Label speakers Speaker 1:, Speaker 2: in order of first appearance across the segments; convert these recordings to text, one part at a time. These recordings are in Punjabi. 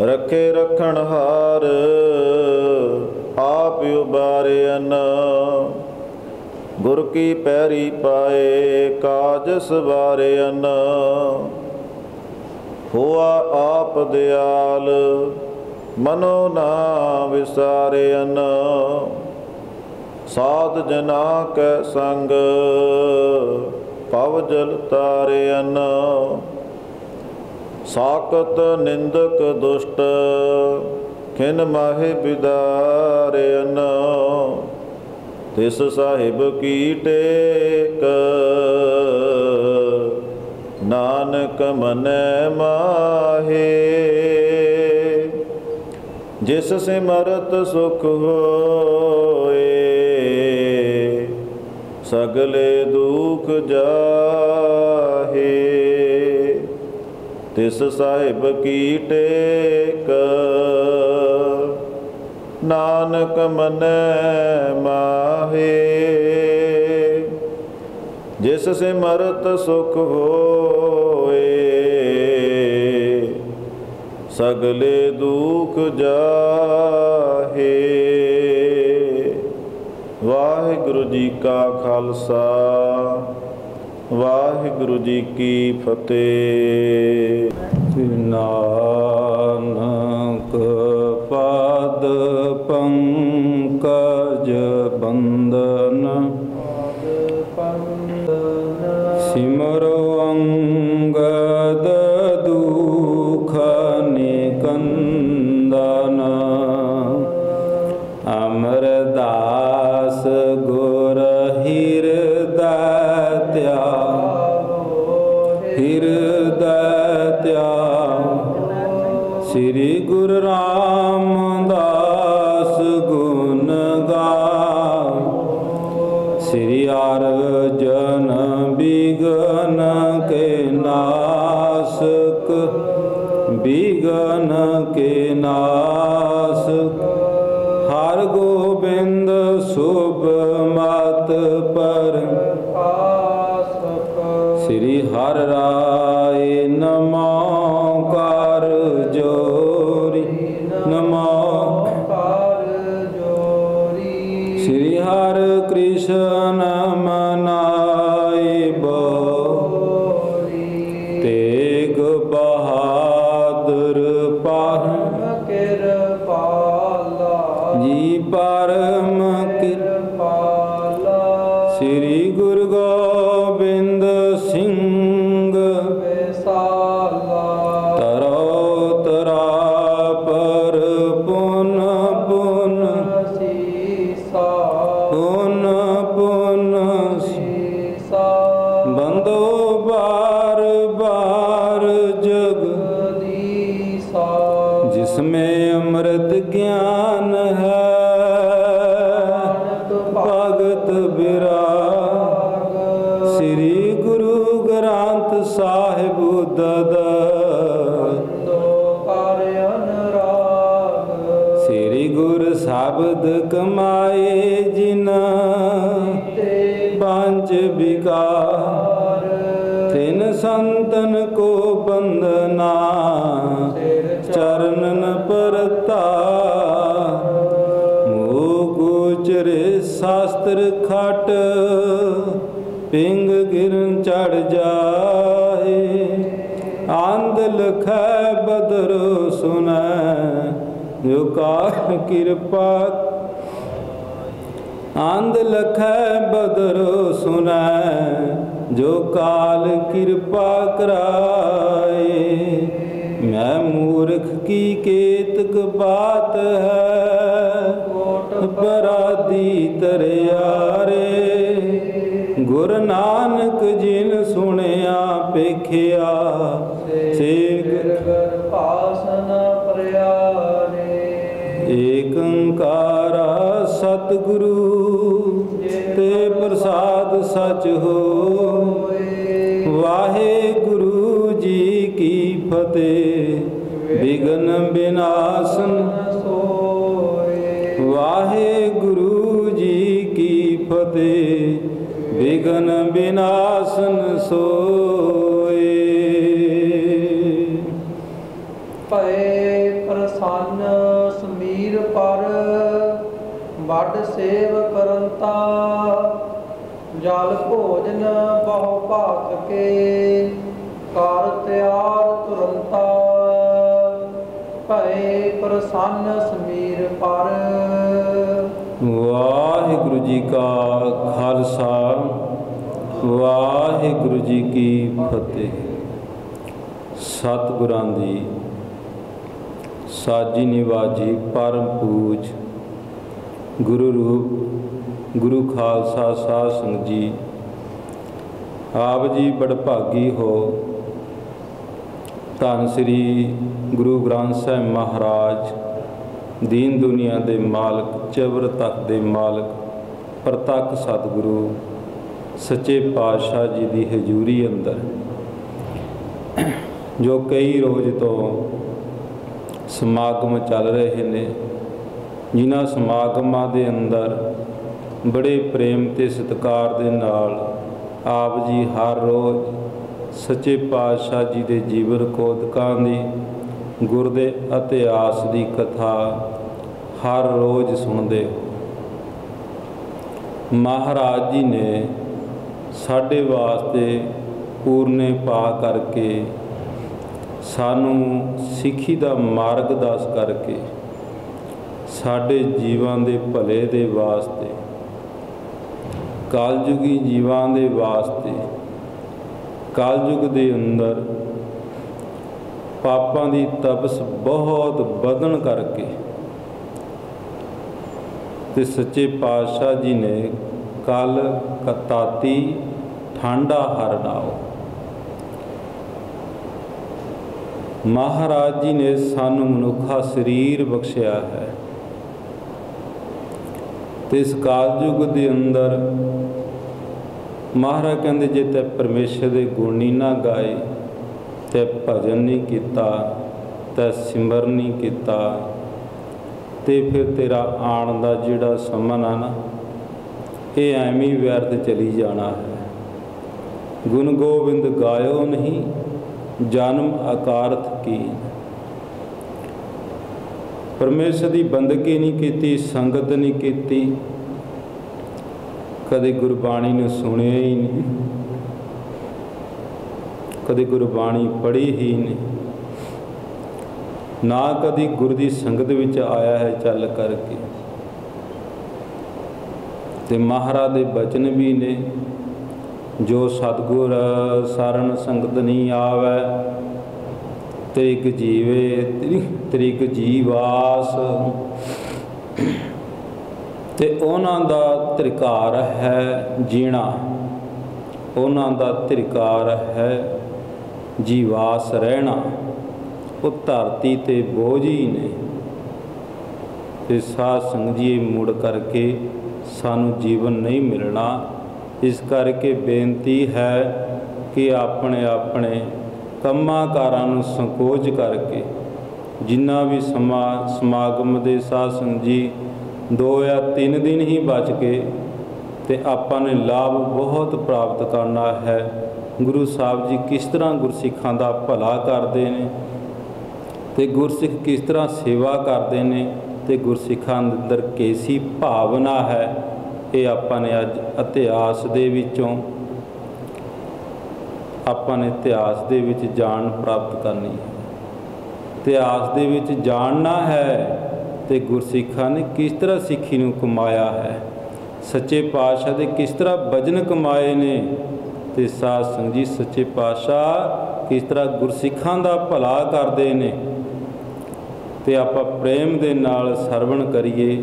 Speaker 1: रखे रखण हार आप उबारियन। गुर की पैरी पाए काज सवारियन। हुआ आप दयाल मनो ना विसारियन। साध जना कै संग पव जल तारियन। साकत निंदक दुष्ट खिन माहे बिदारियन। तिस साहिब की टेक नानक मनै माहे। जिस सिमरत सुख होए सगले दुख जाहे। तिस साहिब की टेक नानक मनै माहे। जिस सिमरत सुख होए सगले दुख जाहे। वाहिगुरु जी का खालसा वाहिगुरु जी की फतेह।
Speaker 2: नानक पाद पंकज बंदन सिमरो अंगद दुख निकंदन। अमरदास गुर हृदय श्री गुरु रामदास गुण गाए। श्री अर्जन विघ्न के नाशक विघ्न के नाशक। हर गोविंद शुभ मत पर श्री हर राय नमो कर जोरी नमो श्री हर कृष्ण मनाए तेग बहादुर जी परम कृपाला। श्री गुरु गोविंद सिंह तरोतरा पर पुन पुन बंदो बार बार जगदीसा। जिसमें अमृत ज्ञान है भगत विराग। श्री गुरु ग्रंथ साहिब दद श्री गुरु शब्द कमाए जिन पांच विकार। तिन संतन को बंदना चरणन परता। मुकुचरे शास्त्र खट पिंग गिरन चढ़ जाए। आंद लखै बदर सुनै जो कार कृपा। आंद लखै बदर सुनै जो काल कृपा कराए। मैं मूर्ख की केतक बात है अपराधी तरियारे। गुरु नानक जिन सुनिया पेखिया से एक ओंकारा सतगुरु ते प्रसाद सच हो। वाहे गुरु जी की फतेह विघ्न विनाशन। वाहे गुरु जी की फतेह विघ्न विनाशन सोए।
Speaker 3: ਭਏ ਪ੍ਰਸੰਨ ਸਮੀਰ ਪਰ ਵੱਡ ਸੇਵ ਕਰੰਤਾ ਜਲ ਭੋਜਨ ਬਹੁ ਭਾਗ ਕੇ ਕਰ ਤਿਆਰ ਤੁਰੰਤਾ ਭਏ ਪ੍ਰਸੰਨ ਸਮੀਰ ਪਰ।
Speaker 2: ਵਾਹਿਗੁਰੂ ਜੀ ਕਾ ਖਾਲਸਾ ਵਾਹਿਗੁਰੂ ਜੀ ਕੀ ਫਤਿਹ। ਸਤਿਗੁਰਾਂ ਦੀ ਸਾਜੀ ਨਿਵਾਜੀ ਪਰਮ ਪੂਜ ਗੁਰੂ ਰੂਪ ਗੁਰੂ ਖਾਲਸਾ ਸਾਧ ਸੰਗਤ ਜੀ, ਆਪ ਜੀ ਬੜਭਾਗੀ ਹੋ। ਧੰਨ ਸ੍ਰੀ ਗੁਰੂ ਗ੍ਰੰਥ ਸਾਹਿਬ ਮਹਾਰਾਜ ਦੀਨ ਦੁਨੀਆ ਦੇ ਮਾਲਕ, ਚਵਰ ਤਖਤ ਦੇ ਮਾਲਕ, ਪ੍ਰਤੱਖ ਸਤਿਗੁਰੂ ਸੱਚੇ ਪਾਤਸ਼ਾਹ ਜੀ ਦੀ ਹਜ਼ੂਰੀ ਅੰਦਰ ਜੋ ਕਈ ਰੋਜ਼ ਤੋਂ ਸਮਾਗਮ ਚੱਲ ਰਹੇ ਨੇ, ਜਿਨ੍ਹਾਂ ਸਮਾਗਮਾਂ ਦੇ ਅੰਦਰ ਬੜੇ ਪ੍ਰੇਮ ਤੇ ਸਤਿਕਾਰ ਦੇ ਨਾਲ ਆਪ ਜੀ ਹਰ ਰੋਜ਼ ਸੱਚੇ ਪਾਤਸ਼ਾਹ ਜੀ ਦੇ ਜੀਵਨ ਕੋਦਕਾਂ ਦੀ, ਗੁਰ ਦੇ ਇਤਿਹਾਸ ਦੀ ਕਥਾ ਹਰ ਰੋਜ਼ ਸੁਣਦੇ ਹੋ। ਮਹਾਰਾਜ ਜੀ ਨੇ ਸਾਡੇ ਵਾਸਤੇ ਪੂਰਨੇ ਪਾ ਕਰਕੇ, ਸਾਨੂੰ ਸਿੱਖੀ ਦਾ ਮਾਰਗ ਦੱਸ ਕਰਕੇ, ਸਾਡੇ ਜੀਵਾਂ ਦੇ ਭਲੇ ਦੇ ਵਾਸਤੇ, ਕਲਯੁਗੀ ਜੀਵਾਂ ਦੇ ਵਾਸਤੇ, ਕਲਯੁਗ ਦੇ ਅੰਦਰ ਪਾਪਾਂ ਦੀ ਤਪਸ ਬਹੁਤ ਵਧਣ ਕਰਕੇ ਤੇ ਸੱਚੇ ਪਾਤਸ਼ਾਹ ਜੀ ਨੇ ਕਲ ਕਤਾਤੀ ਠਾਂਡਾ ਹਰਨਾਓ, ਮਹਾਰਾਜ ਜੀ ਨੇ ਸਾਨੂੰ ਮਨੁੱਖਾ ਸਰੀਰ ਬਖਸ਼ਿਆ ਹੈ ਤੇ ਇਸ ਕਲਯੁਗ ਦੇ ਅੰਦਰ ਮਹਾਰਾਜ ਕਹਿੰਦੇ ਜੇ ਤੈ ਪਰਮੇਸ਼ਰ ਦੇ ਗੁਣ ਨਹੀਂ ਨਾ ਗਾਏ, ਤੈ ਭਜਨ ਨਹੀਂ ਕੀਤਾ, ਤੈ ਸਿਮਰਨ ਨਹੀਂ ਕੀਤਾ, ਤੇ ਫਿਰ ਤੇਰਾ ਆਉਣ ਦਾ ਜਿਹੜਾ ਸਮਾਂ ਨਾ ਇਹ ਐਵੇਂ ਹੀ ਵਿਅਰਥ ਚਲੀ ਜਾਣਾ ਹੈ। ਗੁਣ ਗੋਬਿੰਦ ਗਾਇਓ ਨਹੀਂ, ਜਨਮ ਅਕਾਰਥ ਕੀ। ਪਰਮੇਸ਼ਰ ਦੀ ਬੰਦਗੀ ਨਹੀਂ ਕੀਤੀ, ਸੰਗਤ ਨਹੀਂ ਕੀਤੀ, ਕਦੇ ਗੁਰਬਾਣੀ ਨੂੰ ਸੁਣਿਆ ਹੀ ਨਹੀਂ, ਕਦੇ ਗੁਰਬਾਣੀ ਪੜ੍ਹੀ ਹੀ ਨਹੀਂ, ਨਾ ਕਦੀ ਗੁਰ ਦੀ ਸੰਗਤ ਵਿੱਚ ਆਇਆ ਹੈ ਚੱਲ ਕਰਕੇ। ਤੇ ਮਹਾਰਾਜ ਦੇ ਬਚਨ ਵੀ ਨੇ, ਜੋ ਸਤਿਗੁਰ ਸਰਣ ਸੰਗਤ ਨਹੀਂ ਆਵੈ, ਤ੍ਰਿਗ ਜੀਵੇ ਤ੍ਰਿਗ ਜੀਵਾਸ। ਤੇ ਉਹਨਾਂ ਦਾ ਧਿਕਾਰ ਹੈ ਜੀਣਾ, ਉਹਨਾਂ ਦਾ ਧਿਕਾਰ ਹੈ ਜੀਵਾਸ ਰਹਿਣਾ। ਉਹ ਧਰਤੀ ਤੇ ਬੋਝ ਹੀ ਨੇ। ਤੇ ਸਾਧ ਸੰਗਤ ਜੀ ਮੁੜ ਕਰਕੇ ਸਾਨੂੰ ਜੀਵਨ ਨਹੀਂ ਮਿਲਣਾ। ਇਸ ਕਰਕੇ ਬੇਨਤੀ ਹੈ ਕਿ ਆਪਣੇ ਆਪਣੇ ਕੰਮਾਂ ਕਾਰਾਂ ਨੂੰ ਸੰਕੋਚ ਕਰਕੇ, ਜਿੰਨਾ ਵੀ ਸਮਾਗਮ ਦੇ ਸਾਧ ਸੰਗਤ ਜੀ 2 ਜਾਂ 3 ਦਿਨ ਹੀ ਬਚ ਕੇ ਤੇ ਆਪਾਂ ਨੇ ਲਾਭ ਬਹੁਤ ਪ੍ਰਾਪਤ ਕਰਨਾ ਹੈ। ਗੁਰੂ ਸਾਹਿਬ ਜੀ ਕਿਸ ਤਰ੍ਹਾਂ ਗੁਰਸਿੱਖਾਂ ਦਾ ਭਲਾ ਕਰਦੇ ਨੇ ਤੇ ਗੁਰਸਿੱਖ ਕਿਸ ਤਰ੍ਹਾਂ ਸੇਵਾ ਕਰਦੇ ਨੇ ਤੇ ਗੁਰਸਿੱਖਾਂ ਅੰਦਰ ਕੈਸੀ ਭਾਵਨਾ ਹੈ, ਇਹ ਆਪਾਂ ਨੇ ਅੱਜ ਇਤਿਹਾਸ ਦੇ ਵਿੱਚੋਂ ਆਪਾਂ ਨੇ ਇਤਿਹਾਸ ਦੇ ਵਿੱਚ ਜਾਣ ਪ੍ਰਾਪਤ ਕਰਨੀ ਹੈ। ਇਤਿਹਾਸ ਦੇ ਵਿੱਚ ਜਾਣਨਾ ਹੈ ਤੇ ਗੁਰਸਿੱਖਾਂ ਨੇ ਕਿਸ ਤਰ੍ਹਾਂ ਸਿੱਖੀ ਨੂੰ ਕਮਾਇਆ ਹੈ, ਸੱਚੇ ਪਾਤਸ਼ਾਹ ਦੇ ਕਿਸ ਤਰ੍ਹਾਂ ਭਜਨ ਕਮਾਏ ਨੇ, ਤੇ ਸਾਧ ਸੰਗਤ ਜੀ ਸੱਚੇ ਪਾਤਸ਼ਾਹ ਕਿਸ ਤਰ੍ਹਾਂ ਗੁਰਸਿੱਖਾਂ ਦਾ ਭਲਾ ਕਰਦੇ ਨੇ। ਤੇ ਆਪਾਂ ਪ੍ਰੇਮ ਦੇ ਨਾਲ ਸਰਵਣ ਕਰੀਏ।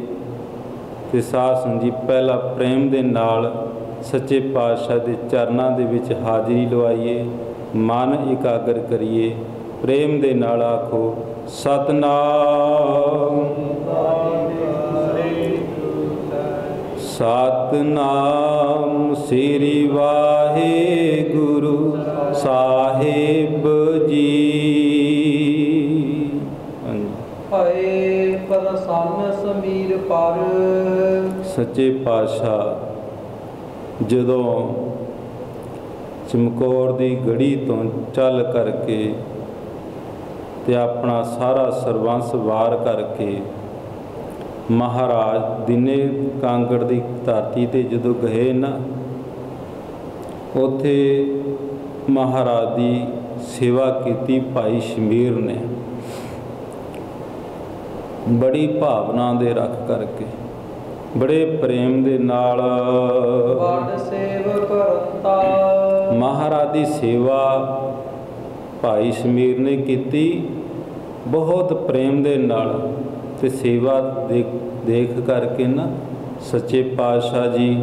Speaker 2: ਤੇ ਸਾਧ ਸੰਗਤ ਜੀ ਪਹਿਲਾਂ ਪ੍ਰੇਮ ਦੇ ਨਾਲ ਸੱਚੇ ਪਾਤਸ਼ਾਹ ਦੇ ਚਰਨਾਂ ਦੇ ਵਿੱਚ ਹਾਜ਼ਰੀ ਲਵਾਈਏ, ਮਨ ਇਕਾਗਰ ਕਰੀਏ, ਪ੍ਰੇਮ ਦੇ ਨਾਲ ਆਖੋ ਸਤਨਾਮ ਸਤਨਾਮ ਸ੍ਰੀ ਵਾਹਿਗੁਰੂ ਸਾਹਿਬ ਜੀ।
Speaker 3: ਭਏ ਪ੍ਰਸੰਨ ਸਮੀਰ ਪਰ।
Speaker 2: ਸੱਚੇ ਪਾਤਸ਼ਾਹ ਜਦੋਂ ਚਮਕੌਰ ਦੀ ਗੜੀ ਤੋਂ ਚੱਲ ਕਰਕੇ ਤੇ ਆਪਣਾ ਸਾਰਾ ਸਰਬੰਸ ਵਾਰ ਕਰਕੇ ਮਹਾਰਾਜ ਦਿਨੇ ਕਾਂਗੜ ਦੀ ਧਰਤੀ ਤੇ ਜਦੋਂ ਗਏ ਨਾ, ਉੱਥੇ ਮਹਾਰਾਜ ਦੀ ਸੇਵਾ ਕੀਤੀ ਭਾਈ ਸ਼ਮੀਰ ਨੇ, ਬੜੀ ਭਾਵਨਾ ਦੇ ਰੱਖ ਕਰਕੇ, ਬੜੇ ਪ੍ਰੇਮ ਦੇ ਨਾਲ
Speaker 3: ਵਡ ਸੇਵ ਕਰਤਾ।
Speaker 2: ਮਹਾਰਾਜ ਦੀ ਸੇਵਾ ਭਾਈ ਸ਼ਮੀਰ ਨੇ ਕੀਤੀ ਬਹੁਤ ਪ੍ਰੇਮ ਦੇ ਨਾਲ। ਤੇ ਸੇਵਾ ਦੇਖ ਕਰਕੇ ਨਾ ਸੱਚੇ ਪਾਤਸ਼ਾਹ ਜੀ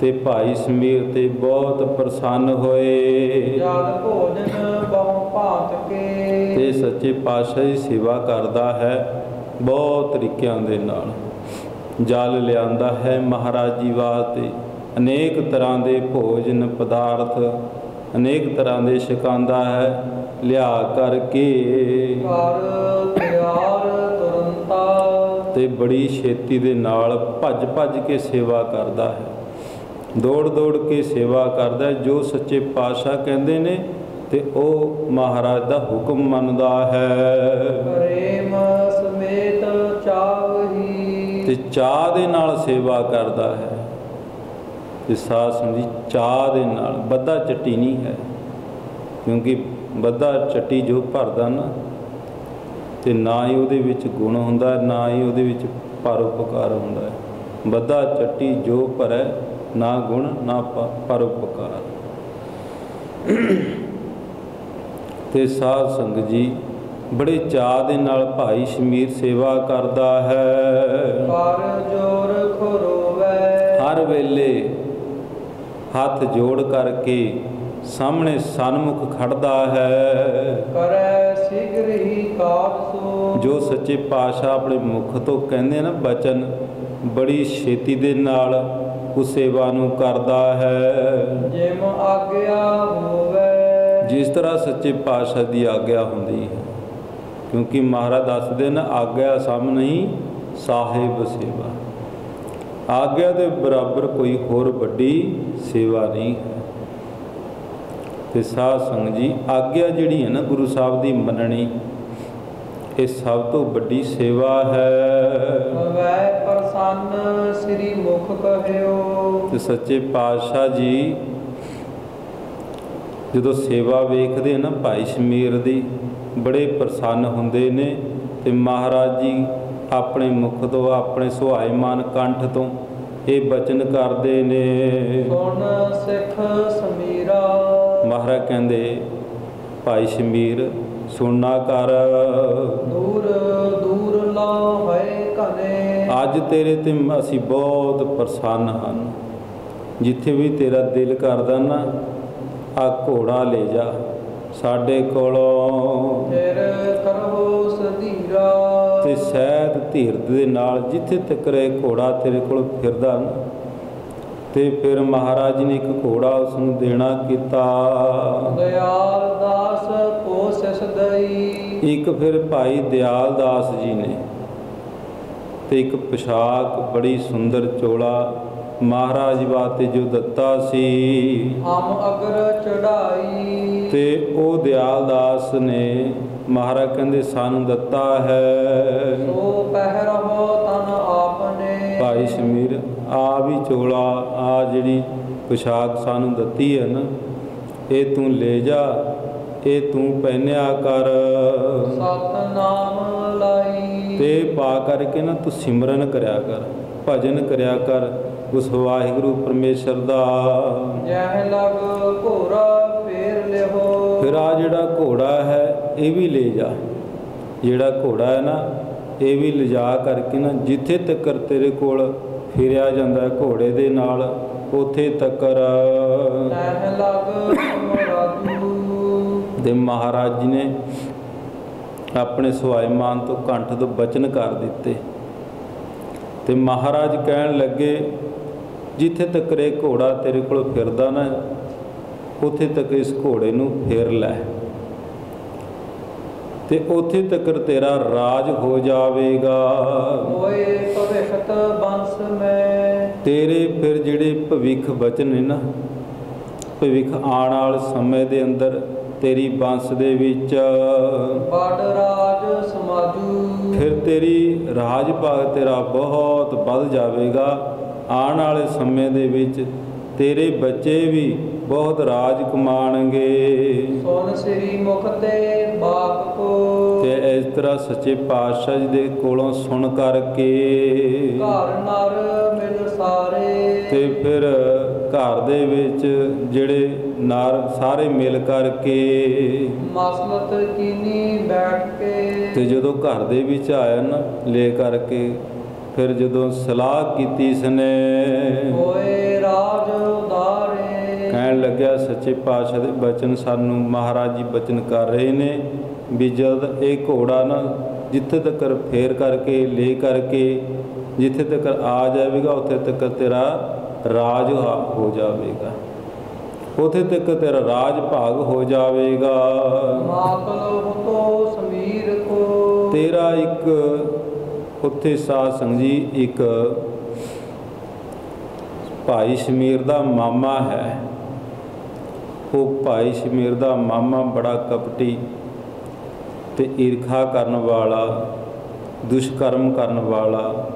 Speaker 2: ਤੇ ਭਾਈ ਸ਼ਮੀਰ ਤੇ ਬਹੁਤ ਪ੍ਰਸੰਨ ਹੋਏ।
Speaker 3: ਜਲ ਭੋਜਨ ਬਹੁ ਭਾਂਤ ਕੇ।
Speaker 2: ਤੇ ਸੱਚੇ ਪਾਤਸ਼ਾਹ ਦੀ ਸੇਵਾ ਕਰਦਾ ਹੈ ਬਹੁਤ ਤਰੀਕਿਆਂ ਦੇ ਨਾਲ। ਜਲ ਲਿਆਂਦਾ ਹੈ ਮਹਾਰਾਜ ਜੀ ਵਾਸਤੇ, ਅਨੇਕ ਤਰ੍ਹਾਂ ਦੇ ਭੋਜਨ ਪਦਾਰਥ ਅਨੇਕ ਤਰ੍ਹਾਂ ਦੇ ਛਕਾਉਂਦਾ ਹੈ, ਲਿਆ ਕਰਕੇ
Speaker 3: ਘਰ ਤਿਆਰ ਤੁਰੰਤਾ।
Speaker 2: ਤੇ ਬੜੀ ਛੇਤੀ ਦੇ ਨਾਲ ਭੱਜ ਭੱਜ ਕੇ ਸੇਵਾ ਕਰਦਾ ਹੈ, ਦੌੜ ਦੌੜ ਕੇ ਸੇਵਾ ਕਰਦਾ ਹੈ। ਜੋ ਸੱਚੇ ਪਾਤਸ਼ਾਹ ਕਹਿੰਦੇ ਨੇ ਤੇ ਉਹ ਮਹਾਰਾਜ ਦਾ ਹੁਕਮ ਮੰਨਦਾ ਹੈ।
Speaker 3: ਪ੍ਰੇਮ ਸਮੇਤ ਚਾਵਹੀ।
Speaker 2: ਤੇ ਚਾਹ ਦੇ ਨਾਲ ਸੇਵਾ ਕਰਦਾ ਹੈ। ਤੇ ਸਾਧ ਸੰਗਤ ਜੀ, ਚਾਹ ਦੇ ਨਾਲ, ਬੱਧਾ ਚੱਟੀ ਨਹੀਂ ਹੈ, ਕਿਉਂਕਿ ਬੱਧਾ ਚੱਟੀ ਜੋ ਭਰਦਾ ਨਾ, ਤੇ ਨਾ ਹੀ ਉਹਦੇ ਵਿੱਚ ਗੁਣ ਹੁੰਦਾ, ਨਾ ਹੀ ਉਹਦੇ ਵਿੱਚ ਪਰਉਪਕਾਰ ਹੁੰਦਾ ਹੈ। ਬੱਧਾ ਚੱਟੀ ਜੋ ਭਰੈ, ਨਾ ਗੁਣ ਨਾ ਪਰਉਪਕਾਰ। ਤੇ ਸਾਧ ਸੰਗਤ ਜੀ, ਬੜੇ ਚਾਅ ਦੇ ਨਾਲ ਭਾਈ ਸ਼ਮੀਰ ਸੇਵਾ ਕਰਦਾ ਹੈ।
Speaker 3: ਕਰ ਜੋਰ ਖਰੋਵੈ।
Speaker 2: ਹਰ ਵੇਲੇ ਹੱਥ ਜੋੜ ਕਰਕੇ ਸਾਹਮਣੇ ਸਨਮੁਖ ਖੜਦਾ ਹੈ।
Speaker 3: ਕਰੈ ਸਿਗਰ ਹੀ ਕਾਜ ਸੋ।
Speaker 2: ਜੋ ਸੱਚੇ ਪਾਤਸ਼ਾਹ ਆਪਣੇ ਮੁਖ ਤੋਂ ਕਹਿੰਦੇ ਨਾ ਬਚਨ, ਬੜੀ ਛੇਤੀ ਦੇ ਨਾਲ ਉਸ ਸੇਵਾ ਨੂੰ ਕਰਦਾ ਹੈ।
Speaker 3: ਜਿਮ ਆਗਿਆ ਹੋਵੇ।
Speaker 2: ਜਿਸ ਤਰ੍ਹਾਂ ਸੱਚੇ ਪਾਤਸ਼ਾਹ ਦੀ ਆਗਿਆ ਹੁੰਦੀ ਹੈ, ਕਿਉਂਕਿ ਮਹਾਰਾਜ ਦੱਸਦੇ ਨੇ ਆਗਿਆ ਸਮ ਨਹੀਂ ਸਾਹਿਬ ਸੇਵਾ। ਆਗਿਆ ਦੇ ਬਰਾਬਰ ਕੋਈ ਹੋਰ ਵੱਡੀ ਸੇਵਾ ਨਹੀਂ ਹੈ। ਤੇ ਸਾਧ ਸੰਗਤ ਜੀ, ਆਗਿਆ ਜਿਹੜੀ ਹੈ ਨਾ ਗੁਰੂ ਸਾਹਿਬ ਦੀ ਮੰਨਣੀ, ਇਹ ਸਭ ਤੋਂ ਵੱਡੀ ਸੇਵਾ ਹੈ।
Speaker 3: ਵੈ ਪ੍ਰਸੰਨ ਸ੍ਰੀ ਮੁਖ ਕਹਿਓ।
Speaker 2: ਤੇ ਸੱਚੇ ਪਾਤਸ਼ਾਹ ਜੀ ਜਦੋਂ ਸੇਵਾ ਵੇਖਦੇ ਨਾ ਭਾਈ ਸ਼ਮੀਰ ਦੀ, ਬੜੇ ਪ੍ਰਸੰਨ ਹੁੰਦੇ ਨੇ। ਤੇ ਮਹਾਰਾਜ ਜੀ ਆਪਣੇ ਮੁਖ ਤੋਂ, ਆਪਣੇ ਸੁਹਾਇਮਾਨ ਕੰਠ ਤੋਂ ਇਹ ਬਚਨ ਕਰਦੇ ਨੇ।
Speaker 3: ਸੁਣ ਸਿੱਖ ਸਮੀਰਾ।
Speaker 2: ਮਹਾਰਾਜ ਕਹਿੰਦੇ ਭਾਈ ਸ਼ਮੀਰ ਸੁਣਨਾ ਕਰ।
Speaker 3: ਦੂਰ ਦੂਰ ਲਾ ਹੋਏ ਕਨੇ।
Speaker 2: ਅੱਜ ਤੇਰੇ ਤੇ ਅਸੀਂ ਬਹੁਤ ਪ੍ਰਸੰਨ ਹਨ। ਜਿੱਥੇ ਵੀ ਤੇਰਾ ਦਿਲ ਕਰਦਾ ਨਾ, ਆ ਘੋੜਾ ਲੈ ਜਾ ਸਾਡੇ ਕੋਲੋਂ।
Speaker 3: ਫਿਰ ਕਰੋ ਸਧੀਰਾ।
Speaker 2: ਤੇ ਸਹਿਤ ਧੀਰਤ ਦੇ ਨਾਲ ਜਿੱਥੇ ਤੱਕ ਇਹ ਘੋੜਾ ਤੇਰੇ ਕੋਲ ਫਿਰਦਾ ਨਾ, ਤੇ ਫਿਰ ਮਹਾਰਾਜ ਜੀ ਨੇ ਇੱਕ ਘੋੜਾ ਉਸ ਨੂੰ ਦੇਣਾ ਕੀਤਾ।
Speaker 3: ਦਿਆਲ ਦਾਸ ਕੋ ਸਿਸ ਦਈ।
Speaker 2: ਇੱਕ ਫਿਰ ਭਾਈ ਦਿਆਲ ਦਾਸ ਜੀ ਨੇ ਤੇ ਇੱਕ ਪੋਸ਼ਾਕ ਬੜੀ ਸੁੰਦਰ ਚੋਲਾ ਮਹਾਰਾਜ ਵਾਸਤੇ ਜੋ ਦਿੱਤਾ ਸੀ।
Speaker 3: ਹਮ ਅਗਰ ਚੜਾਈ।
Speaker 2: ਤੇ ਉਹ ਦਿਆਲ ਦਾਸ ਨੇ ਮਹਾਰਾਜ ਕਹਿੰਦੇ ਸਾਨੂੰ ਦਿੱਤਾ ਹੈ।
Speaker 3: ਸੋ ਪਹਿਰਹੁ ਤਨ ਆਪਨੇ।
Speaker 2: ਭਾਈ ਸ਼ਮੀਰ, ਆ ਵੀ ਚੋਲਾ, ਆ ਜਿਹੜੀ ਪੋਸ਼ਾਕ ਸਾਨੂੰ ਦਿੱਤੀ ਹੈ ਨਾ, ਇਹ ਤੂੰ ਲੈ ਜਾ, ਇਹ ਤੂੰ ਪਹਿਨਿਆ ਕਰ।
Speaker 3: ਸਤਨਾਮ ਲਾਈ।
Speaker 2: ਤੇ ਪਾ ਕਰਕੇ ਨਾ ਤੂੰ ਸਿਮਰਨ ਕਰਿਆ ਕਰ, ਭਜਨ ਕਰਿਆ ਕਰ ਉਸ ਵਾਹਿਗੁਰੂ ਪਰਮੇਸ਼ਰ ਦਾ।
Speaker 3: ਜਹ ਲਗ ਘੋਰਾ ਫੇਰ ਲਿਓ।
Speaker 2: ਫਿਰ ਆ ਜਿਹੜਾ ਘੋੜਾ ਹੈ ਇਹ ਵੀ ਲੈ ਜਾ। ਜਿਹੜਾ ਘੋੜਾ ਹੈ ਨਾ, ਇਹ ਵੀ ਲਿਜਾ ਕਰਕੇ ਨਾ ਜਿੱਥੇ ਤੱਕ ਤੇਰੇ ਕੋਲ ਫਿਰਿਆ ਜਾਂਦਾ ਹੈ ਘੋੜੇ ਦੇ ਨਾਲ, ਉੱਥੇ ਤੱਕ।
Speaker 3: ਜਹ ਲਗ ਮਰਾਜੂ।
Speaker 2: ਤੇ ਮਹਾਰਾਜ ਜੀ ਨੇ ਆਪਣੇ ਸੁਹਾਇਮਾਨ ਤੋਂ ਕੰਠ ਤੋਂ ਬਚਨ ਕਰ ਦਿੱਤੇ। ਤੇ ਮਹਾਰਾਜ ਕਹਿਣ ਲੱਗੇ ਜਿੱਥੇ ਤੱਕ ਇਹ ਘੋੜਾ ਤੇਰੇ ਕੋਲ ਫਿਰਦਾ ਨਾ, ਉੱਥੇ ਤੱਕ ਇਸ ਘੋੜੇ ਨੂੰ ਫੇਰ ਲੈ, ਤੇ ਉੱਥੇ ਤੱਕ ਤੇਰਾ ਰਾਜ ਹੋ ਜਾਵੇਗਾ।
Speaker 3: ਹੋਏ ਭਵਿਖਤ ਬੰਸ ਮੈਂ।
Speaker 2: ਤੇਰੇ ਫਿਰ ਜਿਹੜੇ ਭਵਿੱਖ ਬਚਨ ਨੇ ਨਾ, ਭਵਿੱਖ ਆਉਣ ਵਾਲੇ ਸਮੇਂ ਦੇ ਅੰਦਰ ਤੇਰੀ ਬੰਸ ਦੇ ਵਿੱਚ
Speaker 3: ਬੜ ਰਾਜ ਸਮਾਜੂ।
Speaker 2: ਫਿਰ ਤੇਰੀ ਰਾਜ ਭਾਗ ਤੇਰਾ ਬਹੁਤ ਵੱਧ ਜਾਵੇਗਾ। ਆਉਣ ਵਾਲੇ ਸਮੇਂ ਦੇ ਵਿੱਚ ਤੇਰੇ ਬੱਚੇ ਵੀ ਬਹੁਤ ਰਾਜ ਕਮਾਣਗੇ।
Speaker 3: ਸੁਨ ਸ੍ਰੀ ਮੁਖ ਤੇ ਬਾਪ ਕੋ।
Speaker 2: ਤੇ ਇਸ ਤਰ੍ਹਾਂ ਸੱਚੇ ਪਾਤਸ਼ਾਹ ਜੀ ਦੇ ਕੋਲੋਂ ਸੁਣ ਕਰਕੇ
Speaker 3: ਘਰ ਨਰ ਮਿਲ ਸਾਰੇ।
Speaker 2: ਤੇ ਫਿਰ ਘਰ ਦੇ ਵਿੱਚ ਜਿਹੜੇ ਨਰ ਸਾਰੇ ਮਿਲ ਕਰਕੇ
Speaker 3: ਮਸਲਤ ਕੀਨੀ ਬੈਠ ਕੇ।
Speaker 2: ਤੇ ਜਦੋਂ ਘਰ ਦੇ ਵਿੱਚ ਆਇਆ ਨਾ ਲੈ ਕਰਕੇ ਫਿਰ ਜਦੋਂ ਸਲਾਹ ਕੀਤੀ ਇਸਨੇ
Speaker 3: ਹੋਏ ਰਾਜ ਉਦਾਰੇ।
Speaker 2: ਕਹਿਣ ਲੱਗਿਆ ਸੱਚੇ ਪਾਤਸ਼ਾਹ ਦੇ ਬਚਨ ਸਾਨੂੰ ਮਹਾਰਾਜ ਜੀ ਬਚਨ ਕਰ ਰਹੇ ਨੇ ਵੀ ਜਦ ਇਹ ਘੋੜਾ ਨਾ ਜਿੱਥੇ ਤੱਕ ਫੇਰ ਕਰਕੇ ਲੈ ਕਰਕੇ ਜਿੱਥੇ ਤੱਕ ਆ ਜਾਵੇਗਾ ਉੱਥੇ ਤੱਕ ਤੇਰਾ ਰਾਜ ਹੋ ਜਾਵੇਗਾ, ਉੱਥੇ ਤੱਕ ਤੇਰਾ ਰਾਜ ਭਾਗ ਹੋ ਜਾਵੇਗਾ।
Speaker 3: ਮਾਤਲ ਤੋਂ ਸਮੀਰ ਕੋ।
Speaker 2: ਤੇਰਾ ਇੱਕ ਉੱਥੇ ਸਾਧ ਸੰਗਤ ਜੀ ਇੱਕ ਭਾਈ ਸ਼ਮੀਰ ਦਾ ਮਾਮਾ ਹੈ। ਉਹ ਭਾਈ ਸ਼ਮੀਰ ਦਾ ਮਾਮਾ ਬੜਾ ਕਪਟੀ ਤੇ ਈਰਖਾ ਕਰਨ ਵਾਲਾ, ਦੁਸ਼ਕਰਮ ਕਰਨ ਵਾਲਾ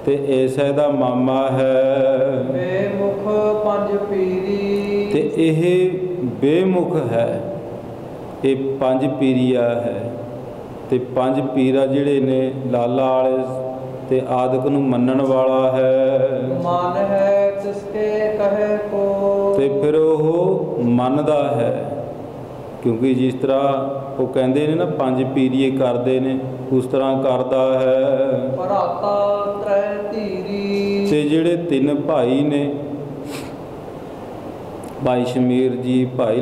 Speaker 2: ਤੇ ਐਸਾ ਦਾ ਮਾਮਾ ਹੈ।
Speaker 3: ਬੇਮੁਖ ਪੰਜ ਪੀਰੀ।
Speaker 2: ਤੇ ਇਹ ਬੇਮੁਖ ਹੈ, ਇਹ ਪੰਜ ਪੀਰੀਆ ਹੈ। ਤੇ ਪੰਜ ਪੀਰਾ ਜਿਹੜੇ ਨੇ ਲਾਲਾ ਵਾਲੇ ਤੇ ਆਦਿਕ ਨੂੰ ਮੰਨਣ ਵਾਲਾ ਹੈ।
Speaker 3: ਮਨ ਹੈ ਤਿਸਕੇ ਕਹੇ ਕੋ।
Speaker 2: ਤੇ ਫਿਰ ਉਹ ਮੰਨਦਾ ਹੈ ਕਿਉਂਕਿ ਜਿਸ ਤਰ੍ਹਾਂ ਉਹ ਕਹਿੰਦੇ ਨੇ ਨਾ ਪੰਜ ਪੀਰੀਏ ਕਰਦੇ ਨੇ ਉਸ ਤਰ੍ਹਾਂ ਕਰਦਾ ਹੈ।
Speaker 3: ਭਰਾਤਾ ਤ੍ਰੈ ਧੀਰੀ।
Speaker 2: ਤੇ ਜਿਹੜੇ ਤਿੰਨ ਭਾਈ ਨੇ ਭਾਈ ਸ਼ਮੀਰ ਜੀ, ਭਾਈ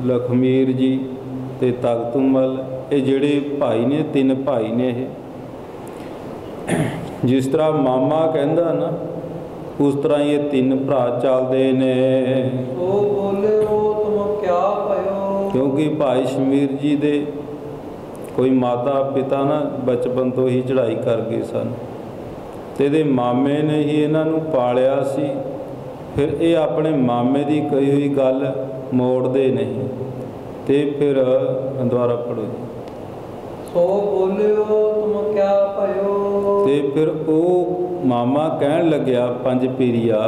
Speaker 2: ਲਖਮੀਰ ਜੀ ਤੇ ਤਖਤੂਮਲ, ਇਹ ਜਿਹੜੇ ਭਾਈ ਨੇ ਤਿੰਨ ਭਾਈ ਨੇ। ਇਹ ਜਿਸ ਤਰ੍ਹਾਂ ਮਾਮਾ ਕਹਿੰਦਾ ਨਾ ਉਸ ਤਰ੍ਹਾਂ ਹੀ ਇਹ ਤਿੰਨ ਭਰਾ ਚੱਲਦੇ ਨੇ।
Speaker 3: ਸੋ ਬੋਲਿਓ ਤੁਮ ਕਿਆ ਭਇਓ।
Speaker 2: ਕਿਉਂਕਿ ਭਾਈ ਸ਼ਮੀਰ ਜੀ ਦੇ ਕੋਈ ਮਾਤਾ ਪਿਤਾ ਨਾ ਬਚਪਨ ਤੋਂ ਹੀ ਚੜ੍ਹਾਈ ਕਰ ਗਏ ਸਨ ਤੇ ਇਹਦੇ ਮਾਮੇ ਨੇ ਹੀ ਇਹਨਾਂ ਨੂੰ ਪਾਲਿਆ ਸੀ। ਫਿਰ ਇਹ ਆਪਣੇ ਮਾਮੇ ਦੀ ਕਹੀ ਹੋਈ ਗੱਲ ਮੋੜਦੇ ਨਹੀਂ। ਤੇ ਫਿਰ ਦੁਬਾਰਾ ਪੜ੍ਹੋ ਜੀ।
Speaker 3: ਸੋ ਬੋਲਿਓ ਤੁਮ ਕਿਆ ਭਇਓ।
Speaker 2: ਤੇ ਫਿਰ ਉਹ ਮਾਮਾ ਕਹਿਣ ਲੱਗਿਆ ਪੰਜ ਪੀਰੀਆ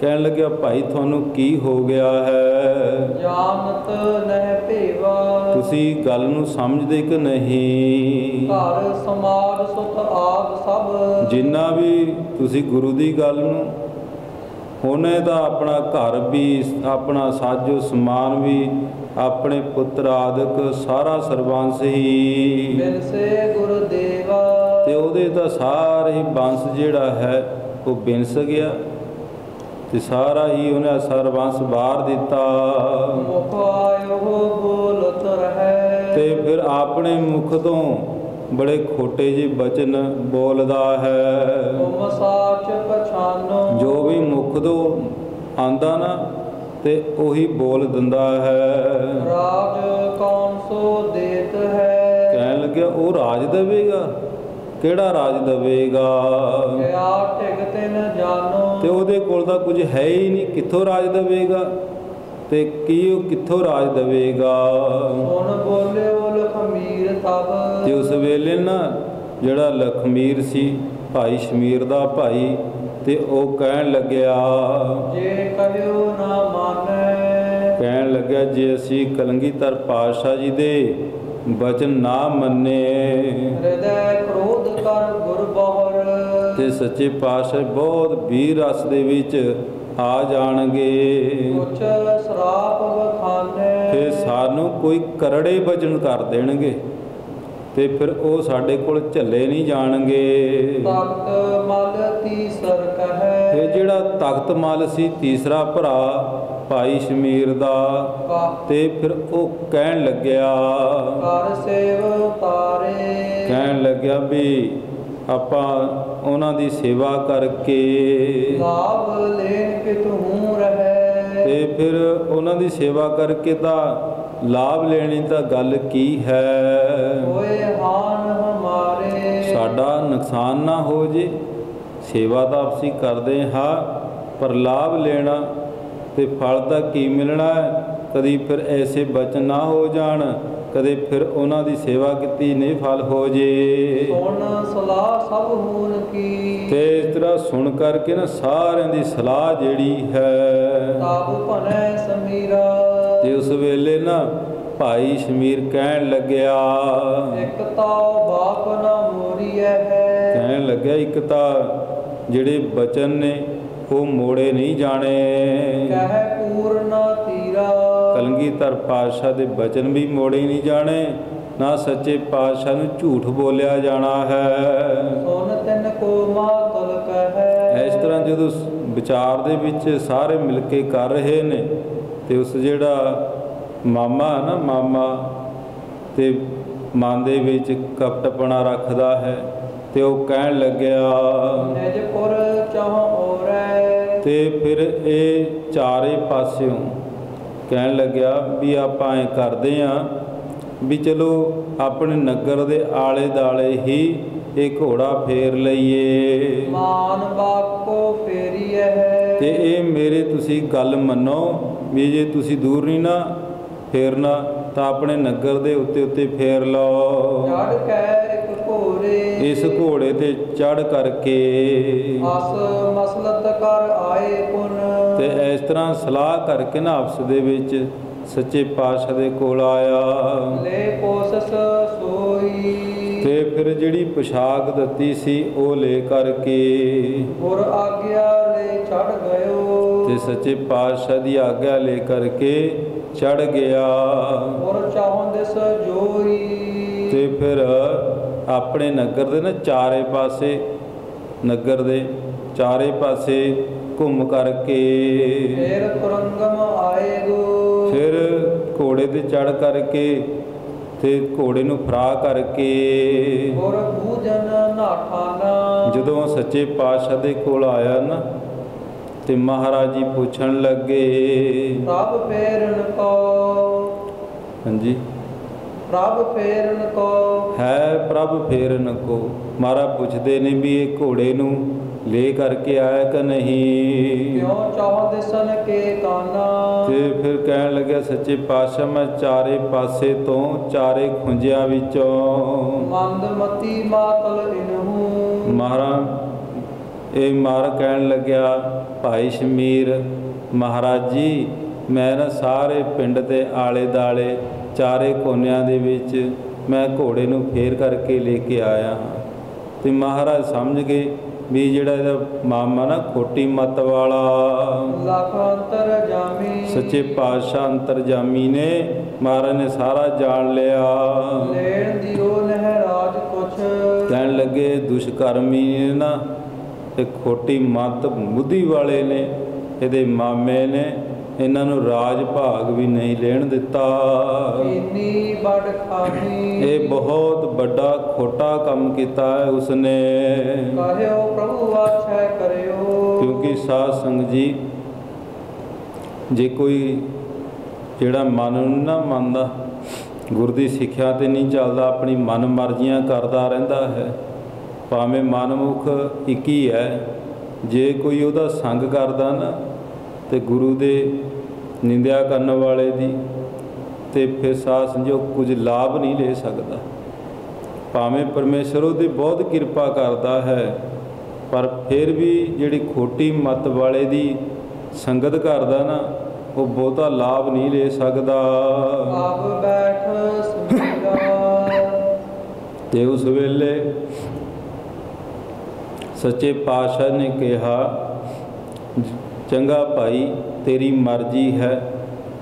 Speaker 2: ਕਹਿਣ ਲੱਗਿਆ ਭਾਈ ਤੁਹਾਨੂੰ ਕੀ ਹੋ ਗਿਆ ਹੈ?
Speaker 3: ਜਾਣਤ ਨਹਿ ਭੇਵਾ।
Speaker 2: ਤੁਸੀਂ ਗੱਲ ਨੂੰ ਸਮਝਦੇ ਕਿ ਨਹੀਂ?
Speaker 3: ਘਰ ਸਮਾਜ ਸੁਖ ਆਦ ਸਭ।
Speaker 2: ਜਿੰਨਾ ਵੀ ਤੁਸੀਂ ਗੁਰੂ ਦੀ ਗੱਲ ਨੂੰ ਉਹਨੇ ਤਾਂ ਆਪਣਾ ਘਰ ਵੀ, ਆਪਣਾ ਸਾਜੋ ਸਮਾਨ ਵੀ, ਆਪਣੇ ਪੁੱਤਰ ਆਦਿਕ ਸਾਰਾ ਸਰਬੰਸ ਹੀ
Speaker 3: ਬਿਨਸੇ ਗੁਰਦੇਵਾ।
Speaker 2: ਤੇ ਉਹਦੇ ਤਾਂ ਸਾਰੇ ਹੀ ਬੰਸ ਜਿਹੜਾ ਹੈ ਉਹ ਬਿਨਸ ਗਿਆ ਤੇ ਸਾਰਾ ਹੀ ਉਹਨੇ ਸਰਬੰਸ ਵਾਰ ਦਿੱਤਾ।
Speaker 3: ਮੁਖ ਆਇਓ ਬੋਲਤ ਰਹੈ।
Speaker 2: ਤੇ ਫਿਰ ਆਪਣੇ ਮੁਖ ਤੋਂ ਬੜੇ ਖੋਟੇ ਜਿਹੇ ਬਚਨ ਬੋਲਦਾ ਹੈ।
Speaker 3: ਤੁਮ ਸਾਚ ਪਛਾਨੋ।
Speaker 2: ਜੋ ਵੀ ਮੁਖ ਤੋਂ ਆਂਦਾ ਨਾ ਤੇ ਉਹੀ ਬੋਲ ਦਿੰਦਾ ਹੈ।
Speaker 3: ਰਾਜ ਕੌਣ ਸੋ ਦੇਤ ਹੈ।
Speaker 2: ਕਹਿਣ ਲੱਗਿਆ ਉਹ ਰਾਜ ਦੇਵੇਗਾ? ਕਿਹੜਾ ਰਾਜ ਦੇਵੇਗਾ?
Speaker 3: ਕਿਆ ਟਿਕ ਤਿਨ ਜਾਨੋ।
Speaker 2: ਤੇ ਉਹਦੇ ਕੋਲ ਤਾਂ ਕੁਝ ਹੈ ਹੀ ਨਹੀਂ, ਕਿੱਥੋਂ ਰਾਜ ਦੇਵੇਗਾ? ਤੇ ਕੀ ਉਹ ਕਿੱਥੋਂ ਰਾਜ ਦੇਵੇਗਾ?
Speaker 3: ਸੁਣ ਬੋਲਿਓ ਲਖਮੀਰ ਤਬ।
Speaker 2: ਤੇ ਉਸ ਵੇਲੇ ਨਾ ਜਿਹੜਾ ਲਖਮੀਰ ਸੀ ਭਾਈ ਸ਼ਮੀਰ ਦਾ ਭਾਈ ਤੇ ਉਹ ਕਹਿਣ ਲੱਗਿਆ
Speaker 3: ਜੇ ਕਹਿਓ ਨਾ ਮਾਨੈ।
Speaker 2: ਕਹਿਣ ਲੱਗਿਆ ਜੇ ਅਸੀਂ ਕਲਗੀਧਰ ਪਾਤਸ਼ਾਹ ਜੀ ਦੇ ਬਚਨ ਨਾ ਮੰਨੇ
Speaker 3: ਹਿਰਦੈ ਕ੍ਰੋਧ ਕਰ ਗੁਰ ਬਹੁਰ।
Speaker 2: ਤੇ ਸੱਚੇ ਪਾਤਸ਼ਾਹ ਬਹੁਤ ਵੀਰ ਰਸ ਦੇ ਵਿੱਚ ਆ ਜਾਣਗੇ।
Speaker 3: ਕੁਛ ਸਰਾਪ ਵਖਾਨੇ।
Speaker 2: ਤੇ ਸਾਨੂੰ ਕੋਈ ਕਰੜੇ ਬਚਨ ਕਰ ਦੇਣਗੇ ਤੇ ਫਿਰ ਉਹ ਸਾਡੇ ਕੋਲ ਝੱਲੇ ਨਹੀਂ ਜਾਣਗੇ।
Speaker 3: ਤਖਤ ਮਲ ਤੀਸਰ ਕਹੈ।
Speaker 2: ਤੇ ਜਿਹੜਾ ਤਖਤ ਮਲ ਸੀ ਤੀਸਰਾ ਭਰਾ ਭਾਈ ਸ਼ਮੀਰ ਦਾ ਤੇ ਫਿਰ ਉਹ ਕਹਿਣ ਲੱਗਿਆ
Speaker 3: ਕਰ ਸੇਵ ਉਤਾਰੇ।
Speaker 2: ਕਹਿਣ ਲੱਗਿਆ ਵੀ ਆਪਾਂ ਉਹਨਾਂ ਦੀ ਸੇਵਾ ਕਰਕੇ
Speaker 3: ਲਾਭ ਲੈਨ ਕਿ ਤੂੰ ਰਹੈ।
Speaker 2: ਤੇ ਫਿਰ ਉਹਨਾਂ ਦੀ ਸੇਵਾ ਕਰਕੇ ਤਾਂ ਲਾਭ ਲੈਣੀ ਤਾਂ ਗੱਲ ਕੀ ਹੈ?
Speaker 3: ਹੋਏ ਹਾਨ ਹਮਾਰੇ।
Speaker 2: ਸਾਡਾ ਨੁਕਸਾਨ ਨਾ ਹੋ ਜੇ। ਸੇਵਾ ਤਾਂ ਅਸੀਂ ਕਰਦੇ ਹਾਂ ਪਰ ਲਾਭ ਲੈਣਾ ਤੇ ਫਲ ਤਾਂ ਕੀ ਮਿਲਣਾ ਹੈ? ਕਦੀ ਫਿਰ ਐਸੇ ਬਚਨ ਨਾ ਹੋ ਜਾਣ, ਕਦੇ ਫਿਰ ਉਹਨਾਂ ਦੀ ਸੇਵਾ ਕੀਤੀ ਨਹੀਂ ਫਲ ਹੋ ਜੇ।
Speaker 3: ਸੁਣ ਸਲਾਹ ਸਭ ਹੋਣ ਕੀ,
Speaker 2: ਤੇ ਇਸ ਤਰ੍ਹਾਂ ਸੁਣ ਕਰਕੇ ਨਾ ਸਾਰਿਆਂ ਦੀ ਸਲਾਹ ਜਿਹੜੀ ਹੈ,
Speaker 3: ਤਬ ਭਨੈ ਸਮੀਰਾ।
Speaker 2: ਤੇ ਉਸ ਵੇਲੇ ਨਾ ਭਾਈ ਸ਼ਮੀਰ ਕਹਿਣ ਲੱਗਿਆ,
Speaker 3: ਇਕ ਤਾਂ ਬਾਪ ਨਾ ਮੋਰੀਐ ਹੈ,
Speaker 2: ਕਹਿਣ ਲੱਗਿਆ ਇੱਕ ਤਾਂ ਜਿਹੜੇ ਬਚਨ ਨੇ ਉਹ ਮੋੜੇ ਨਹੀਂ ਜਾਣੇ।
Speaker 3: ਕਹਿ ਪੂਰਨਾ ਤੀਰਾ,
Speaker 2: ਕਲਗੀਧਰ ਪਾਤਸ਼ਾਹ ਦੇ ਬਚਨ ਵੀ ਮੋੜੇ ਨਹੀਂ ਜਾਣੇ, ਨਾ ਸੱਚੇ ਪਾਤਸ਼ਾਹ ਨੂੰ ਝੂਠ ਬੋਲਿਆ ਜਾਣਾ ਹੈ।
Speaker 3: ਸੁਨ ਤਿਨ ਕੋ ਮਾਤਲ ਕਹੈ।
Speaker 2: ਇਸ ਤਰ੍ਹਾਂ ਜਦੋਂ ਵਿਚਾਰ ਦੇ ਵਿੱਚ ਸਾਰੇ ਮਿਲ ਕੇ ਕਰ ਰਹੇ ਨੇ, ਤੇ ਉਸ ਜਿਹੜਾ ਮਾਮਾ ਨਾ ਮਾਮਾ ਤੇ ਮਨ ਦੇ ਵਿੱਚ ਕਪਟਪਣਾ ਰੱਖਦਾ ਹੈ, ਤੇ ਉਹ ਕਹਿਣ ਲੱਗਿਆ,
Speaker 3: ਨਿਜ ਪੁਰ ਚਾਹ ਔਰੈ।
Speaker 2: ਤੇ ਫਿਰ ਇਹ ਚਾਰੇ ਪਾਸਿਓਂ ਕਹਿਣ ਲੱਗਿਆ ਵੀ ਆਪਾਂ ਐਂ ਕਰਦੇ ਹਾਂ ਵੀ ਚਲੋ ਆਪਣੇ ਨਗਰ ਦੇ ਆਲੇ ਦਾਲੇ ਹੀ ਇਹ ਘੋੜਾ ਫੇਰ ਲਈਏ,
Speaker 3: ਮਾਨ ਬਾਕੋ ਫੇਰੀਐ ਹੈ।
Speaker 2: ਤੇ ਇਹ ਮੇਰੇ ਤੁਸੀਂ ਗੱਲ ਮੰਨੋ ਵੀ ਜੇ ਤੁਸੀਂ ਦੂਰ ਨਹੀਂ ਨਾ ਫੇਰਨਾ ਤਾਂ ਆਪਣੇ ਨਗਰ ਦੇ ਉੱਤੇ ਫੇਰ ਲਓ।
Speaker 3: ਚੜ੍ਹ ਕੈ ਇਕ ਘੋੜੇ,
Speaker 2: ਇਸ ਘੋੜੇ ਤੇ ਚੜ੍ਹ ਕਰਕੇ
Speaker 3: ਅਸ ਮਸਲਤ ਕਰ ਆਏ ਪੁਨ।
Speaker 2: ਤੇ ਇਸ ਤਰ੍ਹਾਂ ਸਲਾਹ ਕਰਕੇ ਨਾ ਆਪਸ ਦੇ ਵਿੱਚ ਸੱਚੇ ਪਾਤਸ਼ਾਹ ਦੇ ਕੋਲ ਆਇਆ।
Speaker 3: ਲੈ ਕੋਸਸ ਸੋਈ,
Speaker 2: ਤੇ ਫਿਰ ਜਿਹੜੀ ਪੁਸ਼ਾਕ ਦਿੱਤੀ ਸੀ ਉਹ ਲੈ ਕਰਕੇ
Speaker 3: ਗੁਰ ਆਗਿਆ ਲੈ ਚੜ੍ਹ ਗਇਓ।
Speaker 2: ਤੇ ਸੱਚੇ ਪਾਤਸ਼ਾਹ ਦੀ ਆਗਿਆ ਲੈ ਕਰਕੇ ਚੜ੍ਹ ਗਿਆ।
Speaker 3: ਗੁਰ ਚਾਹੁੰ ਦਿਸ ਜੋਈ,
Speaker 2: ਤੇ ਫਿਰ ਆਪਣੇ ਨਗਰ ਦੇ ਨਾ ਚਾਰੇ ਪਾਸੇ, ਨਗਰ ਦੇ ਚਾਰੇ ਪਾਸੇ ਘੁੰਮ ਕਰਕੇ
Speaker 3: ਫੇਰ ਤੁਰੰਗਮ ਆਏ ਗੋ।
Speaker 2: ਫਿਰ ਘੋੜੇ ਤੇ ਚੜ੍ਹ ਕਰਕੇ ਤੇ ਘੋੜੇ ਨੂੰ ਫਰਾ ਕਰਕੇ
Speaker 3: ਗੁਰ ਪੂਜਨ ਨਾਠਾਨਾ।
Speaker 2: ਜਦੋਂ ਸੱਚੇ ਪਾਤਸ਼ਾਹ ਦੇ ਕੋਲ ਆਇਆ ਨਾ, ਤੇ ਮਹਾਰਾਜ ਜੀ ਪੁੱਛਣ ਲੱਗੇ,
Speaker 3: ਪ੍ਰਭ ਫੇਰਨ ਕੋ।
Speaker 2: ਹਾਂਜੀ,
Speaker 3: ਪ੍ਰਭ ਫੇਰਨ ਕੋ
Speaker 2: ਹੈ ਪ੍ਰਭ ਫੇਰਨ ਕੋ। ਮਹਾਰਾਜ ਪੁੱਛਦੇ ਨੇ ਵੀ ਇਹ ਘੋੜੇ ਨੂੰ ਲੈ ਕਰਕੇ ਆਇਆ ਕਿ ਨਹੀਂ।
Speaker 3: ਕਿਉਂ ਚਾਹੁੰ ਦਿਸਨ ਕੇ ਕਾਨਾ।
Speaker 2: ਤੇ ਫਿਰ ਕਹਿਣ ਲੱਗਿਆ ਸੱਚੇ ਪਾਤਸ਼ਾਹ ਮੈਂ ਚਾਰੇ ਪਾਸੇ ਤੋਂ ਚਾਰੇ ਖੁੰਝਿਆਂ ਵਿੱਚੋਂ।
Speaker 3: ਮੰਦ ਮਤੀ ਮਾਤਲ ਇਨਹੂ।
Speaker 2: ਮਹਾਰਾਜ ਕਹਿਣ ਲੱਗਿਆ ਭਾਈ ਸ਼ਮੀਰ ਮਹਾਰਾਜ ਜੀ ਮੈਂ ਨਾ ਸਾਰੇ ਪਿੰਡ ਦੇ ਆਲੇ ਦਾਲੇ ਚਾਰੇ ਕੋਨਿਆਂ ਦੇ ਵਿੱਚ ਮੈਂ ਘੋੜੇ ਨੂੰ ਫੇਰ ਕਰਕੇ ਲੈ ਕੇ ਆਇਆ ਹਾਂ। ਤੇ ਮਹਾਰਾਜ ਸਮਝ ਗਏ ਵੀ ਜਿਹੜਾ ਇਹਦਾ ਮਾਮਾ ਨਾ ਖੋਟੀ ਮੱਤ ਵਾਲਾ।
Speaker 3: ਲੱਖ ਅੰਤਰ ਜਾਮੀ।
Speaker 2: ਸੱਚੇ ਪਾਤਸ਼ਾਹ ਅੰਤਰਜਾਮੀ ਨੇ, ਮਹਾਰਾਜ ਨੇ ਸਾਰਾ ਜਾਣ ਲਿਆ।
Speaker 3: ਲੈਣ ਦਿਓ ਨਹਿ ਰਾਜ ਕੁਛ।
Speaker 2: ਕਹਿਣ ਲੱਗੇ ਦੁਸ਼ਕਰਮੀ ਨੇ ਨਾ ਤੇ ਖੋਟੀ ਮੱਤ ਬੁੱਧੀ ਵਾਲੇ ਨੇ, ਇਹਦੇ ਮਾਮੇ ਨੇ, ਇਹਨਾਂ ਨੂੰ ਰਾਜ ਭਾਗ ਵੀ ਨਹੀਂ ਲੈਣ ਦਿੱਤਾ।
Speaker 3: ਇੰਨੀ ਬੜ ਖਾਮੀ।
Speaker 2: ਇਹ ਬਹੁਤ ਵੱਡਾ ਖੋਟਾ ਕੰਮ ਕੀਤਾ ਹੈ ਉਸਨੇ।
Speaker 3: ਕਹਿਓ ਪ੍ਰਭੂ ਆਛੈ ਕਰਿਓ।
Speaker 2: ਕਿਉਂਕਿ ਸਾਧ ਸੰਗਤ ਜੀ ਜੇ ਕੋਈ ਜਿਹੜਾ ਮਨ ਨੂੰ ਨਾ ਮੰਨਦਾ, ਗੁਰ ਦੀ ਸਿੱਖਿਆ ਤੇ ਨਹੀਂ ਚੱਲਦਾ, ਆਪਣੀ ਮਨ ਮਰਜ਼ੀਆਂ ਕਰਦਾ ਰਹਿੰਦਾ ਹੈ, ਭਾਵੇਂ ਮਨਮੁਖ ਇੱਕ ਹੀ ਹੈ, ਜੇ ਕੋਈ ਉਹਦਾ ਸੰਗ ਕਰਦਾ ਨਾ ਤੇ ਗੁਰੂ ਦੇ ਨਿੰਦਿਆ ਕਰਨ ਵਾਲੇ ਦੀ, ਤੇ ਫਿਰ ਸਾਧ ਸੰਜੋ ਕੁਝ ਲਾਭ ਨਹੀਂ ਲੈ ਸਕਦਾ। ਭਾਵੇਂ ਪਰਮੇਸ਼ਰ ਉਹਦੀ ਬਹੁਤ ਕਿਰਪਾ ਕਰਦਾ ਹੈ, ਪਰ ਫਿਰ ਵੀ ਜਿਹੜੀ ਖੋਟੀ ਮੱਤ ਵਾਲੇ ਦੀ ਸੰਗਤ ਕਰਦਾ ਨਾ, ਉਹ ਬਹੁਤਾ ਲਾਭ ਨਹੀਂ ਲੈ ਸਕਦਾ।
Speaker 3: ਆਪ ਬੈਠ ਸਮੀਰਾ।
Speaker 2: ਤੇ ਉਸ ਵੇਲੇ ਸੱਚੇ ਪਾਤਸ਼ਾਹ ਨੇ ਕਿਹਾ ਚੰਗਾ ਭਾਈ ਤੇਰੀ ਮਰਜ਼ੀ ਹੈ,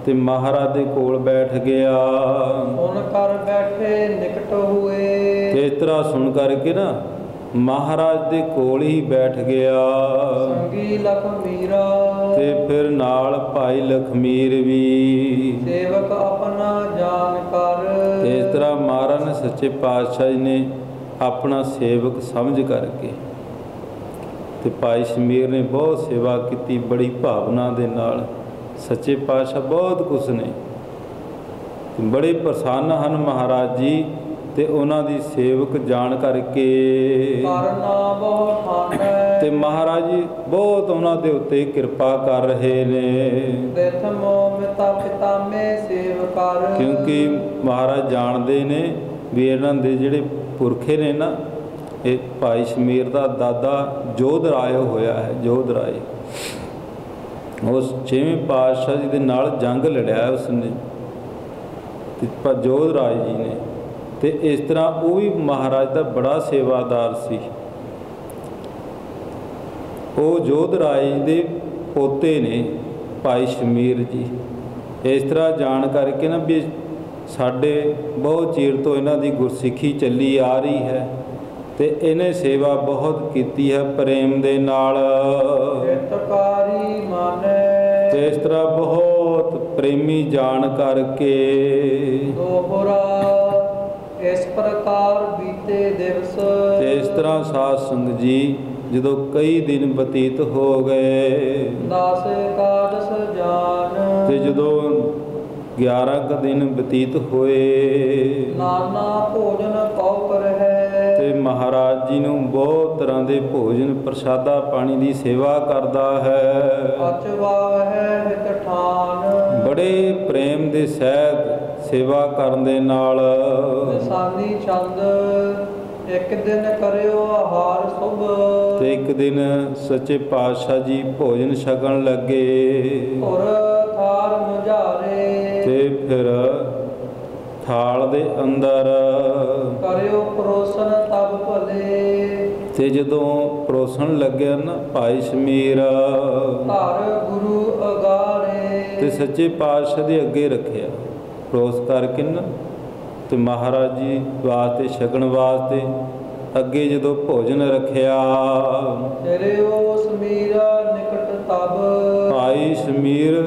Speaker 2: ਤੇ ਮਹਾਰਾਜ ਦੇ ਕੋਲ ਬੈਠ ਗਿਆ।
Speaker 3: ਸੁਣ ਕਰ ਬੈਠੇ ਨਿਕਟ ਹੋਏ।
Speaker 2: ਤੇ ਇਸ ਤਰ੍ਹਾਂ ਸੁਣ ਕਰਕੇ ਨਾ ਮਹਾਰਾਜ ਦੇ ਕੋਲ ਹੀ ਬੈਠ ਗਿਆ।
Speaker 3: ਸੰਗੀ ਲਖਮੀਰਾ।
Speaker 2: ਤੇ ਫਿਰ ਨਾਲ ਭਾਈ ਲਖਮੀਰ ਵੀ।
Speaker 3: ਸੇਵਕ ਆਪਣਾ ਜਾਣ ਕਰ।
Speaker 2: ਤੇ ਇਸ ਤਰ੍ਹਾਂ ਮਹਾਰਾਜ ਨੇ ਸੱਚੇ ਪਾਤਸ਼ਾਹ ਜੀ ਨੇ ਆਪਣਾ ਸੇਵਕ ਸਮਝ ਕਰਕੇ, ਤੇ ਭਾਈ ਸ਼ਮੀਰ ਨੇ ਬਹੁਤ ਸੇਵਾ ਕੀਤੀ ਬੜੀ ਭਾਵਨਾ ਦੇ ਨਾਲ। ਸੱਚੇ ਪਾਤਸ਼ਾਹ ਬਹੁਤ ਕੁਛ ਨੇ, ਬੜੇ ਪ੍ਰਸੰਨ ਹਨ ਮਹਾਰਾਜ ਜੀ ਤੇ ਉਹਨਾਂ ਦੀ ਸੇਵਕ ਜਾਣ ਕਰਕੇ
Speaker 3: ਕਰਨਾ ਬਹੁ ਠਾਨੈ
Speaker 2: ਤੇ ਮਹਾਰਾਜ ਜੀ ਬਹੁਤ ਉਹਨਾਂ ਦੇ ਉੱਤੇ ਕਿਰਪਾ ਕਰ ਰਹੇ ਨੇ,
Speaker 3: ਬਿਥਮੋ ਮਿਤਾ ਪਿਤਾ ਮੇ ਸੇਵ ਕਰ।
Speaker 2: ਕਿਉਂਕਿ ਮਹਾਰਾਜ ਜਾਣਦੇ ਨੇ ਵੀ ਇਹਨਾਂ ਦੇ ਜਿਹੜੇ ਪੁਰਖੇ ਨੇ ਨਾ, ਇਹ ਭਾਈ ਸ਼ਮੀਰ ਦਾ ਦਾਦਾ ਜੋਧ ਰਾਏ ਹੋਇਆ ਹੈ। ਜੋਧ ਰਾਏ ਉਸ 6ਵੇਂ ਪਾਤਸ਼ਾਹ ਜੀ ਦੇ ਨਾਲ ਜੰਗ ਲੜਿਆ ਉਸਨੇ, ਤੇ ਪਰ ਜੋਧ ਰਾਏ ਜੀ ਨੇ, ਤੇ ਇਸ ਤਰ੍ਹਾਂ ਉਹ ਵੀ ਮਹਾਰਾਜ ਦਾ ਬੜਾ ਸੇਵਾਦਾਰ ਸੀ। ਉਹ ਜੋਧ ਰਾਏ ਦੇ ਪੋਤੇ ਨੇ ਭਾਈ ਸ਼ਮੀਰ ਜੀ। ਇਸ ਤਰ੍ਹਾਂ ਜਾਣ ਕਰਕੇ ਨਾ ਵੀ ਸਾਡੇ ਬਹੁਤ ਚਿਰ ਤੋਂ ਇਹਨਾਂ ਦੀ ਗੁਰਸਿੱਖੀ ਚੱਲੀ ਆ ਰਹੀ ਹੈ, ਤੇ ਇਹਨੇ ਸੇਵਾ ਬਹੁਤ ਕੀਤੀ ਹੈ ਪ੍ਰੇਮ ਦੇ ਨਾਲ,
Speaker 3: ਹਿਤਕਾਰੀ ਮਾਨੈ
Speaker 2: ਤੇ ਇਸ ਤਰ੍ਹਾਂ ਬਹੁਤ ਪ੍ਰੇਮੀ ਜਾਣ ਕਰਕੇ
Speaker 3: ਦੋਹਰਾ ਇਸ ਪ੍ਰਕਾਰ ਬੀਤੇ ਦਿਵਸ।
Speaker 2: ਤੇ ਇਸ ਤਰ੍ਹਾਂ ਸਾਧ ਸੰਗਤ ਜੀ ਜਦੋਂ ਕਈ ਦਿਨ ਬਤੀਤ ਹੋ ਗਏ,
Speaker 3: ਦਾਸ ਕਾਦਸ ਜਾਨ
Speaker 2: ਤੇ ਜਦੋਂ 11 ਕੁ ਦਿਨ ਬਤੀਤ ਹੋਏ,
Speaker 3: ਨਾਨਾ ਭੋਜਨ ਕਉ ਕਰਹਿ
Speaker 2: ਤੇ ਮਹਾਰਾਜ ਜੀ ਨੂੰ ਬਹੁਤ ਤਰ੍ਹਾਂ ਦੇ ਭੋਜਨ ਪ੍ਰਸ਼ਾਦਾ ਪਾਣੀ ਦੀ ਸੇਵਾ ਕਰਦਾ ਹੈ।
Speaker 3: ਅਚਵਾਵਹਿ ਹਿਤ ਠਾਨ
Speaker 2: ਬੜੇ ਪ੍ਰੇਮ ਦੇ ਸਹਿਤ ਸੇਵਾ ਕਰਨ ਦੇ ਨਾਲ
Speaker 3: ਨਿਸ਼ਾਨੀ ਚੰਦ ਇੱਕ ਦਿਨ ਕਰਿਓ ਆਹਾਰ ਸੁਭ।
Speaker 2: ਤੇ ਇੱਕ ਦਿਨ ਸੱਚੇ ਪਾਤਸ਼ਾਹ ਜੀ ਭੋਜਨ ਛਕਣ ਲੱਗੇ,
Speaker 3: ਔਰ ਥਾਰ ਮੁਝਾਰੇ
Speaker 2: ਤੇ ਫਿਰ ਥਾਲ ਦੇ ਅੰਦਰ
Speaker 3: ਕਰਿਓ ਪਰੋਸਨ ਤਬ ਭਲੇ।
Speaker 2: ਤੇ ਜਦੋਂ ਪਰੋਸਣ ਲੱਗਿਆ ਨਾ ਭਾਈ ਸ਼ਮੀਰ,
Speaker 3: ਧਰ ਗੁਰੂ ਅਗਾਰੇ
Speaker 2: ਤੇ ਸੱਚੇ ਪਾਤਸ਼ਾਹ ਦੇ ਅੱਗੇ ਰੱਖਿਆ ਪਰੋਸ ਕਰਕੇ ਨਾ, ਤੇ ਮਹਾਰਾਜ ਜੀ ਵਾਸਤੇ ਛਕਣ ਵਾਸਤੇ ਅੱਗੇ ਜਦੋਂ ਭੋਜਨ ਰੱਖਿਆ,
Speaker 3: ਤੇਰਿਓ ਸਮੀਰਾ ਨਿਕਟ ਤਬ
Speaker 2: ਭਾਈ ਸ਼ਮੀਰ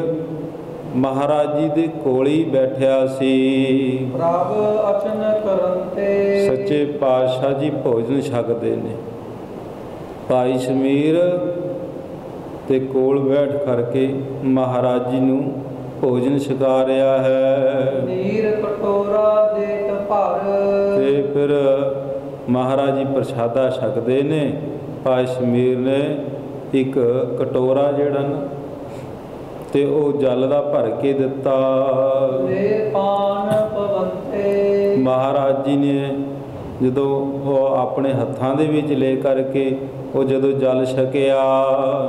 Speaker 2: ਮਹਾਰਾਜ ਜੀ ਦੇ ਕੋਲ ਹੀ ਬੈਠਿਆ ਸੀ।
Speaker 3: ਪ੍ਰਭ ਅਚਨ ਕਰੰਤੇ
Speaker 2: ਸੱਚੇ ਪਾਤਸ਼ਾਹ ਜੀ ਭੋਜਨ ਛਕਦੇ ਨੇ, ਭਾਈ ਸ਼ਮੀਰ ਤੇ ਕੋਲ ਬੈਠ ਕਰਕੇ ਮਹਾਰਾਜ ਜੀ ਨੂੰ ਭੋਜਨ ਛਕਾ ਰਿਹਾ ਹੈ।
Speaker 3: ਨੀਰ ਕਟੋਰਾ ਦੇਤ ਭਰ
Speaker 2: ਤੇ ਫਿਰ ਮਹਾਰਾਜ ਜੀ ਪ੍ਰਸ਼ਾਦਾ ਛਕਦੇ ਨੇ। ਭਾਈ ਸ਼ਮੀਰ ਨੇ ਇੱਕ ਕਟੋਰਾ ਜਿਹੜਾ ਨਾ, ਤੇ ਉਹ ਜਲ ਦਾ ਭਰ ਕੇ ਦਿੱਤਾ।
Speaker 3: ਦੇ ਪਾਨ ਪਵੰਤੇ
Speaker 2: ਮਹਾਰਾਜ ਜੀ ਨੇ ਜਦੋਂ ਉਹ ਆਪਣੇ ਹੱਥਾਂ ਦੇ ਵਿੱਚ ਲੈ ਕਰਕੇ ਉਹ ਜਦੋਂ ਜਲ ਛਕਿਆ,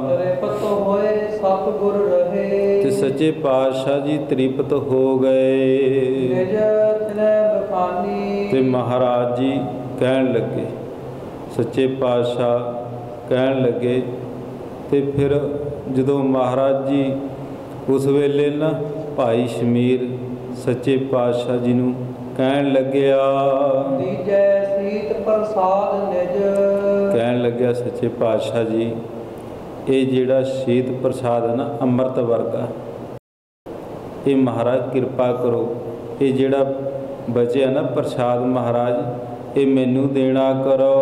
Speaker 3: ਤ੍ਰਿਪਤ ਹੋਏ ਸਤਿਗੁਰ ਰਹੇ।
Speaker 2: ਤੇ ਸੱਚੇ ਪਾਤਸ਼ਾਹ ਜੀ ਤ੍ਰਿਪਤ ਹੋ ਗਏ।
Speaker 3: ਨਿਜ ਤਿਨੈ ਬਖਾਨੀ
Speaker 2: ਤੇ ਮਹਾਰਾਜ ਜੀ ਕਹਿਣ ਲੱਗੇ, ਸੱਚੇ ਪਾਤਸ਼ਾਹ ਕਹਿਣ ਲੱਗੇ, ਤੇ ਫਿਰ ਜਦੋਂ ਮਹਾਰਾਜ ਜੀ ਉਸ ਵੇਲੇ ਨਾ ਭਾਈ ਸ਼ਮੀਰ ਸੱਚੇ ਪਾਤਸ਼ਾਹ ਜੀ ਨੂੰ ਕਹਿਣ ਲੱਗਿਆ,
Speaker 3: ਦੀਜੈ ਸੀਤ ਪ੍ਰਸਾਦ ਨਿਜ
Speaker 2: ਕਹਿਣ ਲੱਗਿਆ ਸੱਚੇ ਪਾਤਸ਼ਾਹ ਜੀ ਇਹ ਜਿਹੜਾ ਸ਼ੀਤ ਪ੍ਰਸਾਦ ਹੈ ਨਾ ਅੰਮ੍ਰਿਤ ਵਰਗਾ, ਇਹ ਮਹਾਰਾਜ ਕਿਰਪਾ ਕਰੋ, ਇਹ ਜਿਹੜਾ ਬਚਿਆ ਨਾ ਪ੍ਰਸਾਦ ਮਹਾਰਾਜ ਇਹ ਮੈਨੂੰ ਦੇਣਾ ਕਰੋ।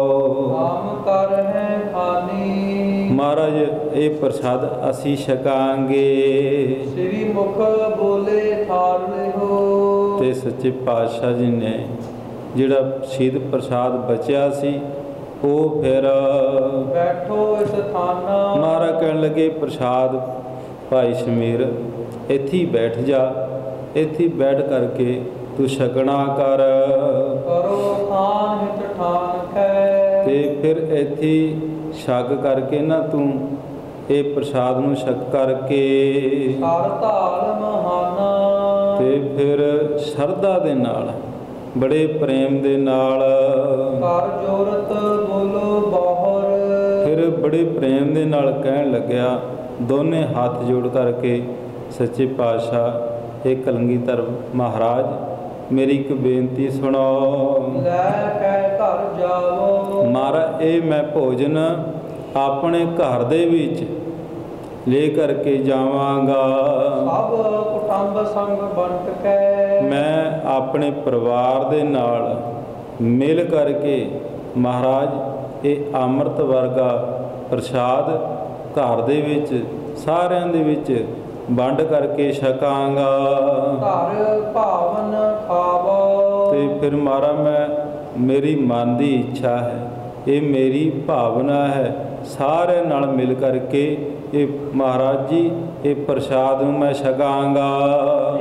Speaker 3: ਨਾਮ ਕਰ ਹੈ ਖਾਨੀ
Speaker 2: ਮਹਾਰਾਜ ਇਹ ਪ੍ਰਸਾਦ ਅਸੀਂ ਛਕਾਂਗੇ।
Speaker 3: ਸ੍ਰੀ ਮੁਖ ਬੋਲੇ ਠਾਰ ਲਿਓ।
Speaker 2: ਤੇ ਸੱਚੇ ਪਾਤਸ਼ਾਹ ਜੀ ਨੇ ਜਿਹੜਾ ਸ਼ਹੀਦ ਪ੍ਰਸਾਦ ਬਚਿਆ ਸੀ ਉਹ ਫਿਰ
Speaker 3: ਬੈਠੋ ਇਸ ਥਾਨਾ
Speaker 2: ਮਹਾਰਾਜ ਕਹਿਣ ਲੱਗੇ ਪ੍ਰਸਾਦ ਭਾਈ ਸ਼ਮੀਰ ਇੱਥੇ ਹੀ ਬੈਠ ਜਾ, ਇੱਥੇ ਹੀ ਬੈਠ ਕਰਕੇ ਤੂੰ ਛਕਣਾ ਕਰ।
Speaker 3: ਕਰੋ ਖਾਨ ਹਿਤ ਠਾਨ ਖੈ
Speaker 2: ਤੇ ਫਿਰ ਇੱਥੇ ਛਕ ਕਰਕੇ ਨਾ ਤੂੰ ਇਹ ਪ੍ਰਸਾਦ ਨੂੰ ਛਕ ਕਰਕੇ
Speaker 3: ਸਰ ਧਾਲ ਮਹਾਨਾ
Speaker 2: ਤੇ ਫਿਰ ਸ਼ਰਧਾ ਦੇ ਨਾਲ ਬੜੇ ਪ੍ਰੇਮ ਦੇ ਨਾਲ
Speaker 3: ਕਰ ਜੋਰਤ ਬੋਲੋ ਬਾਹਰ।
Speaker 2: ਫਿਰ ਬੜੇ ਪ੍ਰੇਮ ਦੇ ਨਾਲ ਕਹਿਣ ਲੱਗਿਆ ਦੋਨੇ ਹੱਥ ਜੋੜ ਕਰਕੇ ਸੱਚੇ ਪਾਤਸ਼ਾਹ ਇਹ ਕਲਗੀਧਰ ਮਹਾਰਾਜ ਮੇਰੀ ਇੱਕ ਬੇਨਤੀ ਸੁਣੋ।
Speaker 3: ਲੈ ਕੇ ਘਰ ਜਾਵੋ।
Speaker 2: ਮਹਾਰਾਜ ਇਹ ਮੈਂ ਭੋਜਨ ਆਪਣੇ ਘਰ ਦੇ ਵਿੱਚ ਲੈ ਕਰਕੇ ਜਾਵਾਂਗਾ।
Speaker 3: ਸਭ ਕੁਟੰਬ ਸੰਗ ਬੰਟ ਕੇ
Speaker 2: ਮੈਂ ਆਪਣੇ ਪਰਿਵਾਰ ਦੇ ਨਾਲ ਮਿਲ ਕਰਕੇ ਮਹਾਰਾਜ ਇਹ ਅੰਮ੍ਰਿਤ ਵਰਗਾ ਪ੍ਰਸਾਦ ਘਰ ਦੇ ਵਿੱਚ ਸਾਰਿਆਂ ਦੇ ਵਿੱਚ ਵੰਡ ਕਰਕੇ ਛਕਾਂਗਾ।
Speaker 3: ਘਰ ਭਾਵਨ ਖਾਵੋ।
Speaker 2: ਤੇ ਫਿਰ ਮਹਾਰਾਜ ਮੈਂ ਮੇਰੀ ਮਨ ਦੀ ਇੱਛਾ ਹੈ, ਇਹ ਮੇਰੀ ਭਾਵਨਾ ਹੈ। ਸਾਰਿਆਂ ਨਾਲ ਮਿਲ ਕਰਕੇ ਇਹ ਮਹਾਰਾਜ ਜੀ ਇਹ ਪ੍ਰਸ਼ਾਦ ਨੂੰ ਮੈਂ ਛਕਾਂਗਾ।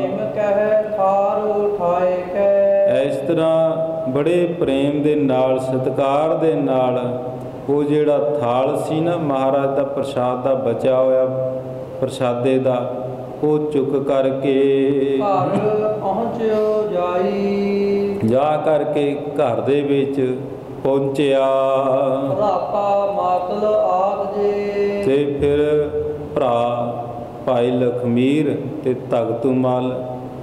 Speaker 3: ਇਮ ਕਹਿ ਠਾਰ ਉਠਾਏ ਕੈ।
Speaker 2: ਇਸ ਤਰ੍ਹਾਂ ਬੜੇ ਪ੍ਰੇਮ ਦੇ ਨਾਲ, ਸਤਿਕਾਰ ਦੇ ਨਾਲ ਉਹ ਜਿਹੜਾ ਥਾਲ ਸੀ ਨਾ ਮਹਾਰਾਜ ਦਾ ਪ੍ਰਸ਼ਾਦ ਦਾ ਬਚਿਆ ਹੋਇਆ ਪ੍ਰਸ਼ਾਦੇ ਦਾ, ਉਹ ਚੁੱਕ ਕਰਕੇ
Speaker 3: ਘਰ ਪਹੁੰਚਿਓ ਜਾਈ।
Speaker 2: ਜਾ ਕਰਕੇ ਘਰ ਦੇ ਵਿੱਚ ਪਹੁੰਚਿਆ।
Speaker 3: ਭਰਾਤਾ ਮਾਤਲ ਆਦ ਜੇ।
Speaker 2: ਤੇ ਫਿਰ ਭਰਾ ਭਾਈ ਲਖਮੀਰ ਤੇ ਤਖਤੂਮਲ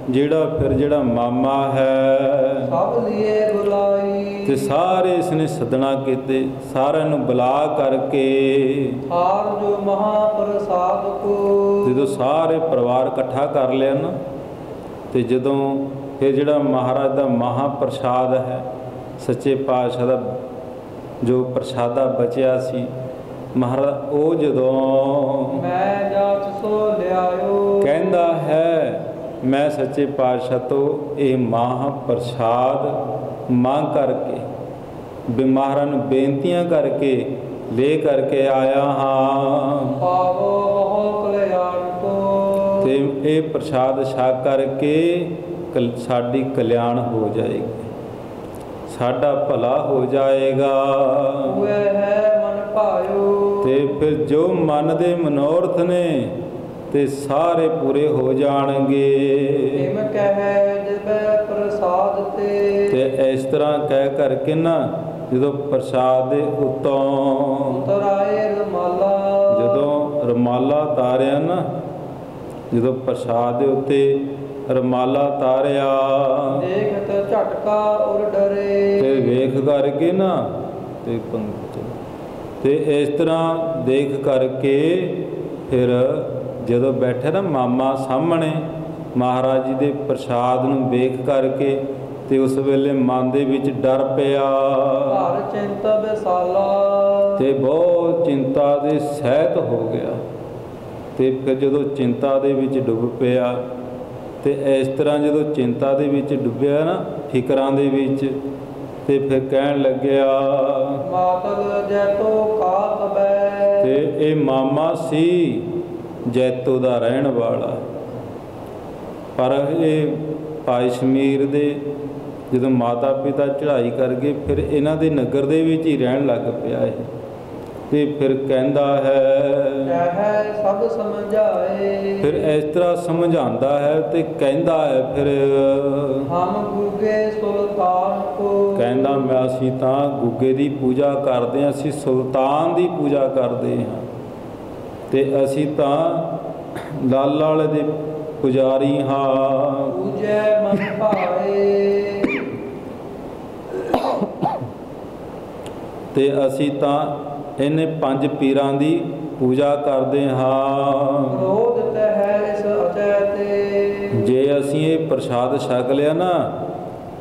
Speaker 2: ਜਿਹੜਾ ਮਾਮਾ ਹੈ,
Speaker 3: ਸਭ ਲੀਏ ਬੁਲਾਈ।
Speaker 2: ਤੇ ਸਾਰੇ ਇਸਨੇ ਸੱਦਣਾ ਕੀਤੇ, ਸਾਰਿਆਂ ਨੂੰ ਬੁਲਾ ਕਰਕੇ
Speaker 3: ਹਾਰ ਜੋ ਮਹਾਪ੍ਰਸਾਦ ਕੋ।
Speaker 2: ਜਦੋਂ ਸਾਰੇ ਪਰਿਵਾਰ ਇਕੱਠਾ ਕਰ ਲਿਆ ਨਾ, ਤੇ ਜਦੋਂ ਇਹ ਜਿਹੜਾ ਮਹਾਰਾਜ ਦਾ ਮਹਾਪ੍ਰਸਾਦ ਹੈ, ਸੱਚੇ ਪਾਤਸ਼ਾਹ ਦਾ ਜੋ ਪ੍ਰਸ਼ਾਦਾ ਬਚਿਆ ਸੀ ਮਹਾਰਾਜ, ਉਹ ਜਦੋਂ
Speaker 3: ਮੈਂ ਜਾਚ ਸੋ ਲਿਆਇਓ।
Speaker 2: ਕਹਿੰਦਾ ਹੈ ਮੈਂ ਸੱਚੇ ਪਾਤਸ਼ਾਹ ਤੋਂ ਇਹ ਮਹਾਪ੍ਰਸਾਦ ਮੰਗ ਕਰਕੇ ਮਹਾਰਾਜ ਨੂੰ ਬੇਨਤੀਆਂ ਕਰਕੇ ਲੈ ਕਰਕੇ ਆਇਆ ਹਾਂ।
Speaker 3: ਪਾਵੋ ਬਹੁ ਕਲਿਆਣ ਕੋ।
Speaker 2: ਤੇ ਇਹ ਪ੍ਰਸ਼ਾਦ ਛਕ ਕਰਕੇ ਸਾਡੀ ਕਲਿਆਣ ਹੋ ਜਾਏਗੀ, ਸਾਡਾ ਭਲਾ ਹੋ ਜਾਏਗਾ।
Speaker 3: ਹੋਏ ਹੈ ਮਨ ਭਾਇਓ।
Speaker 2: ਤੇ ਫਿਰ ਜੋ ਮਨ ਦੇ ਮਨੋਰਥ ਨੇ ਤੇ ਸਾਰੇ ਪੂਰੇ ਹੋ ਜਾਣਗੇ।
Speaker 3: ਇਮ ਕਹਿ ਜਿਬੈ ਪ੍ਰਸਾਦ ਤੇ।
Speaker 2: ਤੇ ਇਸ ਤਰ੍ਹਾਂ ਕਹਿ ਕਰਕੇ ਨਾ ਜਦੋਂ ਪ੍ਰਸਾਦ ਦੇ ਉੱਤੋਂ
Speaker 3: ਉਤਰਾਏ ਰਮਾਲਾ।
Speaker 2: ਜਦੋਂ ਰਮਾਲਾ ਤਾਰਿਆ ਨਾ, ਜਦੋਂ ਪ੍ਰਸਾਦ ਦੇ ਉੱਤੇ ਰਮਾਲਾ ਤਾਰਿਆ
Speaker 3: ਦੇਖਤ ਝਟਕਾ ਉਰ ਡਰੇ।
Speaker 2: ਤੇ ਵੇਖ ਕਰਕੇ ਨਾ ਤੇ ਪੰਕਤ ਤੇ ਇਸ ਤਰ੍ਹਾਂ ਦੇਖ ਕਰਕੇ ਫਿਰ ਜਦੋਂ ਬੈਠੇ ਨਾ ਮਾਮਾ ਸਾਹਮਣੇ ਮਹਾਰਾਜ ਜੀ ਦੇ ਪ੍ਰਸਾਦ ਨੂੰ ਵੇਖ ਕਰਕੇ, ਤੇ ਉਸ ਵੇਲੇ ਮਨ ਦੇ ਵਿੱਚ ਡਰ ਪਿਆ
Speaker 3: ਘਰ ਚਿੰਤ ਬਿਸਾਲਾ।
Speaker 2: ਤੇ ਬਹੁਤ ਚਿੰਤਾ ਦੇ ਸਹਿਤ ਹੋ ਗਿਆ। ਤੇ ਫਿਰ ਜਦੋਂ ਚਿੰਤਾ ਦੇ ਵਿੱਚ ਡੁੱਬ ਪਿਆ, ਤੇ ਇਸ ਤਰ੍ਹਾਂ ਜਦੋਂ ਚਿੰਤਾ ਦੇ ਵਿੱਚ ਡੁੱਬਿਆ ਨਾ, ਫਿਕਰਾਂ ਦੇ ਵਿੱਚ, ਤੇ ਫਿਰ ਕਹਿਣ ਲੱਗਿਆ
Speaker 3: ਮਾਤਲ ਜੈਤੋ ਕਾਤ ਬੈ।
Speaker 2: ਤੇ ਇਹ ਮਾਮਾ ਸੀ ਜੈਤੋ ਦਾ ਰਹਿਣ ਵਾਲਾ, ਪਰ ਇਹ ਭਾਈ ਸ਼ਮੀਰ ਦੇ ਜਦੋਂ ਮਾਤਾ ਪਿਤਾ ਚੜ੍ਹਾਈ ਕਰ ਗਏ, ਫਿਰ ਇਹਨਾਂ ਦੇ ਨਗਰ ਦੇ ਵਿੱਚ ਹੀ ਰਹਿਣ ਲੱਗ ਪਿਆ ਇਹ। ਤੇ ਫਿਰ ਕਹਿੰਦਾ ਹੈ
Speaker 3: ਕਹਿ ਸਭ ਸਮਝਾਏ।
Speaker 2: ਫਿਰ ਇਸ ਤਰ੍ਹਾਂ ਸਮਝਾਉਂਦਾ ਹੈ ਤੇ ਕਹਿੰਦਾ ਹੈ ਫਿਰ
Speaker 3: ਹਮ ਗੁਗੇ ਸੁਲਤਾਨ ਕੋ।
Speaker 2: ਕਹਿੰਦਾ ਮੈਂ ਅਸੀਂ ਤਾਂ ਗੁੱਗੇ ਦੀ ਪੂਜਾ ਕਰਦੇ ਹਾਂ, ਅਸੀਂ ਸੁਲਤਾਨ ਦੀ ਪੂਜਾ ਕਰਦੇ ਹਾਂ, ਤੇ ਅਸੀਂ ਤਾਂ ਲਾਲਾ ਵਾਲੇ ਦੇ ਪੁਜਾਰੀ ਹਾਂ।
Speaker 3: ਪੂਜੈ ਮਨ ਭਾਏ।
Speaker 2: ਤੇ ਅਸੀਂ ਤਾਂ ਇਹਨੇ ਪੰਜ ਪੀਰਾਂ ਦੀ ਪੂਜਾ ਕਰਦੇ ਹਾਂ।
Speaker 3: ਕ੍ਰੋਧ ਤਹਿ ਇਸ ਅਜੈ ਤੇ।
Speaker 2: ਜੇ ਅਸੀਂ ਇਹ ਪ੍ਰਸ਼ਾਦ ਛਕ ਲਿਆ ਨਾ,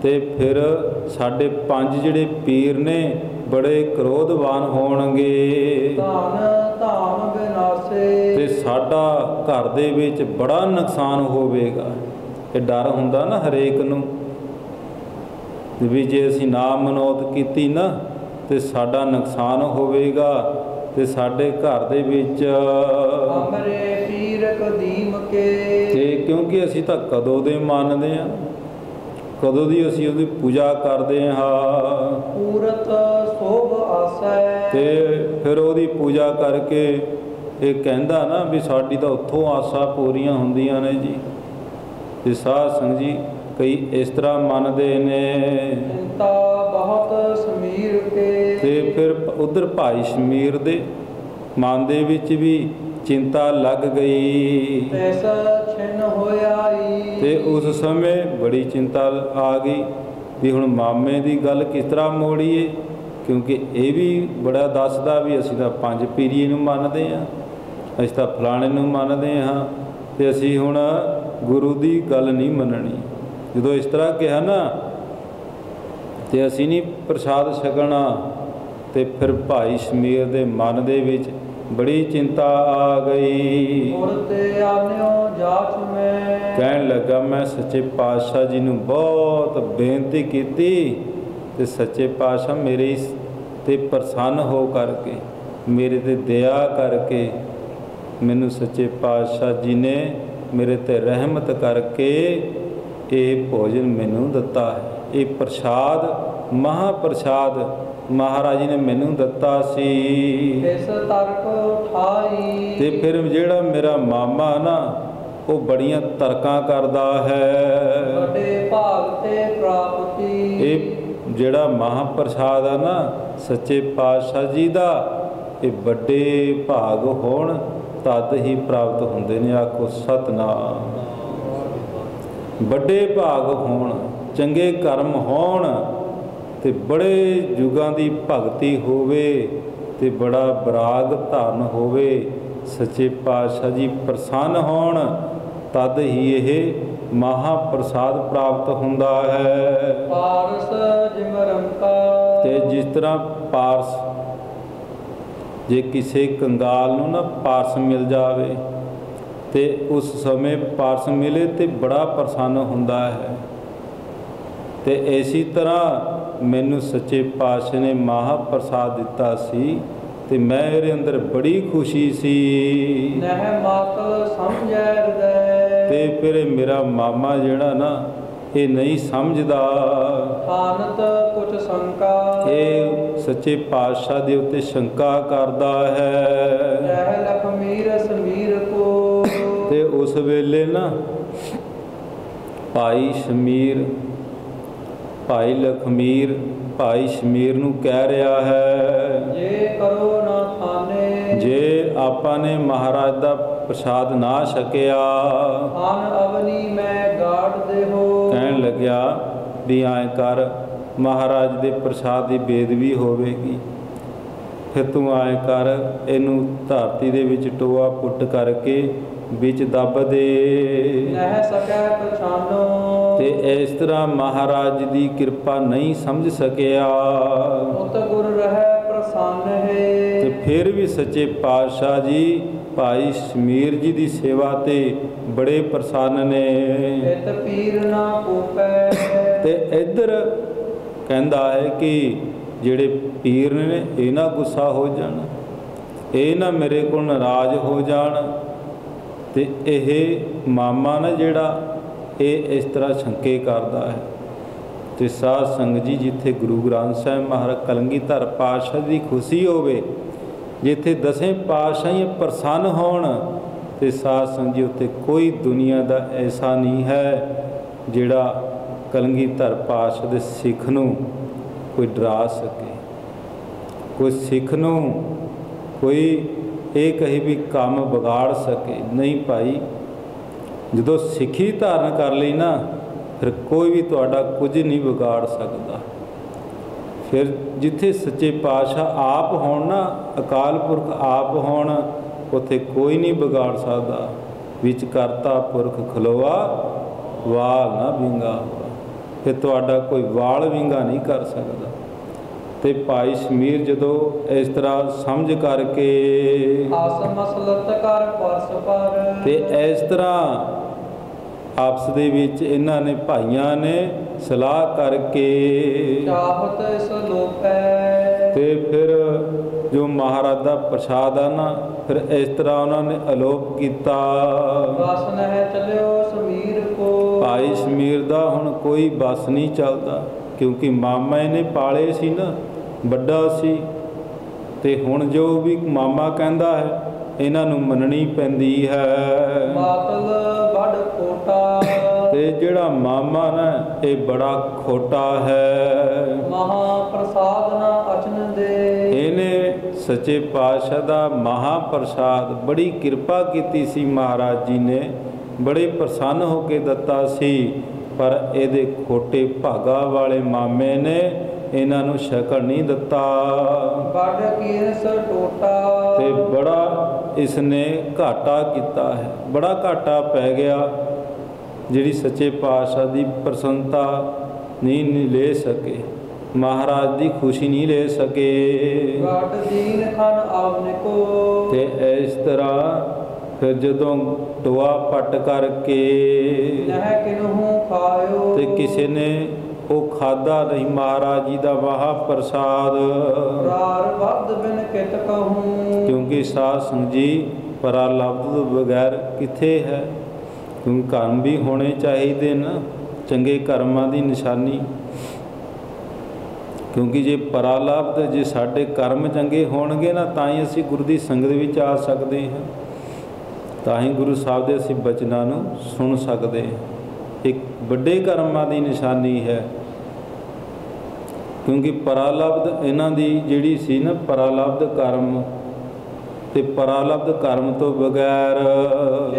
Speaker 2: ਤੇ ਫਿਰ ਸਾਡੇ ਪੰਜ ਜਿਹੜੇ ਪੀਰ ਨੇ ਬੜੇ ਕ੍ਰੋਧਵਾਨ ਹੋਣਗੇ,
Speaker 3: ਧਨ ਧਾਮ ਬਿਨਾਸੇ।
Speaker 2: ਤੇ ਸਾਡਾ ਘਰ ਦੇ ਵਿੱਚ ਬੜਾ ਨੁਕਸਾਨ ਹੋਵੇਗਾ। ਇਹ ਡਰ ਹੁੰਦਾ ਨਾ ਹਰੇਕ ਨੂੰ ਵੀ ਜੇ ਅਸੀਂ ਨਾ ਮਨੌਤ ਕੀਤੀ ਨਾ ਤੇ ਸਾਡਾ ਨੁਕਸਾਨ ਹੋਵੇਗਾ, ਤੇ ਸਾਡੇ ਘਰ ਦੇ ਵਿੱਚ
Speaker 3: ਹਮਰੇ ਪੀਰ ਕਦੀਮ ਕੇ।
Speaker 2: ਤੇ ਕਿਉਂਕਿ ਅਸੀਂ ਤਾਂ ਕਦੋਂ ਦੇ ਮੰਨਦੇ ਹਾਂ, ਕਦੋਂ ਦੀ ਅਸੀਂ ਉਹਦੀ ਪੂਜਾ ਕਰਦੇ ਹਾਂ,
Speaker 3: ਪੂਰਤ ਸੋਭ ਆਸੈ।
Speaker 2: ਤੇ ਫਿਰ ਉਹਦੀ ਪੂਜਾ ਕਰਕੇ ਇਹ ਕਹਿੰਦਾ ਨਾ ਵੀ ਸਾਡੀ ਤਾਂ ਉੱਥੋਂ ਆਸਾਂ ਪੂਰੀਆਂ ਹੁੰਦੀਆਂ ਨੇ ਜੀ। ਤੇ ਸਾਧ ਸੰਗਤ ਜੀ ਕਈ ਇਸ ਤਰ੍ਹਾਂ ਮੰਨਦੇ ਨੇ।
Speaker 3: ਚਿੰਤਾ ਬਹੁਤ ਸਮੀਰ ਕੇ।
Speaker 2: ਤੇ ਫਿਰ ਉਧਰ ਭਾਈ ਸ਼ਮੀਰ ਦੇ ਮਨ ਦੇ ਵਿੱਚ ਵੀ ਚਿੰਤਾ ਲੱਗ ਗਈ,
Speaker 3: ਤੈਸ ਛਿਨ ਹੋਇਆਈ।
Speaker 2: ਤੇ ਉਸ ਸਮੇਂ ਬੜੀ ਚਿੰਤਾ ਆ ਗਈ ਵੀ ਹੁਣ ਮਾਮੇ ਦੀ ਗੱਲ ਕਿਸ ਤਰ੍ਹਾਂ ਮੋੜੀਏ, ਕਿਉਂਕਿ ਇਹ ਵੀ ਬੜਾ ਦੱਸਦਾ ਵੀ ਅਸੀਂ ਤਾਂ ਪੰਜ ਪੀਰੀਏ ਨੂੰ ਮੰਨਦੇ ਹਾਂ, ਅਸੀਂ ਤਾਂ ਫਲਾਣੇ ਨੂੰ ਮੰਨਦੇ ਹਾਂ, ਤੇ ਅਸੀਂ ਹੁਣ ਗੁਰੂ ਦੀ ਗੱਲ ਨਹੀਂ ਮੰਨਣੀ। ਜਦੋਂ ਇਸ ਤਰ੍ਹਾਂ ਕਿਹਾ ਨਾ ਤੇ ਅਸੀਂ ਨਹੀਂ ਪ੍ਰਸਾਦ ਛਕਣਾ, ਤੇ ਫਿਰ ਭਾਈ ਸ਼ਮੀਰ ਦੇ ਮਨ ਦੇ ਵਿੱਚ ਬੜੀ ਚਿੰਤਾ ਆ ਗਈ।
Speaker 3: ਮੁੜ ਤੇ ਆਨਿਓ ਜਾਚ ਮੈਂ।
Speaker 2: ਕਹਿਣ ਲੱਗਾ ਮੈਂ ਸੱਚੇ ਪਾਤਸ਼ਾਹ ਜੀ ਨੂੰ ਬਹੁਤ ਬੇਨਤੀ ਕੀਤੀ ਤੇ ਸੱਚੇ ਪਾਤਸ਼ਾਹ ਮੇਰੇ ਤੇ ਪ੍ਰਸੰਨ ਹੋ ਕਰਕੇ, ਮੇਰੇ ਤੇ ਦਇਆ ਕਰਕੇ ਮੈਨੂੰ ਸੱਚੇ ਪਾਤਸ਼ਾਹ ਜੀ ਨੇ ਮੇਰੇ ਤੇ ਰਹਿਮਤ ਕਰਕੇ ਇਹ ਭੋਜਨ ਮੈਨੂੰ ਦਿੱਤਾ ਹੈ। ਇਹ ਪ੍ਰਸ਼ਾਦ, ਮਹਾਂਪ੍ਰਸ਼ਾਦ ਮਹਾਰਾਜ ਜੀ ਨੇ ਮੈਨੂੰ ਦਿੱਤਾ ਸੀ।
Speaker 3: ਇਸ ਤਰਕ ਠਾਈ
Speaker 2: ਤੇ ਫਿਰ ਜਿਹੜਾ ਮੇਰਾ ਮਾਮਾ ਨਾ ਉਹ ਬੜੀਆਂ ਤਰਕਾਂ ਕਰਦਾ ਹੈ।
Speaker 3: ਵੱਡੇ ਭਾਗ ਤੇ ਪ੍ਰਾਪਤੀ
Speaker 2: ਇਹ ਜਿਹੜਾ ਮਹਾਂਪ੍ਰਸ਼ਾਦ ਆ ਨਾ ਸੱਚੇ ਪਾਤਸ਼ਾਹ ਜੀ ਦਾ, ਇਹ ਵੱਡੇ ਭਾਗ ਹੋਣ ਤਦ ਹੀ ਪ੍ਰਾਪਤ ਹੁੰਦੇ ਨੇ। ਆਖੋ ਸਤਿਨਾਮ। ਵੱਡੇ ਭਾਗ ਹੋਣ, ਚੰਗੇ ਕਰਮ ਹੋਣ ਤੇ ਬੜੇ ਯੁਗਾਂ ਦੀ ਭਗਤੀ ਹੋਵੇ ਤੇ ਬੜਾ ਬਰਾਗ ਧਾਰਨ ਹੋਵੇ, ਸੱਚੇ ਪਾਤਸ਼ਾਹ ਜੀ ਪ੍ਰਸੰਨ ਹੋਣ ਤਦ ਹੀ ਇਹ ਮਹਾਂਪ੍ਰਸਾਦ ਪ੍ਰਾਪਤ ਹੁੰਦਾ ਹੈ।
Speaker 3: ਪਾਰਸ ਜਿਮਰੰਕਾ
Speaker 2: ਤੇ ਜਿਸ ਤਰ੍ਹਾਂ ਪਾਰਸ, ਜੇ ਕਿਸੇ ਕੰਗਾਲ ਨੂੰ ਨਾ ਪਾਰਸ ਮਿਲ ਜਾਵੇ ਤੇ ਉਸ ਸਮੇਂ ਪਾਰਸ ਮਿਲੇ ਤੇ ਬੜਾ ਪ੍ਰਸੰਨ ਹੁੰਦਾ ਹੈ। ਤੇ ਇਸੇ ਤਰ੍ਹਾਂ ਮੈਨੂੰ ਸੱਚੇ ਪਾਤਸ਼ਾਹ ਨੇ ਮਹਾਂਪ੍ਰਸਾਦ ਦਿੱਤਾ ਸੀ ਤੇ ਮੇਰੇ ਅੰਦਰ ਬੜੀ ਖੁਸ਼ੀ ਸੀ।
Speaker 3: ਨਹਿ ਮਾਤਲ ਸਮਝੈ ਹਿਰਦੈ
Speaker 2: ਤੇ ਫਿਰ ਮੇਰਾ ਮਾਮਾ ਜਿਹੜਾ ਨਾ ਇਹ ਨਹੀਂ ਸਮਝਦਾ,
Speaker 3: ਆਨਤ ਕੁਛ ਸ਼ੰਕਾ
Speaker 2: ਇਹ ਸੱਚੇ ਪਾਤਸ਼ਾਹ ਦੇ ਉੱਤੇ ਸ਼ੰਕਾ ਕਰਦਾ ਹੈ।
Speaker 3: ਰਹਿ ਲਖਮੀਰ ਸਮੀਰ ਕੋ
Speaker 2: ਤੇ ਉਸ ਵੇਲੇ ਨਾ ਭਾਈ ਸ਼ਮੀਰ, ਭਾਈ ਲਖਮੀਰ ਭਾਈ ਸ਼ਮੀਰ ਨੂੰ ਕਹਿ ਰਿਹਾ ਹੈ,
Speaker 3: ਜੇ ਕਰੋ ਨਾ ਥਾਨੇ
Speaker 2: ਜੇ ਆਪਾਂ ਨੇ ਮਹਾਰਾਜ ਦਾ ਪ੍ਰਸ਼ਾਦ ਨਾ ਛਕਿਆ,
Speaker 3: ਆਨ ਅਵਨੀ ਮੈਂ ਗਾੜ ਦੇਹੋ
Speaker 2: ਕਹਿਣ ਲੱਗਿਆ ਵੀ ਐਂ ਕਰ, ਮਹਾਰਾਜ ਦੇ ਪ੍ਰਸ਼ਾਦ ਦੀ ਬੇਦਬੀ ਹੋਵੇਗੀ, ਫਿਰ ਤੂੰ ਐਂ ਕਰ ਇਹਨੂੰ ਧਰਤੀ ਦੇ ਵਿੱਚ ਟੋਆ ਪੁੱਟ ਕਰਕੇ ਵਿੱਚ ਦੱਬ ਦੇ।
Speaker 3: ਨਹਿ ਸਕੈ ਪਛਾਨੋ
Speaker 2: ਤੇ ਇਸ ਤਰ੍ਹਾਂ ਮਹਾਰਾਜ ਦੀ ਕਿਰਪਾ ਨਹੀਂ ਸਮਝ ਸਕਿਆ
Speaker 3: ਉਤ ਗੁਰ ਰਹਿ ਪ੍ਰਸੰਨ ਹੈ।
Speaker 2: ਤੇ ਫਿਰ ਵੀ ਸੱਚੇ ਪਾਤਸ਼ਾਹ ਜੀ ਭਾਈ ਸ਼ਮੀਰ ਜੀ ਦੀ ਸੇਵਾ ਤੇ ਬੜੇ ਪ੍ਰਸੰਨ ਨੇ।
Speaker 3: ਇਤ ਪੀਰ ਨਾ ਕੋਪੈ
Speaker 2: ਤੇ ਇੱਧਰ ਕਹਿੰਦਾ ਹੈ ਕਿ ਜਿਹੜੇ ਪੀਰ ਨੇ ਇਹ ਨਾ ਗੁੱਸਾ ਹੋ ਜਾਣ, ਇਹ ਨਾ ਮੇਰੇ ਕੋਲ ਨਾਰਾਜ਼ ਹੋ ਜਾਣ। ਤੇ ਇਹ ਮਾਮਾ ਨਾ ਜਿਹੜਾ ਇਹ ਇਸ ਤਰ੍ਹਾਂ ਸ਼ੰਕੇ ਕਰਦਾ ਹੈ। ਤੇ ਸਾਧ ਸੰਗਤ ਜੀ, ਜਿੱਥੇ ਗੁਰੂ ਗ੍ਰੰਥ ਸਾਹਿਬ ਮਹਾਰਾਜ ਕਲਗੀਧਰ ਪਾਤਸ਼ਾਹ ਦੀ ਖੁਸ਼ੀ ਹੋਵੇ, ਜਿੱਥੇ ਦਸੇ ਪਾਤਸ਼ਾਹੀ ਪ੍ਰਸੰਨ ਹੋਣ, ਤੇ ਸਾਧ ਸੰਗਤ ਜੀ ਉੱਥੇ ਕੋਈ ਦੁਨੀਆ ਦਾ ਐਸਾ ਨਹੀਂ ਹੈ ਜਿਹੜਾ ਕਲਗੀਧਰ ਪਾਤਸ਼ਾਹ ਦੇ ਸਿੱਖ ਨੂੰ ਕੋਈ ਡਰਾ ਸਕੇ, ਕੋਈ ਸਿੱਖ ਨੂੰ ਕੋਈ ਇਹ ਕਹੇ ਵੀ ਕੰਮ ਵਿਗਾੜ ਸਕੇ। ਨਹੀਂ ਭਾਈ, ਜਦੋਂ ਸਿੱਖੀ ਧਾਰਨ ਕਰ ਲਈ ਨਾ ਫਿਰ ਕੋਈ ਵੀ ਤੁਹਾਡਾ ਕੁਝ ਨਹੀਂ ਵਿਗਾੜ ਸਕਦਾ। ਫਿਰ ਜਿੱਥੇ ਸੱਚੇ ਪਾਤਸ਼ਾਹ ਆਪ ਹੋਣ ਨਾ, ਅਕਾਲ ਪੁਰਖ ਆਪ ਹੋਣ, ਉੱਥੇ ਕੋਈ ਨਹੀਂ ਵਿਗਾੜ ਸਕਦਾ। ਵਿੱਚ ਕਰਤਾ ਪੁਰਖ ਖਲੋਆ ਵਾਲ ਨਾ ਵਿੰਗਾ, ਫਿਰ ਤੁਹਾਡਾ ਕੋਈ ਵਾਲ ਵਿੰਗਾ ਨਹੀਂ ਕਰ ਸਕਦਾ। ਤੇ ਭਾਈ ਸ਼ਮੀਰ ਜਦੋਂ ਇਸ ਤਰ੍ਹਾਂ ਸਮਝ ਕਰਕੇ
Speaker 3: ਆਸ ਮਸਲਤ ਕਰ ਪਰਸ ਪਰ
Speaker 2: ਤੇ ਇਸ ਤਰ੍ਹਾਂ ਆਪਸ ਦੇ ਵਿੱਚ ਇਹਨਾਂ ਨੇ ਭਾਈਆਂ ਨੇ ਸਲਾਹ ਕਰਕੇ
Speaker 3: ਚਾਹਤ ਇਸ ਲੋਪੈ
Speaker 2: ਤੇ ਫਿਰ ਜੋ ਮਹਾਰਾਜ ਦਾ ਪ੍ਰਸ਼ਾਦ ਆ ਨਾ, ਫਿਰ ਇਸ ਤਰ੍ਹਾਂ ਉਹਨਾਂ ਨੇ ਅਲੋਪ ਕੀਤਾ।
Speaker 3: ਬਸ ਨਹਿ ਚੱਲਿਓ ਸਮੀਰ ਕੋ
Speaker 2: ਭਾਈ ਸ਼ਮੀਰ ਦਾ ਹੁਣ ਕੋਈ ਬਸ ਨਹੀਂ ਚੱਲਦਾ, ਕਿਉਂਕਿ ਮਾਮਾ ਇਹਨੇ ਪਾਲੇ ਸੀ ਨਾ, ਵੱਡਾ ਸੀ। ਤੇ ਹੁਣ ਜੋ ਵੀ ਮਾਮਾ ਕਹਿੰਦਾ ਹੈ ਇਹਨਾਂ ਨੂੰ ਮੰਨਣੀ ਪੈਂਦੀ ਹੈ।
Speaker 3: ਬਾਤਲ ਬੜ ਕੋਟਾ
Speaker 2: ਤੇ ਜਿਹੜਾ ਮਾਮਾ ਨਾ ਇਹ ਬੜਾ ਖੋਟਾ ਹੈ।
Speaker 3: ਮਹਾ ਪ੍ਰਸਾਦ ਨਾ ਅਚਨ ਦੇ
Speaker 2: ਇਹਨੇ ਸੱਚੇ ਪਾਤਸ਼ਾਹ ਦਾ ਮਹਾਂਪ੍ਰਸਾਦ ਬੜੀ ਕਿਰਪਾ ਕੀਤੀ ਸੀ, ਮਹਾਰਾਜ ਜੀ ਨੇ ਬੜੇ ਪ੍ਰਸੰਨ ਹੋ ਕੇ ਦਿੱਤਾ ਸੀ, ਪਰ ਇਹਦੇ ਖੋਟੇ ਭਾਗਾ ਵਾਲੇ ਮਾਮੇ ਨੇ ਇਹਨਾਂ ਨੂੰ ਛਕਣ ਨਹੀਂ ਦਿੱਤਾ।
Speaker 3: ਬੜ ਕੀਰਸ ਟੋਟਾ
Speaker 2: ਤੇ ਬੜਾ ਇਸਨੇ ਘਾਟਾ ਕੀਤਾ ਹੈ, ਬੜਾ ਘਾਟਾ ਪੈ ਗਿਆ। ਜਿਹੜੀ ਸੱਚੇ ਪਾਤਸ਼ਾਹ ਦੀ ਪ੍ਰਸੰਨਤਾ ਨਹੀਂ ਲੈ ਸਕੇ, ਮਹਾਰਾਜ ਦੀ ਖੁਸ਼ੀ ਨਹੀਂ ਲੈ ਸਕੇ।
Speaker 3: ਗਾਟ ਦੀਨ ਖਨ ਆਵਨ ਕੋ
Speaker 2: ਤੇ ਇਸ ਤਰ੍ਹਾਂ ਫਿਰ ਜਦੋਂ ਟੋਆ ਪੱਟ ਕਰਕੇ
Speaker 3: ਨਹਿ ਕਿਨਹੂ ਖਾਇਓ
Speaker 2: ਤੇ ਕਿਸੇ ਨੇ ਉਹ ਖਾਦਾ ਨਹੀਂ ਮਹਾਰਾਜ ਜੀ ਦਾ ਮਹਾਪ੍ਰਸਾਦ।
Speaker 3: ਰਾਰ ਵੱਧ ਬਿਨ ਕਿਤ ਕਹੂੰ।
Speaker 2: ਕਿਉਂਕਿ ਸਾਧ ਸੰਗਤ ਜੀ ਪਰਾਲਬਧ ਤੋਂ ਬਗੈਰ ਕਿੱਥੇ ਹੈ। ਕਿਉਂਕਿ ਕਰਮ ਵੀ ਹੋਣੇ ਚਾਹੀਦੇ ਨਾ, ਚੰਗੇ ਕਰਮਾਂ ਦੀ ਨਿਸ਼ਾਨੀ। ਕਿਉਂਕਿ ਜੇ ਪਰਾਲਬਧ, ਜੇ ਸਾਡੇ ਕਰਮ ਚੰਗੇ ਹੋਣਗੇ ਨਾ, ਤਾਂ ਹੀ ਅਸੀਂ ਗੁਰੂ ਦੀ ਸੰਗਤ ਵਿੱਚ ਆ ਸਕਦੇ ਹਾਂ, ਤਾਂ ਹੀ ਗੁਰੂ ਸਾਹਿਬ ਦੇ ਅਸੀਂ ਬਚਨਾਂ ਨੂੰ ਸੁਣ ਸਕਦੇ ਹਾਂ। ਇੱਕ ਵੱਡੇ ਕਰਮਾਂ ਦੀ ਨਿਸ਼ਾਨੀ ਹੈ। ਕਿਉਂਕਿ ਪਰਾਲਬਧ ਇਹਨਾਂ ਦੀ ਜਿਹੜੀ ਸੀ ਨਾ, ਪਰਾਲਬਧ ਕਰਮ, ਤੇ ਪਰਾਲਬਧ ਕਰਮ ਤੋਂ ਬਗੈਰ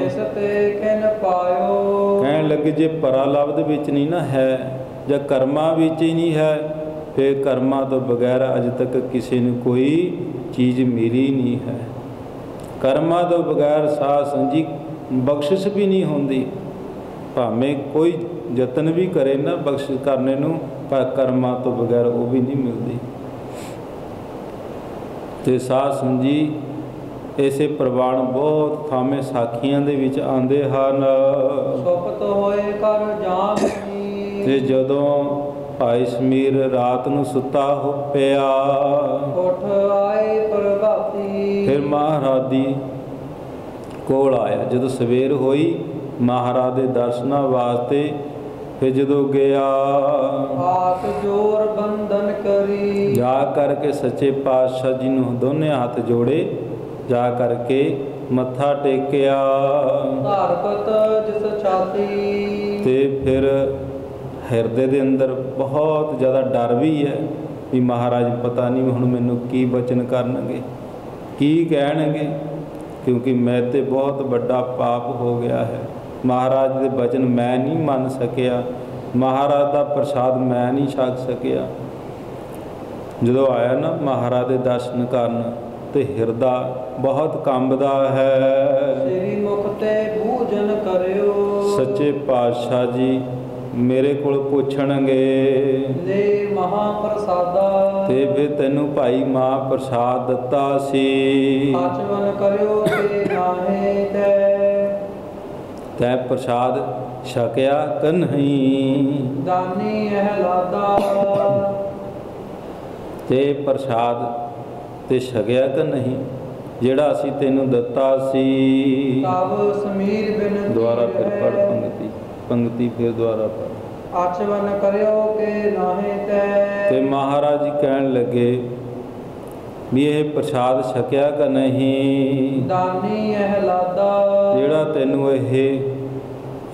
Speaker 3: ਜਿਸ ਤੇ ਕਿਨ ਪਾਇਓ।
Speaker 2: ਕਹਿਣ ਲੱਗੇ ਜੇ ਪਰਾਲਬਧ ਵਿੱਚ ਨਹੀਂ ਨਾ ਹੈ, ਜਾਂ ਕਰਮਾਂ ਵਿੱਚ ਹੀ ਨਹੀਂ ਹੈ, ਫਿਰ ਕਰਮਾਂ ਤੋਂ ਬਗੈਰ ਅਜ ਤੱਕ ਕਿਸੇ ਨੂੰ ਕੋਈ ਚੀਜ਼ ਮਿਲੀ ਨਹੀਂ ਹੈ। ਕਰਮਾਂ ਤੋਂ ਬਗੈਰ ਸਾਧ ਸੰਗਤ ਜੀ ਬਖਸ਼ਿਸ਼ ਵੀ ਨਹੀਂ ਹੁੰਦੀ। ਭਾਵੇਂ ਕੋਈ ਯਤਨ ਵੀ ਕਰੇ ਨਾ ਬਖਸ਼ਿਸ਼ ਕਰਨੇ ਨੂੰ, ਪਰ ਕਰਮਾਂ ਤੋਂ ਬਗੈਰ ਉਹ ਵੀ ਨਹੀਂ ਮਿਲਦੀ। ਤੇ ਸਾਧ ਸੰਗਤ ਜੀ ਇਸੇ ਪ੍ਰਵਾਨ ਬਹੁਤ ਥਾਵੇਂ ਸਾਖੀਆਂ ਦੇ ਵਿੱਚ ਆਉਂਦੇ ਹਨ।
Speaker 3: ਸੁਪਤ ਹੋਏ ਕਰ ਜਾਮੀ।
Speaker 2: ਤੇ ਜਦੋਂ ਭਾਈ ਸਮੀਰ ਰਾਤ ਨੂੰ ਸੁੱਤਾ ਹੋ ਪਿਆ,
Speaker 3: ਉੱਠ ਆਏ ਪ੍ਰਭਾਤੀ।
Speaker 2: ਫਿਰ ਮਹਾਰਾਜ ਦੀ ਕੋਲ ਆਇਆ। ਜਦੋਂ ਸਵੇਰ ਹੋਈ ਮਹਾਰਾਜ ਦੇ ਦਰਸ਼ਨਾਂ ਵਾਸਤੇ, ਫਿਰ ਜਦੋਂ ਗਿਆ
Speaker 3: ਆਪ ਜੋਰ ਬੰਧਨ ਕਰੀ।
Speaker 2: ਜਾ ਕਰਕੇ ਸੱਚੇ ਪਾਤਸ਼ਾਹ ਜੀ ਨੂੰ ਦੋਨੇ ਹੱਥ ਜੋੜੇ, ਜਾ ਕਰਕੇ ਮੱਥਾ ਟੇਕਿਆ।
Speaker 3: ਧਾਰਪਤ ਜਿਸ ਛਾਤੀ।
Speaker 2: ਤੇ ਫਿਰ ਹਿਰਦੇ ਦੇ ਅੰਦਰ ਬਹੁਤ ਜ਼ਿਆਦਾ ਡਰ ਵੀ ਹੈ ਵੀ ਮਹਾਰਾਜ ਪਤਾ ਨਹੀਂ ਹੁਣ ਮੈਨੂੰ ਕੀ ਬਚਨ ਕਰਨਗੇ, ਕੀ ਕਹਿਣਗੇ, ਕਿਉਂਕਿ ਮੈਂ ਤੇ ਬਹੁਤ ਵੱਡਾ ਪਾਪ ਹੋ ਗਿਆ ਹੈ। ਮਹਾਰਾਜ ਦੇ ਬਚਨ ਮੈਂ ਨਹੀਂ ਮੰਨ ਸਕਿਆ, ਮਹਾਰਾਜ ਦਾ ਪ੍ਰਸਾਦ ਮੈਂ ਨਹੀਂ ਛਕ ਸਕਿਆ। ਜਦੋਂ ਆਇਆ ਨਾ ਮਹਾਰਾਜ ਦੇ ਦਰਸ਼ਨ ਕਰਨ, ਤੇ ਹਿਰਦਾ ਬਹੁਤ ਕੰਬਦਾ ਹੈ।
Speaker 3: ਸ੍ਰੀ ਮੁਖ ਤੇ ਪੂਜਨ ਕਰਿਓ।
Speaker 2: ਸੱਚੇ ਪਾਤਸ਼ਾਹ ਜੀ ਮੇਰੇ ਕੋਲ ਪੁੱਛਣਗੇ
Speaker 3: ਲੈ ਮਹਾਪ੍ਰਸਾਦਾ।
Speaker 2: ਤੇ ਫਿਰ ਤੈਨੂੰ ਭਾਈ ਮਹਾਪ੍ਰਸਾਦ ਦਿੱਤਾ ਸੀ,
Speaker 3: ਆਚਮਨ ਕਰਿਓ ਤੇ ਨਾਹੇ ਤੈ।
Speaker 2: ਤੈਂ ਪ੍ਰਸਾਦ ਛਕਿਆ ਕਿ ਨਹੀਂ।
Speaker 3: ਦਾਨੀ ਅਹਲਾਦਾ।
Speaker 2: ਤੇ ਪ੍ਰਸਾਦ ਤੇ ਛਕਿਆ ਕਿ ਨਹੀਂ ਜਿਹੜਾ ਅਸੀਂ ਤੈਨੂੰ ਦਿੱਤਾ ਸੀ।
Speaker 3: ਤਬ ਸਮੀਰ ਬਿਨ
Speaker 2: ਦੁਆਰਾ ਫਿਰ ਪੜ ਪੰਗਤੀ, ਪੰਗਤੀ ਫਿਰ ਦੁਆਰਾ ਪੜ।
Speaker 3: ਆਚਮਨ ਕਰਿਓ ਕਿ ਨਾਹੇ ਤੈ।
Speaker 2: ਤੇ ਮਹਾਰਾਜ ਜੀ ਕਹਿਣ ਲੱਗੇ ਵੀ ਇਹ ਪ੍ਰਸਾਦ ਛਕਿਆ ਕਿ ਨਹੀਂ।
Speaker 3: ਦਾਨੀ ਅਹਲਾਦਾ।
Speaker 2: ਜਿਹੜਾ ਤੈਨੂੰ ਇਹ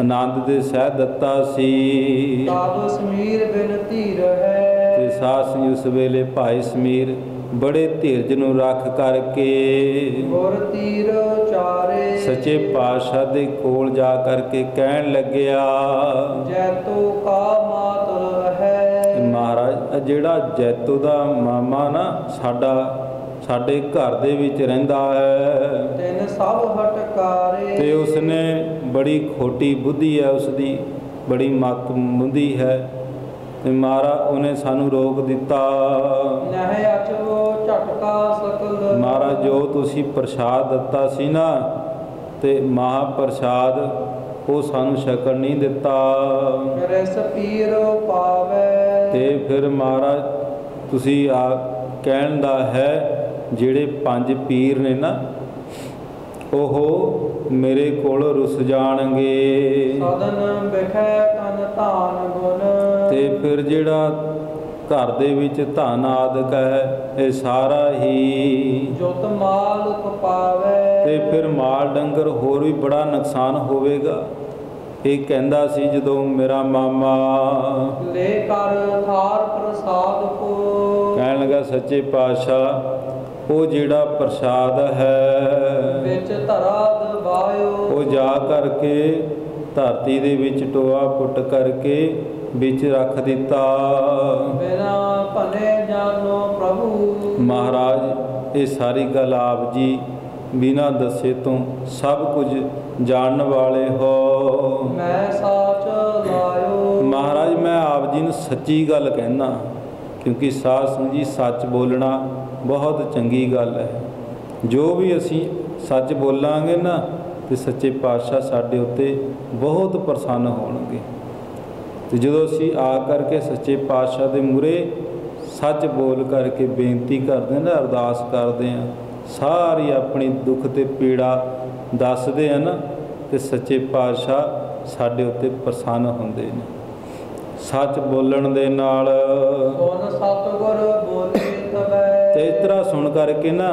Speaker 2: ਆਨੰਦ ਦੇ ਸਹਿ ਦਿੱਤਾ ਸੀ।
Speaker 3: ਤਬ ਸਮੀਰ ਬਿਨ ਧੀਰ ਹੈ।
Speaker 2: ਤੇ ਸਾਧ ਸੰਗਤ ਉਸ ਵੇਲੇ ਭਾਈ ਸਮੀਰ ਬੜੇ ਧੀਰਜ ਨੂੰ ਰੱਖ ਕਰਕੇ
Speaker 3: ਗੁਰ ਤੀਰ ਚਾਰੇ।
Speaker 2: ਸੱਚੇ ਪਾਤਸ਼ਾਹ ਦੇ ਕੋਲ ਜਾ ਕਰਕੇ ਕਹਿਣ ਲੱਗਿਆ
Speaker 3: ਜੈਤੋ ਕਾ ਮਾਤਲ ਹੈ।
Speaker 2: ਮਹਾਰਾਜ ਜਿਹੜਾ ਜੈਤੋ ਦਾ ਮਾਮਾ ਨਾ ਸਾਡੇ ਘਰ ਦੇ ਵਿੱਚ ਰਹਿੰਦਾ ਹੈ,
Speaker 3: ਤਿਨ ਸਭ ਹਟਕਾਰੇ।
Speaker 2: ਤੇ ਉਸਨੇ ਬੜੀ ਖੋਟੀ ਬੁੱਧੀ ਹੈ, ਉਸਦੀ ਬੜੀ ਮਤ ਮੁੰਦੀ ਹੈ, ਤੇ ਮਹਾਰਾਜ ਉਹਨੇ ਸਾਨੂੰ ਰੋਕ ਦਿੱਤਾ।
Speaker 3: ਨਹਿ ਅਚਵੋ ਝਟਕਾ ਸਕਲ।
Speaker 2: ਮਹਾਰਾਜ ਜੋ ਤੁਸੀਂ ਪ੍ਰਸਾਦ ਦਿੱਤਾ ਸੀ ਨਾ, ਤੇ ਮਹਾਪ੍ਰਸਾਦ ਉਹ ਸਾਨੂੰ ਛਕਣ ਨਹੀਂ ਦਿੱਤਾ।
Speaker 3: ਰਿਸ ਪੀਰ ਪਾਵੇ।
Speaker 2: ਤੇ ਫਿਰ ਮਹਾਰਾਜ ਤੁਸੀਂ ਆ ਕਹਿਣ ਦਾ ਹੈ ਜਿਹੜੇ 5 ਪੀਰ ਨੇ ਨਾ, ਉਹ ਮੇਰੇ ਕੋਲ ਰੁੱਸ ਜਾਣਗੇ।
Speaker 3: ਸਦਨ ਬਿਖੈ ਤਨ ਧਾਨ ਗੁਣ।
Speaker 2: ਤੇ ਫਿਰ ਜਿਹੜਾ ਘਰ ਦੇ ਵਿੱਚ ਧਨ ਆਦਿਕ ਹੈ, ਇਹ ਸਾਰਾ ਹੀ
Speaker 3: ਜੁਤ ਮਾਲ ਉਪਾਵੇ।
Speaker 2: ਤੇ ਫਿਰ ਮਾਲ ਡੰਗਰ ਹੋਰ ਵੀ ਬੜਾ ਨੁਕਸਾਨ ਹੋਵੇਗਾ। ਇਹ ਕਹਿੰਦਾ ਸੀ ਜਦੋਂ ਮੇਰਾ ਮਾਮਾ
Speaker 3: ਲੈ ਕਰ ਥਾਰ ਪ੍ਰਸਾਦ ਕੋ।
Speaker 2: ਕਹਿਣ ਲੱਗਾ ਸੱਚੇ ਪਾਤਸ਼ਾਹ ਉਹ ਜਿਹੜਾ ਪ੍ਰਸਾਦ ਹੈ
Speaker 3: ਵਿੱਚ ਧਰਾ ਦਬਾਇਓ।
Speaker 2: ਉਹ ਜਾ ਕਰਕੇ ਧਰਤੀ ਦੇ ਵਿੱਚ ਟੋਆ ਪੁੱਟ ਕਰਕੇ ਵਿੱਚ ਰੱਖ ਦਿੱਤਾ।
Speaker 3: ਬਿਨਾ ਭਨੇ ਜਾਨੋ ਪ੍ਰਭੂ।
Speaker 2: ਮਹਾਰਾਜ ਇਹ ਸਾਰੀ ਗੱਲ ਆਪ ਜੀ ਬਿਨਾਂ ਦੱਸੇ ਤੋਂ ਸਭ ਕੁਝ ਜਾਣਨ ਵਾਲੇ ਹੋ।
Speaker 3: ਮੈਂ ਸਾਚ ਲਾਇਓ।
Speaker 2: ਮਹਾਰਾਜ ਮੈਂ ਆਪ ਜੀ ਨੂੰ ਸੱਚੀ ਗੱਲ ਕਹਿਣਾ, ਕਿਉਂਕਿ ਸਾਧ ਸੰਗਤ ਜੀ ਸੱਚ ਬੋਲਣਾ ਬਹੁਤ ਚੰਗੀ ਗੱਲ ਹੈ। ਜੋ ਵੀ ਅਸੀਂ ਸੱਚ ਬੋਲਾਂਗੇ ਨਾ, ਤੇ ਸੱਚੇ ਪਾਤਸ਼ਾਹ ਸਾਡੇ ਉੱਤੇ ਬਹੁਤ ਪ੍ਰਸੰਨ ਹੋਣਗੇ। ਤੇ ਜਦੋਂ ਅਸੀਂ ਆ ਕਰਕੇ ਸੱਚੇ ਪਾਤਸ਼ਾਹ ਦੇ ਮੂਹਰੇ ਸੱਚ ਬੋਲ ਕਰਕੇ ਬੇਨਤੀ ਕਰਦੇ ਹਾਂ ਨਾ, ਅਰਦਾਸ ਕਰਦੇ ਹਾਂ, ਸਾਰੀ ਆਪਣੀ ਦੁੱਖ ਤੇ ਪੀੜਾ ਦੱਸਦੇ ਆ ਨਾ, ਤੇ ਸੱਚੇ ਪਾਤਸ਼ਾਹ ਸਾਡੇ ਉੱਤੇ ਪ੍ਰਸੰਨ ਹੁੰਦੇ ਨੇ। ਸੱਚ ਬੋਲਣ ਦੇ ਨਾਲ
Speaker 3: ਸੁਨ ਸਤਿਗੁਰ ਬੋਲੇ ਤਵੈ।
Speaker 2: ਤੇ ਇਸ ਤਰ੍ਹਾਂ ਸੁਣ ਕਰਕੇ ਨਾ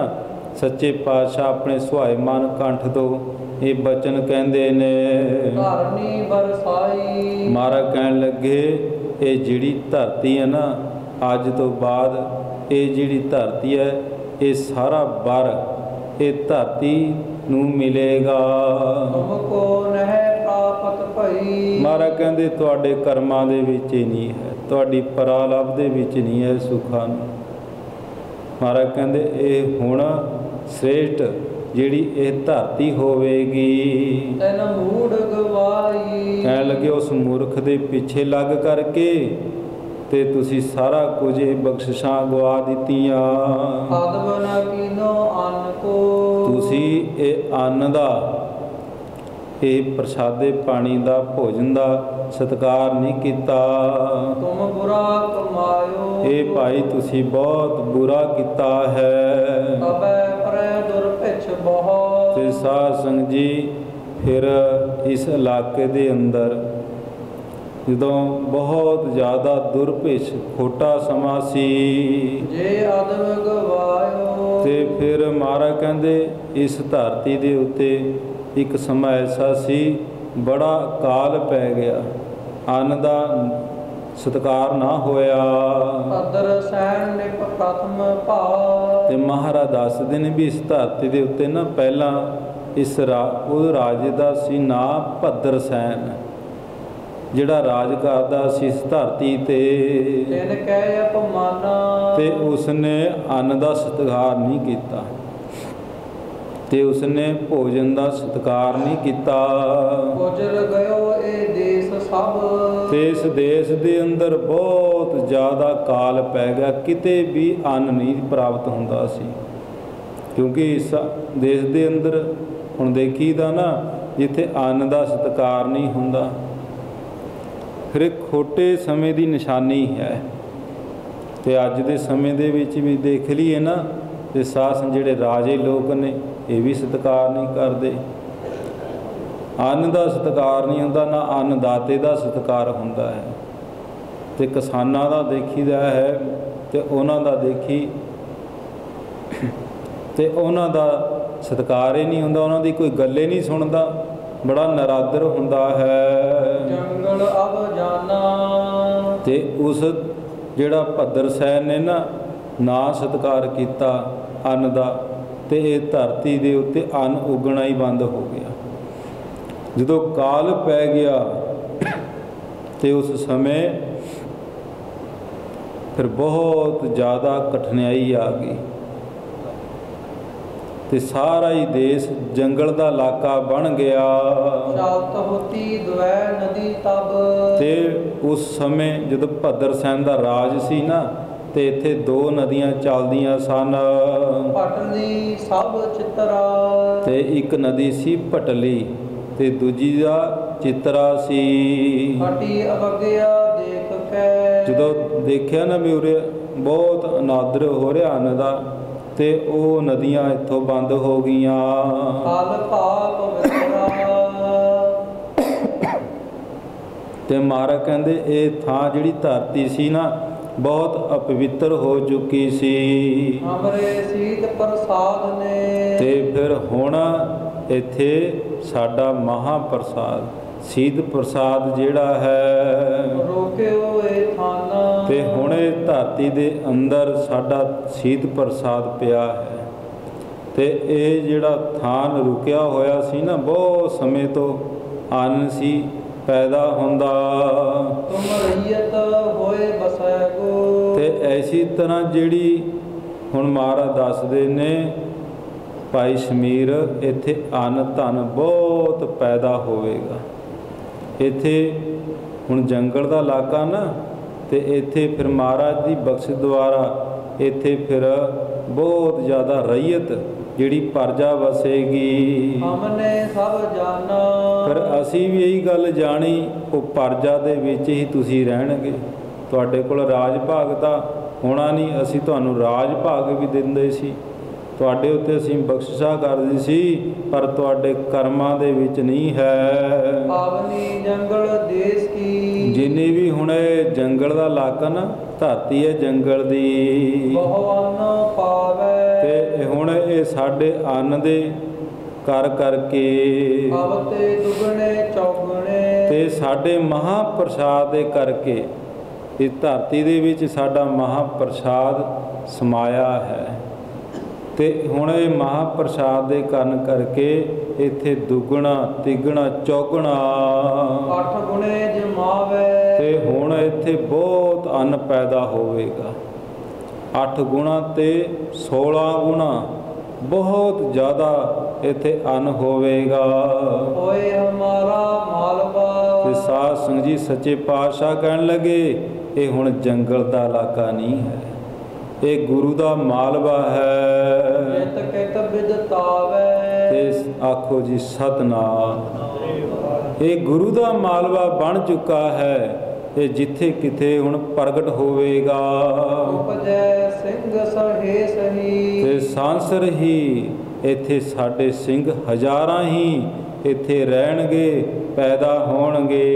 Speaker 2: ਸੱਚੇ ਪਾਤਸ਼ਾਹ ਆਪਣੇ ਸੁਹਾਇਮਾਨ ਕੰਠ ਤੋਂ ਇਹ ਬਚਨ ਕਹਿੰਦੇ ਨੇ।
Speaker 3: ਧਰਨੀ ਬਰਸਾਈ।
Speaker 2: ਮਹਾਰਾਜ ਕਹਿਣ ਲੱਗੇ ਇਹ ਜਿਹੜੀ ਧਰਤੀ ਹੈ ਨਾ, ਅੱਜ ਤੋਂ ਬਾਅਦ ਇਹ ਜਿਹੜੀ ਧਰਤੀ ਹੈ, ਇਹ ਸਾਰਾ ਬਰ ਇਹ ਧਰਤੀ ਨੂੰ ਮਿਲੇਗਾ।
Speaker 3: ਤੁਮਕੋ ਨਹਿ ਪ੍ਰਾਪਤ ਭਈ।
Speaker 2: ਮਹਾਰਾਜ ਕਹਿੰਦੇ ਤੁਹਾਡੇ ਕਰਮਾਂ ਦੇ ਵਿੱਚ ਹੀ ਨਹੀਂ ਹੈ, ਤੁਹਾਡੀ ਪਰਾਲਭ ਦੇ ਵਿੱਚ ਨਹੀਂ ਹੈ ਸੁੱਖਾਂ ਨੂੰ। ਮਹਾਰਾਜ ਕਹਿੰਦੇ ਇਹ ਹੁਣ ਸ੍ਰੇਸ਼ਟ ਜਿਹੜੀ ਇਹ ਧਰਤੀ ਹੋਵੇਗੀ।
Speaker 3: ਤੈਨ ਮੂੜ ਗਵਾਈ।
Speaker 2: ਕਹਿਣ ਲੱਗੇ ਉਸ ਮੂਰਖ ਦੇ ਪਿੱਛੇ ਲੱਗ ਕਰਕੇ ਤੇ ਤੁਸੀਂ ਸਾਰਾ ਕੁਝ ਇਹ ਬਖਸ਼ਿਸ਼ਾਂ ਗਵਾ ਦਿੱਤੀਆਂ।
Speaker 3: ਆਦਬ ਨ ਕੀਨੋ ਅੰਨ ਕੋ।
Speaker 2: ਤੁਸੀਂ ਇਹ ਅੰਨ ਦਾ, ਇਹ ਪ੍ਰਸ਼ਾਦੇ ਪਾਣੀ ਦਾ, ਭੋਜਨ ਦਾ ਸਤਿਕਾਰ ਨਹੀਂ ਕੀਤਾ।
Speaker 3: ਤੁਮ ਬੁਰਾ ਕਮਾਇਓ।
Speaker 2: ਇਹ ਭਾਈ ਤੁਸੀਂ ਬਹੁਤ ਬੁਰਾ ਕੀਤਾ ਹੈ।
Speaker 3: ਤਬੈ ਪਰੈ ਦੁਰਭਿਛ ਬਹੁਤ।
Speaker 2: ਤੇ ਸਾਧ ਸੰਗਤ ਜੀ ਫਿਰ ਇਸ ਇਲਾਕੇ ਦੇ ਅੰਦਰ ਜਦੋਂ ਬਹੁਤ ਜ਼ਿਆਦਾ ਦੁਰਭਿਛ ਖੋਟਾ ਸਮਾਂ ਸੀ
Speaker 3: ਜੇ ਆਦਮ ਗਵਾਇਓ।
Speaker 2: ਤੇ ਫਿਰ ਮਹਾਰਾਜ ਕਹਿੰਦੇ ਇਸ ਧਰਤੀ ਦੇ ਉੱਤੇ ਇੱਕ ਸਮਾਂ ਐਸਾ ਸੀ, ਬੜਾ ਅਕਾਲ ਪੈ ਗਿਆ, ਅੰਨ ਦਾ ਸਤਿਕਾਰ ਨਾ ਹੋਇਆ।
Speaker 3: ਅਦਰ ਸੈਨ ਨਿਪ ਪ੍ਰਥਮ ਭਾਵ।
Speaker 2: ਤੇ ਮਹਾਰਾਜ ਦੱਸਦੇ ਨੇ ਵੀ ਇਸ ਧਰਤੀ ਦੇ ਉੱਤੇ ਨਾ ਪਹਿਲਾਂ ਇਸ ਉਹ ਰਾਜੇ ਦਾ ਸੀ ਨਾਂ ਭੱਦਰ ਸੈਨ, ਜਿਹੜਾ ਰਾਜ ਕਰਦਾ ਸੀ ਇਸ ਧਰਤੀ ਤੇ।
Speaker 3: ਤਿਨ ਕਹਿ ਅਪਮਾਨਾ।
Speaker 2: ਤੇ ਉਸਨੇ ਅੰਨ ਦਾ ਸਤਿਕਾਰ ਨਹੀਂ ਕੀਤਾ, ਤੇ ਉਸਨੇ ਭੋਜਨ ਦਾ ਸਤਿਕਾਰ ਨਹੀਂ ਕੀਤਾ।
Speaker 3: ਗੁਜਰ ਗਇਓ ਇਹ ਦੇਸ ਸਭ।
Speaker 2: ਤੇ ਇਸ ਦੇਸ਼ ਦੇ ਅੰਦਰ ਬਹੁਤ ਜ਼ਿਆਦਾ ਕਾਲ ਪੈ ਗਿਆ, ਕਿਤੇ ਵੀ ਅੰਨ ਨਹੀਂ ਪ੍ਰਾਪਤ ਹੁੰਦਾ ਸੀ, ਕਿਉਂਕਿ ਇਸ ਦੇਸ਼ ਦੇ ਅੰਦਰ ਹੁਣ ਦੇਖੀਦਾ ਨਾ, ਜਿੱਥੇ ਅੰਨ ਦਾ ਸਤਿਕਾਰ ਨਹੀਂ ਹੁੰਦਾ, ਫਿਰ ਇਹ ਖੋਟੇ ਸਮੇਂ ਦੀ ਨਿਸ਼ਾਨੀ ਹੈ। ਤੇ ਅੱਜ ਦੇ ਸਮੇਂ ਦੇ ਵਿੱਚ ਵੀ ਦੇਖ ਲਈਏ ਨਾ, ਤੇ ਸ਼ਾਸਨ ਜਿਹੜੇ ਰਾਜੇ ਲੋਕ ਨੇ ਇਹ ਵੀ ਸਤਿਕਾਰ ਨਹੀਂ ਕਰਦੇ। ਅੰਨ ਦਾ ਸਤਿਕਾਰ ਨਹੀਂ ਹੁੰਦਾ, ਨਾ ਅੰਨਦਾਤੇ ਦਾ ਸਤਿਕਾਰ ਹੁੰਦਾ ਹੈ। ਤੇ ਕਿਸਾਨਾਂ ਦਾ ਦੇਖੀਦਾ ਹੈ, ਤੇ ਉਹਨਾਂ ਦਾ ਦੇਖੀ ਤੇ ਉਹਨਾਂ ਦਾ ਸਤਿਕਾਰ ਹੀ ਨਹੀਂ ਹੁੰਦਾ, ਉਹਨਾਂ ਦੀ ਕੋਈ ਗੱਲ ਹੀ ਨਹੀਂ ਸੁਣਦਾ, ਬੜਾ ਨਰਾਦਰ ਹੁੰਦਾ ਹੈ।
Speaker 3: ਜੰਗਲ ਅਬ ਜਾਨਾ।
Speaker 2: ਤੇ ਉਸ ਜਿਹੜਾ ਭੱਦਰ ਸੈਨ ਨੇ ਨਾ ਸਤਿਕਾਰ ਕੀਤਾ ਅੰਨ ਦਾ, ਤੇ ਇਹ ਧਰਤੀ ਦੇ ਉੱਤੇ ਅੰਨ ਉਗਣਾ ਹੀ ਬੰਦ ਹੋ ਗਿਆ। ਜਦੋਂ ਕਾਲ ਪੈ ਗਿਆ ਤੇ ਉਸ ਸਮੇਂ ਫਿਰ ਬਹੁਤ ਜ਼ਿਆਦਾ ਕਠਿਨਾਈ ਆ ਗਈ, ਤੇ ਸਾਰਾ ਹੀ ਦੇਸ਼ ਜੰਗਲ ਦਾ ਇਲਾਕਾ ਬਣ ਗਿਆ।
Speaker 3: ਸ਼ਾਲਤ ਹੋਤੀ ਦਵੈ ਨਦੀ ਤਬ।
Speaker 2: ਤੇ ਉਸ ਸਮੇਂ ਜਦੋਂ ਭੱਦਰ ਸੈਨ ਦਾ ਰਾਜ ਸੀ ਨਾ, ਤੇ ਇੱਥੇ ਦੋ ਨਦੀਆਂ ਚੱਲਦੀਆਂ ਸਨ।
Speaker 3: ਪਟਲੀ ਸਭ ਚਿਤਰਾ।
Speaker 2: ਤੇ ਇੱਕ ਨਦੀ ਸੀ ਪਟਲੀ, ਤੇ ਦੂਜੀ ਦਾ ਚਿਤਰਾ ਸੀ।
Speaker 3: ਹਟੀ ਅਵਗਿਆ ਦੇਖ ਕੇ।
Speaker 2: ਜਦੋਂ ਦੇਖਿਆ ਨਾ ਵੀ ਉਰੇ ਬਹੁਤ ਅਨਾਦਰ ਹੋ ਰਿਹਾ ਅੰਨ ਦਾ, ਤੇ ਉਹ ਨਦੀਆਂ ਇੱਥੋਂ ਬੰਦ ਹੋ ਗਈਆਂ।
Speaker 3: ਫਲ ਪਾਪ ਵਿਤਰਾ।
Speaker 2: ਤੇ ਮਹਾਰਾਜ ਕਹਿੰਦੇ ਇਹ ਥਾਂ ਜਿਹੜੀ ਧਰਤੀ ਸੀ ਨਾ, ਬਹੁਤ ਅਪਵਿੱਤਰ ਹੋ ਚੁੱਕੀ ਸੀ।
Speaker 3: ਹਮਰੇ ਸੀਤ ਪ੍ਰਸਾਦ ਨੇ।
Speaker 2: ਤੇ ਫਿਰ ਹੁਣ ਇੱਥੇ ਸਾਡਾ ਮਹਾਂਪ੍ਰਸਾਦ ਸੀਤ ਪ੍ਰਸਾਦ ਜਿਹੜਾ ਹੈ,
Speaker 3: ਰੋਕਿਓ ਇਹ ਥਾਨਾ।
Speaker 2: ਤੇ ਹੁਣ ਇਹ ਧਰਤੀ ਦੇ ਅੰਦਰ ਸਾਡਾ ਸੀਤ ਪ੍ਰਸਾਦ ਪਿਆ ਹੈ। ਤੇ ਇਹ ਜਿਹੜਾ ਥਾਨ ਰੁਕਿਆ ਹੋਇਆ ਸੀ ਨਾ, ਬਹੁਤ ਸਮੇਂ ਤੋਂ ਅੰਨ ਸੀ ਪੈਦਾ ਹੁੰਦਾ।
Speaker 3: ਤੁਮ ਰਹੀਅਤ ਹੋਏ ਬਸੈ ਕੋ।
Speaker 2: ਤੇ ਐਸੀ ਤਰ੍ਹਾਂ ਜਿਹੜੀ ਹੁਣ ਮਹਾਰਾਜ ਦੱਸਦੇ ਨੇ ਭਾਈ ਸ਼ਮੀਰ, ਇੱਥੇ ਅੰਨ ਧਨ ਬਹੁਤ ਪੈਦਾ ਹੋਵੇਗਾ। ਇੱਥੇ ਹੁਣ ਜੰਗਲ ਦਾ ਇਲਾਕਾ ਨਾ, ਤੇ ਇੱਥੇ ਫਿਰ ਮਹਾਰਾਜ ਦੀ ਬਖਸ਼ਿਸ਼ ਦੁਆਰਾ ਇੱਥੇ ਫਿਰ ਬਹੁਤ ਜ਼ਿਆਦਾ ਰਈਅਤ ਜਿਹੜੀ ਪਰਜਾ ਵਸੇਗੀ।
Speaker 3: हमने सब जाना
Speaker 2: ਪਰ ਅਸੀਂ ਵੀ ਇਹੀ ਗੱਲ ਜਾਣੀ, ਉਹ ਪਰਜਾ ਦੇ ਵਿੱਚ ਹੀ ਤੁਸੀਂ ਰਹਿਣਗੇ। ਤੁਹਾਡੇ ਕੋਲ ਰਾਜ ਭਾਗ ਤਾਂ ਹੋਣਾ ਨਹੀਂ, ਅਸੀਂ ਤੁਹਾਨੂੰ ਰਾਜ ਭਾਗ ਵੀ ਦਿੰਦੇ ਸੀ, ਤੁਹਾਡੇ ਉੱਤੇ ਅਸੀਂ ਬਖਸ਼ਿਸ਼ਾਂ ਕਰਦੇ ਸੀ, ਪਰ ਤੁਹਾਡੇ ਕਰਮਾਂ ਦੇ ਵਿੱਚ ਨਹੀਂ ਹੈ।
Speaker 3: पावनी जंगल देश की
Speaker 2: ਜਿੰਨੀ ਵੀ ਹੁਣ ਇਹ ਜੰਗਲ ਦਾ ਇਲਾਕਾ ਨਾ, ਧਰਤੀ ਹੈ ਜੰਗਲ ਦੀ,
Speaker 3: बहु अन्न पावै
Speaker 2: ਤੇ ਹੁਣ ਇਹ ਸਾਡੇ ਅੰਨ ਦੇ ਕਰ ਕਰਕੇ
Speaker 3: अवते दुगने चौगुने
Speaker 2: ਤੇ ਸਾਡੇ ਮਹਾਂਪ੍ਰਸਾਦ ਦੇ ਕਰਕੇ ਇਸ ਧਰਤੀ ਦੇ ਵਿੱਚ ਸਾਡਾ ਮਹਾਂਪ੍ਰਸਾਦ ਸਮਾਇਆ ਹੈ। ਤੇ ਹੁਣ ਇਹ ਮਹਾਂਪ੍ਰਸਾਦ ਦੇ ਕਾਰਨ ਕਰਕੇ ਇੱਥੇ ਦੁੱਗਣਾ ਤਿੱਗਣਾ ਚੌਗੁਣਾ
Speaker 3: अठ गुणे जमावै
Speaker 2: ਤੇ ਹੁਣ ਇੱਥੇ ਬਹੁਤ ਅੰਨ ਪੈਦਾ ਹੋਵੇਗਾ। 8 ਗੁਣਾ ਤੇ 16 ਗੁਣਾ ਬਹੁਤ ਜ਼ਿਆਦਾ ਇੱਥੇ ਅੰਨ ਹੋਵੇਗਾ।
Speaker 3: होए हमारा मालवा
Speaker 2: ਤੇ ਸਾਧ ਸੰਗਤ ਜੀ ਸੱਚੇ ਪਾਤਸ਼ਾਹ ਕਹਿਣ ਲੱਗੇ, ਇਹ ਹੁਣ ਜੰਗਲ ਦਾ ਇਲਾਕਾ ਨਹੀਂ ਹੈ, ਇਹ ਗੁਰੂ ਦਾ ਮਾਲਵਾ ਹੈ।
Speaker 3: जित कित विदतावै
Speaker 2: ਤੇ ਆਖੋ ਜੀ ਸਤਨਾਮ। ਇਹ ਗੁਰੂ ਦਾ ਮਾਲਵਾ ਬਣ ਚੁੱਕਾ ਹੈ, ਇਹ ਜਿੱਥੇ ਕਿਤੇ ਹੁਣ ਪ੍ਰਗਟ ਹੋਵੇਗਾ।
Speaker 3: उपजै सिंह सहे सही
Speaker 2: ਤੇ ਸਾਂਸਰ ਹੀ ਇੱਥੇ ਸਾਡੇ ਸਿੰਘ ਹਜ਼ਾਰਾਂ ਹੀ ਇੱਥੇ ਰਹਿਣਗੇ, ਪੈਦਾ ਹੋਣਗੇ।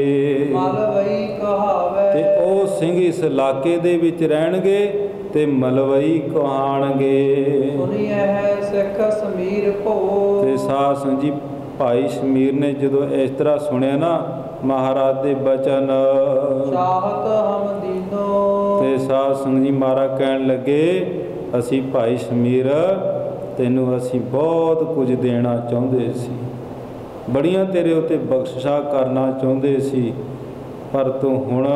Speaker 3: मलवई कहावै
Speaker 2: ਤੇ ਉਹ ਸਿੰਘ ਇਸ ਇਲਾਕੇ ਦੇ ਵਿੱਚ ਰਹਿਣਗੇ ਤੇ ਮਲਵਈ ਕਹਾਣਗੇ।
Speaker 3: सुनिए है सिख समीर भो
Speaker 2: ਤੇ ਸਾਧ ਸੰਗਤ ਜੀ ਭਾਈ ਸ਼ਮੀਰ ਨੇ ਜਦੋਂ ਇਸ ਤਰ੍ਹਾਂ ਸੁਣਿਆ ਨਾ ਮਹਾਰਾਜ ਦੇ ਬਚਨ,
Speaker 3: चाहत हम दीनो
Speaker 2: ਤੇ ਸਾਧ ਸੰਗਤ ਜੀ ਮਹਾਰਾਜ ਕਹਿਣ ਲੱਗੇ, ਅਸੀਂ ਭਾਈ ਸ਼ਮੀਰ ਤੈਨੂੰ ਅਸੀਂ ਬਹੁਤ ਕੁਝ ਦੇਣਾ ਚਾਹੁੰਦੇ ਸੀ, ਬੜੀਆਂ ਤੇਰੇ ਉੱਤੇ ਬਖਸ਼ਿਸ਼ਾਂ ਕਰਨਾ ਚਾਹੁੰਦੇ ਸੀ, ਪਰ ਤੂੰ ਹੁਣ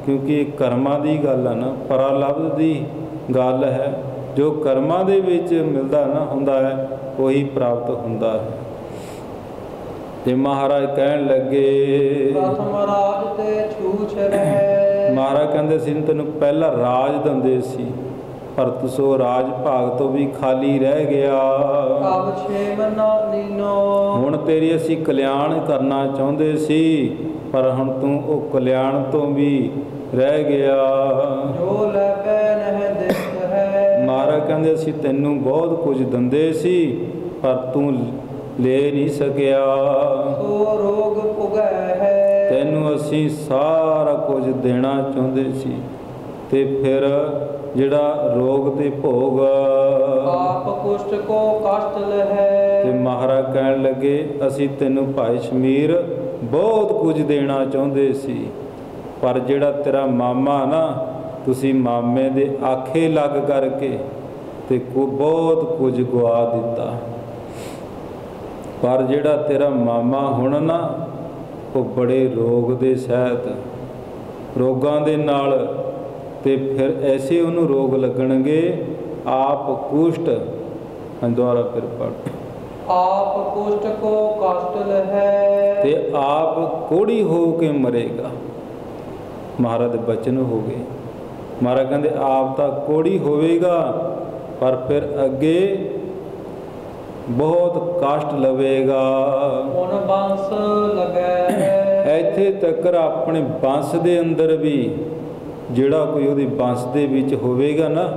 Speaker 2: ਕਿਉਂਕਿ ਇਹ ਕਰਮਾਂ ਦੀ ਗੱਲ ਹੈ ਨਾ, ਪਰਾਲਬਧ ਦੀ ਗੱਲ ਹੈ, ਜੋ ਕਰਮਾਂ ਦੇ ਵਿੱਚ ਮਿਲਦਾ ਨਾ ਹੁੰਦਾ ਹੈ ਉਹੀ ਪ੍ਰਾਪਤ ਹੁੰਦਾ ਹੈ। ਤੇ ਮਹਾਰਾਜ ਕਹਿਣ ਲੱਗੇ,
Speaker 3: प्रथम राज ते छूछ रहे
Speaker 2: ਮਹਾਰਾਜ ਕਹਿੰਦੇ ਸੀ ਤੈਨੂੰ ਪਹਿਲਾਂ ਰਾਜ ਦਿੰਦੇ ਸੀ, ਪਰ ਤੁਸੋ ਰਾਜ ਭਾਗ ਤੋਂ ਵੀ ਖਾਲੀ ਰਹਿ ਗਿਆ।
Speaker 3: अब छेम न लीनो
Speaker 2: ਹੁਣ ਤੇਰੀ ਅਸੀਂ ਕਲਿਆਣ ਕਰਨਾ ਚਾਹੁੰਦੇ ਸੀ, ਪਰ ਹੁਣ ਤੂੰ ਉਹ ਕਲਿਆਣ ਤੋਂ ਵੀ ਰਹਿ ਗਿਆ।
Speaker 3: जो लैबै नह दित है
Speaker 2: ਮਹਾਰਾਜ ਕਹਿੰਦੇ ਅਸੀਂ ਤੈਨੂੰ ਬਹੁਤ ਕੁਝ ਦਿੰਦੇ ਸੀ, ਪਰ ਤੂੰ ਲੈ ਨਹੀਂ ਸਕਿਆ।
Speaker 3: सो रोग पुगै है
Speaker 2: ਤੈਨੂੰ ਅਸੀਂ ਸਾਰਾ ਕੁਝ ਦੇਣਾ ਚਾਹੁੰਦੇ ਸੀ, ਤੇ ਫਿਰ ਜਿਹੜਾ ਰੋਗ ਤੇ ਭੋਗ।
Speaker 3: आप कुष्ठ को कष्ट लहै
Speaker 2: ਤੇ ਮਹਾਰਾਜ ਕਹਿਣ ਲੱਗੇ, ਅਸੀਂ ਤੈਨੂੰ ਭਾਈ ਸ਼ਮੀਰ ਬਹੁਤ ਕੁਝ ਦੇਣਾ ਚਾਹੁੰਦੇ ਸੀ, ਪਰ ਜਿਹੜਾ ਤੇਰਾ ਮਾਮਾ ਨਾ, ਤੁਸੀਂ ਮਾਮੇ ਦੇ ਆਖੇ ਲੱਗ ਕਰਕੇ ਤੇ ਬਹੁਤ ਕੁਝ ਗਵਾ ਦਿੱਤਾ। ਪਰ ਜਿਹੜਾ ਤੇਰਾ ਮਾਮਾ ਹੁਣ ਨਾ, ਉਹ ਬੜੇ ਰੋਗ ਦੇ ਸਹਿਤ, ਰੋਗਾਂ ਦੇ ਨਾਲ, ਤੇ ਫਿਰ ਐਸੇ ਉਹਨੂੰ ਰੋਗ ਲੱਗਣਗੇ। ਆਪ ਕੁਸ਼ਟ, ਦੁਆਰਾ ਫਿਰ ਪੜ੍ਹ,
Speaker 3: आप कुष्ठ को कष्ट लहै
Speaker 2: ਤੇ ਆਪ ਕੋੜੀ ਹੋ ਕੇ ਮਰੇਗਾ। ਮਹਾਰਾਜ ਦੇ ਬਚਨ ਹੋ ਗਏ। ਮਹਾਰਾਜ ਕਹਿੰਦੇ ਆਪ ਤਾਂ ਕੋੜੀ ਹੋਵੇਗਾ, ਪਰ ਫਿਰ ਅੱਗੇ ਬਹੁਤ ਕਸ਼ਟ ਲਵੇਗਾ।
Speaker 3: उन बंस लगै है
Speaker 2: ਇੱਥੇ ਤੱਕ ਆਪਣੇ ਬੰਸ ਦੇ ਅੰਦਰ ਵੀ ਜਿਹੜਾ ਕੋਈ ਉਹਦੀ ਬੰਸ ਦੇ ਵਿੱਚ ਹੋਵੇਗਾ ਨਾ,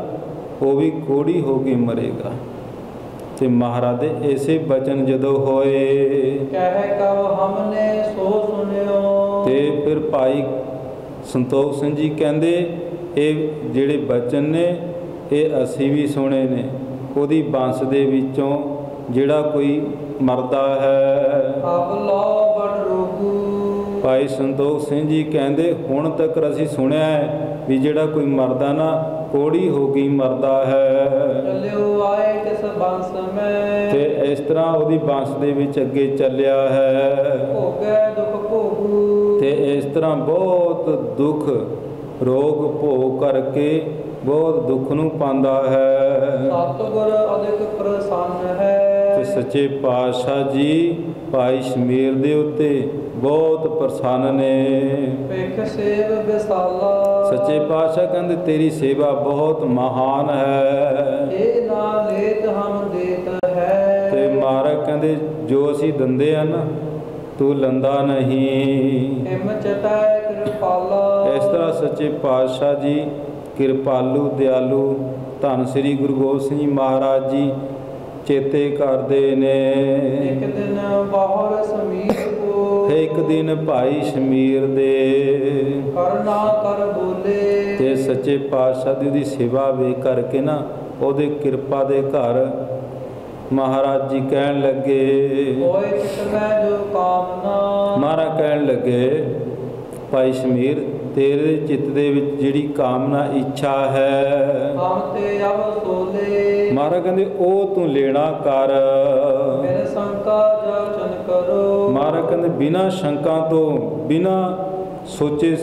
Speaker 2: ਉਹ ਵੀ ਕੋੜੀ ਹੋ ਕੇ ਮਰੇਗਾ। ਤੇ ਮਹਾਰਾਜ ਦੇ ਐਸੇ ਬਚਨ ਜਦੋਂ ਹੋਏ,
Speaker 3: कह कब हमने सो सुनियो
Speaker 2: ਤੇ ਫਿਰ ਭਾਈ ਸੰਤੋਖ ਸਿੰਘ ਜੀ ਕਹਿੰਦੇ ਇਹ ਜਿਹੜੇ ਬਚਨ ਨੇ ਇਹ ਅਸੀਂ ਵੀ ਸੁਣੇ ਨੇ। ਉਹਦੀ ਬੰਸ ਦੇ ਵਿੱਚੋਂ ਜਿਹੜਾ ਕੋਈ ਮਰਦਾ ਹੈ।
Speaker 3: अब लो बड़ रोगू
Speaker 2: ਭਾਈ ਸੰਤੋਖ ਸਿੰਘ ਜੀ ਕਹਿੰਦੇ ਹੁਣ ਤੱਕ ਅਸੀਂ ਸੁਣਿਆ ਹੈ ਵੀ ਜਿਹੜਾ ਕੋਈ ਮਰਦਾ ਨਾ, ਕੋੜੀ ਹੋ ਗਈ ਮਰਦਾ ਹੈ।
Speaker 3: चलियो आए किस बंस में
Speaker 2: ਤੇ ਇਸ ਤਰ੍ਹਾਂ ਉਹਦੀ ਬੰਸ ਦੇ ਵਿੱਚ ਅੱਗੇ ਚੱਲਿਆ ਹੈ।
Speaker 3: भोगै दुख भोगू
Speaker 2: ਤੇ ਇਸ ਤਰ੍ਹਾਂ ਬਹੁਤ ਦੁੱਖ ਰੋਗ ਭੋਗ ਕਰਕੇ ਬਹੁਤ ਦੁੱਖ ਨੂੰ ਪਾਉਂਦਾ ਹੈ।
Speaker 3: सतगुर अधिक प्रसन्न है
Speaker 2: ਤੇ ਸੱਚੇ ਪਾਤਸ਼ਾਹ ਜੀ ਭਾਈ ਸ਼ਮੀਰ ਦੇ ਉੱਤੇ ਬਹੁਤ ਪ੍ਰਸੰਨ ਨੇ।
Speaker 3: भिख सेव विसाला
Speaker 2: ਸੱਚੇ ਪਾਤਸ਼ਾਹ ਕਹਿੰਦੇ ਤੇਰੀ ਸੇਵਾ ਬਹੁਤ ਮਹਾਨ ਹੈ।
Speaker 3: ये ना लेत हम देत
Speaker 2: ਕਹਿੰਦੇ ਜੋ ਅਸੀਂ ਦਿੰਦੇ ਆ ਨਾ ਤੂੰ ਲੰਦਾ ਨਹੀਂ।
Speaker 3: ਹਿਮ ਚਟੈ ਕਿਰਪਾਲਾ।
Speaker 2: ਇਸ ਤਰ੍ਹਾਂ ਸੱਚੇ ਪਾਤਸ਼ਾਹ ਜੀ ਕਿਰਪਾਲੂ ਦਿਆਲੂ ਧੰਨ ਸ੍ਰੀ ਗੁਰੂ ਗੋਬਿੰਦ ਸਿੰਘ ਜੀ ਮਹਾਰਾਜ ਜੀ ਚੇਤੇ ਕਰਦੇ ਨੇ।
Speaker 3: ਇੱਕ ਦਿਨ ਬਾਹਰ ਸਮੀਰ ਕੋ।
Speaker 2: ਇੱਕ ਦਿਨ ਭਾਈ ਸ਼ਮੀਰ ਦੇ
Speaker 3: ਕਰਨਾ ਕਰ ਬੋਲੇ।
Speaker 2: ਤੇ ਸੱਚੇ ਪਾਤਸ਼ਾਹ ਦੀ ਉਹਦੀ ਸੇਵਾ ਵੇਖ ਕਰਕੇ ਨਾ ਉਹਦੇ ਕਿਰਪਾ ਦੇ ਘਰ ਮਹਾਰਾਜ ਜੀ ਕਹਿਣ ਲੱਗੇ
Speaker 3: ਹੋਏ ਚਿਤ ਮੈਂ ਜੋ ਕਾਮਨਾ।
Speaker 2: ਮਹਾਰਾਜ ਕਹਿਣ ਲੱਗੇ ਭਾਈ ਸ਼ਮੀਰ ਤੇਰੇ ਚਿੱਤ ਦੇ ਵਿੱਚ ਜਿਹੜੀ ਕਾਮਨਾ ਇੱਛਾ ਹੈ
Speaker 3: ਹਮ ਤੇ ਅਬ ਸੋਲੇ।
Speaker 2: ਮਹਾਰਾਜ ਕਹਿੰਦੇ ਉਹ ਤੂੰ ਲੈਣਾ ਕਰ।
Speaker 3: ਮੇਰੇ ਸੰਕਾ ਜਾਚਨ ਕਰੋ।
Speaker 2: ਮਹਾਰਾਜ ਕਹਿੰਦੇ ਬਿਨਾਂ ਸ਼ੰਕਾ ਤੋਂ ਬਿਨਾਂ ਸੋਚੇ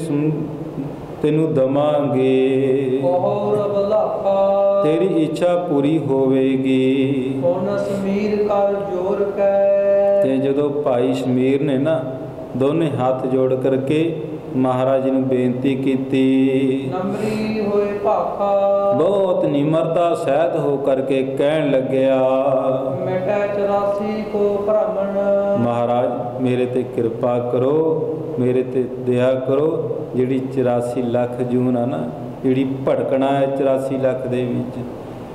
Speaker 2: ਤੈਨੂੰ ਦਵਾਂਗੇ।
Speaker 3: ਹੋਰ ਬਲਾਖਾ।
Speaker 2: ਤੇਰੀ ਇੱਛਾ ਪੂਰੀ ਹੋਵੇਗੀ।
Speaker 3: ਹੁਣ ਸਮੀਰ ਕਰ ਜੋਰ ਕੈ।
Speaker 2: ਤੇ ਜਦੋਂ ਭਾਈ ਸ਼ਮੀਰ ਨੇ ਨਾ ਦੋਨੇ ਹੱਥ ਜੋੜ ਕਰਕੇ ਮਹਾਰਾਜ ਜੀ ਨੂੰ ਬੇਨਤੀ ਕੀਤੀ।
Speaker 3: ਨਮਰੀ ਹੋਏ ਭਾਖਾ।
Speaker 2: ਬਹੁਤ ਨਿਮਰਤਾ ਸਹਿਤ ਹੋ ਕਰਕੇ ਕਹਿਣ ਲੱਗਿਆ
Speaker 3: ਮਿਟੈ 84 ਕੋ ਭ੍ਰਮਣ।
Speaker 2: ਮਹਾਰਾਜ ਮੇਰੇ ਤੇ ਕਿਰਪਾ ਕਰੋ, ਮੇਰੇ ਤੇ ਦਇਆ ਕਰੋ। ਜਿਹੜੀ 84 ਲੱਖ ਜੂਨ ਆ ਨਾ ਜਿਹੜੀ ਭਟਕਣਾ ਹੈ 84 ਲੱਖ ਦੇ ਵਿੱਚ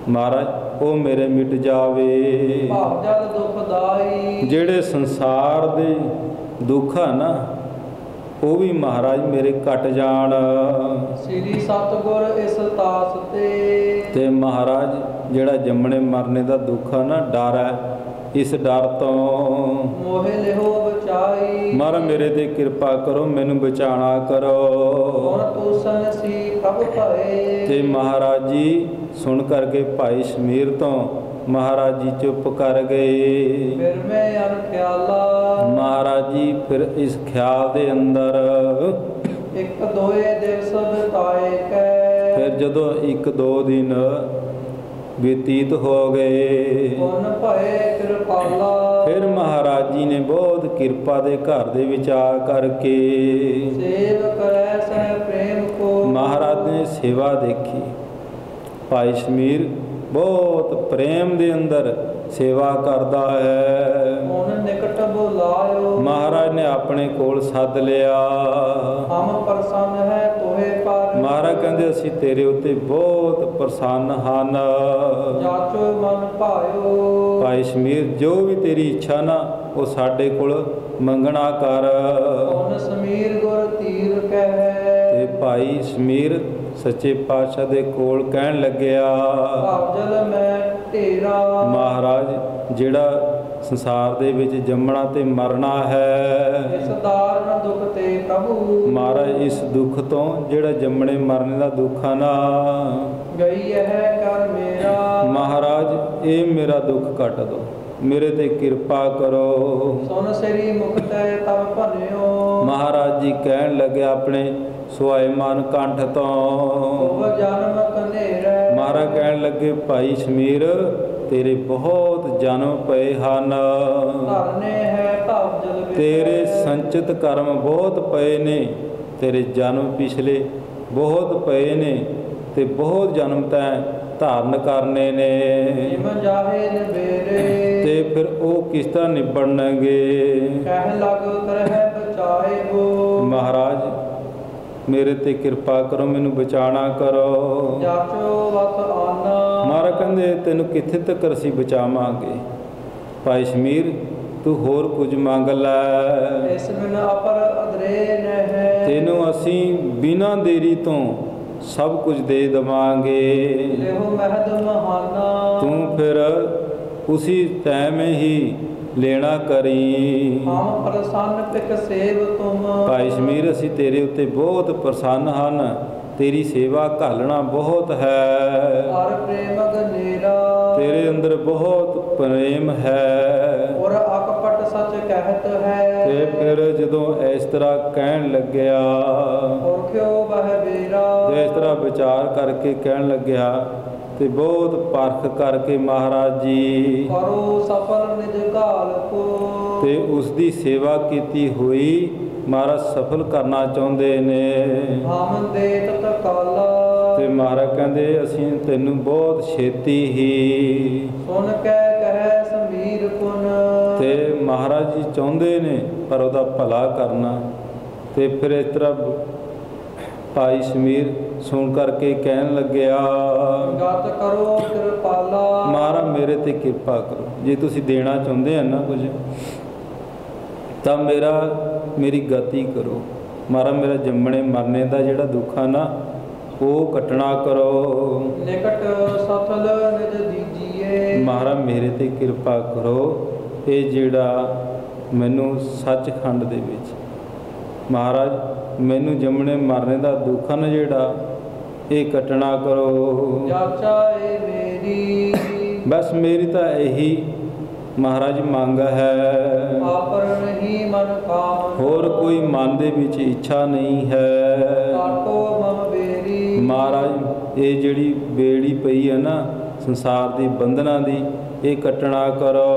Speaker 2: ਮਹਾਰਾਜ ਉਹ ਮੇਰੇ ਮਿਟ ਜਾਵੇ।
Speaker 3: ਭਾਵ ਜਲ ਦੁਖਦਾਈ।
Speaker 2: ਜਿਹੜੇ ਸੰਸਾਰ ਦੇ ਦੁੱਖ ਆ ਨਾ ਉਹ ਵੀ ਮਹਾਰਾਜ ਮੇਰੇ ਕੱਟ ਜਾਣ।
Speaker 3: ਸ੍ਰੀ ਸਤਿਗੁਰ ਇਸ ਤਾਸ
Speaker 2: ਤੇ ਮਹਾਰਾਜ ਜਿਹੜਾ ਜੰਮਣੇ ਮਰਨੇ ਦਾ ਦੁੱਖ ਆ ਨਾ ਡਰ ਹੈ ਇਸ ਡਰ ਤੋਂ
Speaker 3: ਮੋਹਿ ਲਿਹੋ ਬਚਾਈ।
Speaker 2: ਮਹਾਰਾਜ ਮੇਰੇ ਤੇ ਕਿਰਪਾ ਕਰੋ ਮੈਨੂੰ ਬਚਾਣਾ ਕਰੋ।
Speaker 3: ਹੁਣ ਤੂਸਨ ਸੀ ਪ੍ਰਭ ਭਏ।
Speaker 2: ਤੇ ਮਹਾਰਾਜ ਜੀ ਸੁਣ ਕਰਕੇ ਭਾਈ ਸ਼ਮੀਰ ਤੋਂ ਮਹਾਰਾਜ ਜੀ ਚੁੱਪ ਕਰ ਗਏ।
Speaker 3: ਫਿਰ ਮੈਂ ਅਨ ਖਿਆਲਾ।
Speaker 2: ਮਹਾਰਾਜ ਜੀ ਫਿਰ ਇਸ ਖਿਆਲ ਦੇ ਅੰਦਰ
Speaker 3: ਇੱਕ ਦੋਏ ਦਿਵਸ ਬਿਤਾਏ ਕੈ।
Speaker 2: ਫਿਰ ਜਦੋਂ 1-2 ਦਿਨ ਬਤੀਤ ਹੋ ਗਏ
Speaker 3: ਹੁਣ ਭਏ ਕਿਰਪਾਲਾ।
Speaker 2: ਫਿਰ ਮਹਾਰਾਜ ਜੀ ਨੇ ਬਹੁਤ ਕਿਰਪਾ ਦੇ ਘਰ ਦੇ ਵਿੱਚ ਆ ਕਰਕੇ
Speaker 3: ਸੇਵ ਕਰੈ ਸਹਿ ਪ੍ਰੇਮ ਕੋ।
Speaker 2: ਮਹਾਰਾਜ ਨੇ ਸੇਵਾ ਦੇਖੀ। ਭਾਈ ਸ਼ਮੀਰ ਬਹੁਤ ਪ੍ਰੇਮ ਦੇ ਅੰਦਰ ਸੇਵਾ ਕਰਦਾ ਹੈ।
Speaker 3: ਹੁਣ ਨਿਕਟ ਬੁਲਾਇਓ।
Speaker 2: ਮਹਾਰਾਜ ਨੇ ਆਪਣੇ ਕੋਲ ਸੱਦ ਲਿਆ।
Speaker 3: ਹਮ ਪ੍ਰਸੰਨ ਹੈ ਤੋਹੇ ਪਰ।
Speaker 2: ਮਹਾਰਾਜ ਕਹਿੰਦੇ ਅਸੀਂ ਤੇਰੇ ਉੱਤੇ ਬਹੁਤ ਪ੍ਰਸੰਨ ਹਨ।
Speaker 3: ਜਾਚੋ ਮਨ ਭਾਇਓ।
Speaker 2: ਭਾਈ ਸ਼ਮੀਰ ਜੋ ਵੀ ਤੇਰੀ ਇੱਛਾ ਨਾ ਉਹ ਸਾਡੇ ਕੋਲ ਮੰਗਣਾ ਕਰ।
Speaker 3: ਹੁਣ ਸਮੀਰ ਗੁਰ ਤੀਰ ਕਹਿ।
Speaker 2: ਤੇ ਭਾਈ ਸ਼ਮੀਰ ਸੱਚੇ ਪਾਤਸ਼ਾਹ ਦੇ ਕੋਲ ਕਹਿਣ ਲੱਗਿਆ
Speaker 3: ਭਾਵਜਲ ਮੈਂ ਢੇਰਾ।
Speaker 2: ਮਹਾਰਾਜ ਜਿਹੜਾ ਸੰਸਾਰ ਦੇ ਵਿੱਚ ਜੰਮਣਾ ਤੇ ਮਰਨਾ ਹੈ
Speaker 3: ਇਸ ਦਾਰਨ ਦੁਖ ਤੇ ਪ੍ਰਭੂ।
Speaker 2: ਮਹਾਰਾਜ ਇਸ ਦੁੱਖ ਤੋਂ ਜਿਹੜਾ ਜੰਮਣੇ ਮਰਨੇ ਦਾ ਦੁੱਖ ਆ ਨਾ
Speaker 3: ਗਈ ਹੈ ਕਰ ਮੇਰਾ।
Speaker 2: ਮਹਾਰਾਜ ਇਹ ਮੇਰਾ ਦੁੱਖ ਕੱਟ ਦੋ, ਮੇਰੇ ਤੇ ਕਿਰਪਾ ਕਰੋ।
Speaker 3: ਸੁਨ ਸ੍ਰੀ ਮੁਖ ਤੈ ਤਬ ਭਨਿਓ।
Speaker 2: ਮਹਾਰਾਜ ਜੀ ਕਹਿਣ ਲੱਗੇ ਆਪਣੇ ਸੁਆਇਮਾਨ ਕੰਠ ਤੋਂ
Speaker 3: ਉਹ ਜਨਮ ਕਨੇਰੈ।
Speaker 2: ਮਹਾਰਾਜ ਕਹਿਣ ਲੱਗੇ ਭਾਈ ਸ਼ਮੀਰ ਤੇਰੇ ਬਹੁਤ ਜਨਮ ਪਏ ਹਨ।
Speaker 3: ਧਰਨੇ ਹੈ ਭਵ ਜਲ ਵਿੱਚ।
Speaker 2: ਤੇਰੇ ਸੰਚਿਤ ਕਰਮ ਬਹੁਤ ਪਏ ਨੇ। ਤੇਰੇ ਜਨਮ ਪਿਛਲੇ ਬਹੁਤ ਪਏ ਨੇ ਤੇ ਬਹੁਤ ਜਨਮ ਤੈਂ ਧਾਰਨ ਕਰਨੇ ਨੇ।
Speaker 3: ਜਿਮ ਜਾਹੇ ਨਵੇਰੇ।
Speaker 2: ਤੇ ਫਿਰ ਉਹ ਕਿਸ ਤਰ੍ਹਾਂ ਨਿਬੜਨਗੇ।
Speaker 3: ਕਹਿ ਲਗ ਕਰਹਿ ਬਚਾਏ ਗੋ।
Speaker 2: ਮਹਾਰਾਜ ਮੇਰੇ ਤੇ ਕਿਰਪਾ ਕਰੋ ਮੈਨੂੰ ਬਚਾਣਾ ਕਰੋ।
Speaker 3: ਜਾਚੋ ਵਤ ਆਨਾ।
Speaker 2: ਮਹਾਰਾਜ ਕਹਿੰਦੇ ਤੈਨੂੰ ਕਿੱਥੇ ਤੱਕ ਅਸੀਂ ਬਚਾਵਾਂਗੇ। ਭਾਈ ਸ਼ਮੀਰ ਤੂੰ ਹੋਰ ਕੁਝ ਮੰਗ ਲੈ।
Speaker 3: ਇਸ ਬਿਨ ਅਪਰ ਅਦਰੇ ਨਹਿ।
Speaker 2: ਤੈਨੂੰ ਅਸੀਂ ਬਿਨਾਂ ਦੇਰੀ ਤੋਂ ਸਭ ਕੁਝ ਦੇ ਦੇਵਾਂਗੇ।
Speaker 3: ਲਿਹੋ ਮਹਿਦ ਮਹਾਨਾ।
Speaker 2: ਤੂੰ ਫਿਰ ਉसी ਟਾਈਮ ਹੀ ਲੈਣਾ ਕਰੀ।
Speaker 3: ਹਮ ਪ੍ਰਸੰਨ ਪਿਕ ਸੇਵ ਤੁਮ।
Speaker 2: ਭਾਈ ਸ਼ਮੀਰ ਅਸੀਂ ਤੇਰੇ ਉੱਤੇ ਬਹੁਤ ਪ੍ਰਸੰਨ ਹਨ। ਤੇਰੀ ਸੇਵਾ ਘਾਲਣਾ ਬਹੁਤ ਹੈ।
Speaker 3: ਹਰ ਪ੍ਰੇਮ ਗਨੇਰਾ।
Speaker 2: ਤੇਰੇ ਅੰਦਰ ਬਹੁਤ ਪ੍ਰੇਮ ਹੈ।
Speaker 3: ਔਰ ਅਕਪਟ ਸੱਚ ਕਹਿਤ ਹੈ।
Speaker 2: ਤੇ ਫਿਰ ਜਦੋਂ ਇਸ ਤਰ੍ਹਾਂ ਕਹਿਣ ਲੱਗਿਆ
Speaker 3: ਔਰ ਕਿਉ ਬਹਿ ਬੇਰਾ।
Speaker 2: ਇਸ ਤਰ੍ਹਾਂ ਵਿਚਾਰ ਕਰਕੇ ਕਹਿਣ ਲੱਗਿਆ ਤੇ ਬਹੁਤ ਪਰਖ ਕਰਕੇ ਮਹਾਰਾਜ ਜੀ
Speaker 3: ਕਰੋ ਸਫਲ ਨਿਜ ਘਾਲ ਕੋ।
Speaker 2: ਤੇ ਉਸ ਦੀ ਸੇਵਾ ਕੀਤੀ ਹੋਈ ਮਹਾਰਾਜ ਸਫਲ ਕਰਨਾ ਚਾਹੁੰਦੇ ਨੇ।
Speaker 3: ਹਮ ਦੇ ਤਤ ਕਾਲਾ।
Speaker 2: ਤੇ ਮਹਾਰਾਜ ਕਹਿੰਦੇ ਅਸੀਂ ਤੈਨੂੰ ਬਹੁਤ ਛੇਤੀ ਹੀ।
Speaker 3: ਸੁਨ ਕੇ ਕਹਿ ਸਮੀਰ ਨੀਰ ਪੁਨ
Speaker 2: ਤੇ ਮਹਾਰਾਜ ਜੀ ਚਾਹੁੰਦੇ ਨੇ ਪਰ ਉਹਦਾ ਭਲਾ ਕਰਨਾ। ਤੇ ਫਿਰ ਇਸ ਤਰ੍ਹਾਂ ਭਾਈ ਸਮੀਰ ਸੁਣ ਕਰਕੇ ਕਹਿਣ ਲੱਗਿਆ,
Speaker 3: ਗਤ ਕਰੋ ਕਿਰਪਾਲਾ।
Speaker 2: ਮਹਾਰਾਜ ਮੇਰੇ ਤੇ ਕਿਰਪਾ ਕਰੋ, ਜੇ ਤੁਸੀਂ ਦੇਣਾ ਚਾਹੁੰਦੇ ਆ ਨਾ ਕੁਝ ਤਾਂ ਮੇਰੀ ਗਤੀ ਕਰੋ। ਮਹਾਰਾਜ ਮੇਰਾ ਜੰਮਣੇ ਮਰਨੇ ਦਾ ਜਿਹੜਾ ਦੁੱਖ ਆ ਨਾ ਉਹ ਕੱਟਣਾ ਕਰੋ।
Speaker 3: ਨਿਕਟ ਸਫਲ ਨਿਜ ਦੀਜੀਏ।
Speaker 2: ਮਹਾਰਾਜ ਮੇਰੇ ਤੇ ਕਿਰਪਾ ਕਰੋ, ਇਹ ਜਿਹੜਾ ਮੈਨੂੰ ਸੱਚਖੰਡ ਦੇ ਵਿੱਚ ਮਹਾਰਾਜ ਮੈਨੂੰ ਜੰਮਣੇ ਮਰਨੇ ਦਾ ਦੁੱਖ ਨਾ ਜਿਹੜਾ ਇਹ ਕੱਟਣਾ ਕਰੋ।
Speaker 3: ਜਾਚਾ ਏ ਮੇਰੀ
Speaker 2: ਬਸ ਮੇਰੀ ਤਾਂ ਇਹੀ ਮਹਾਰਾਜ ਮੰਗ ਹੈ,
Speaker 3: ਆਪਰ ਨਹੀਂ ਮਨ ਕਾਮ।
Speaker 2: ਹੋਰ ਕੋਈ ਮਨ ਦੇ ਵਿੱਚ ਇੱਛਾ ਨਹੀਂ ਹੈ।
Speaker 3: ਕਾਟੋ ਮਮ ਬੇਰੀ।
Speaker 2: ਮਹਾਰਾਜ ਇਹ ਜਿਹੜੀ ਬੇੜੀ ਪਈ ਹੈ ਨਾ ਸੰਸਾਰ ਦੀ ਬੰਧਨਾਂ ਦੀ, ਇਹ ਕੱਟਣਾ ਕਰੋ।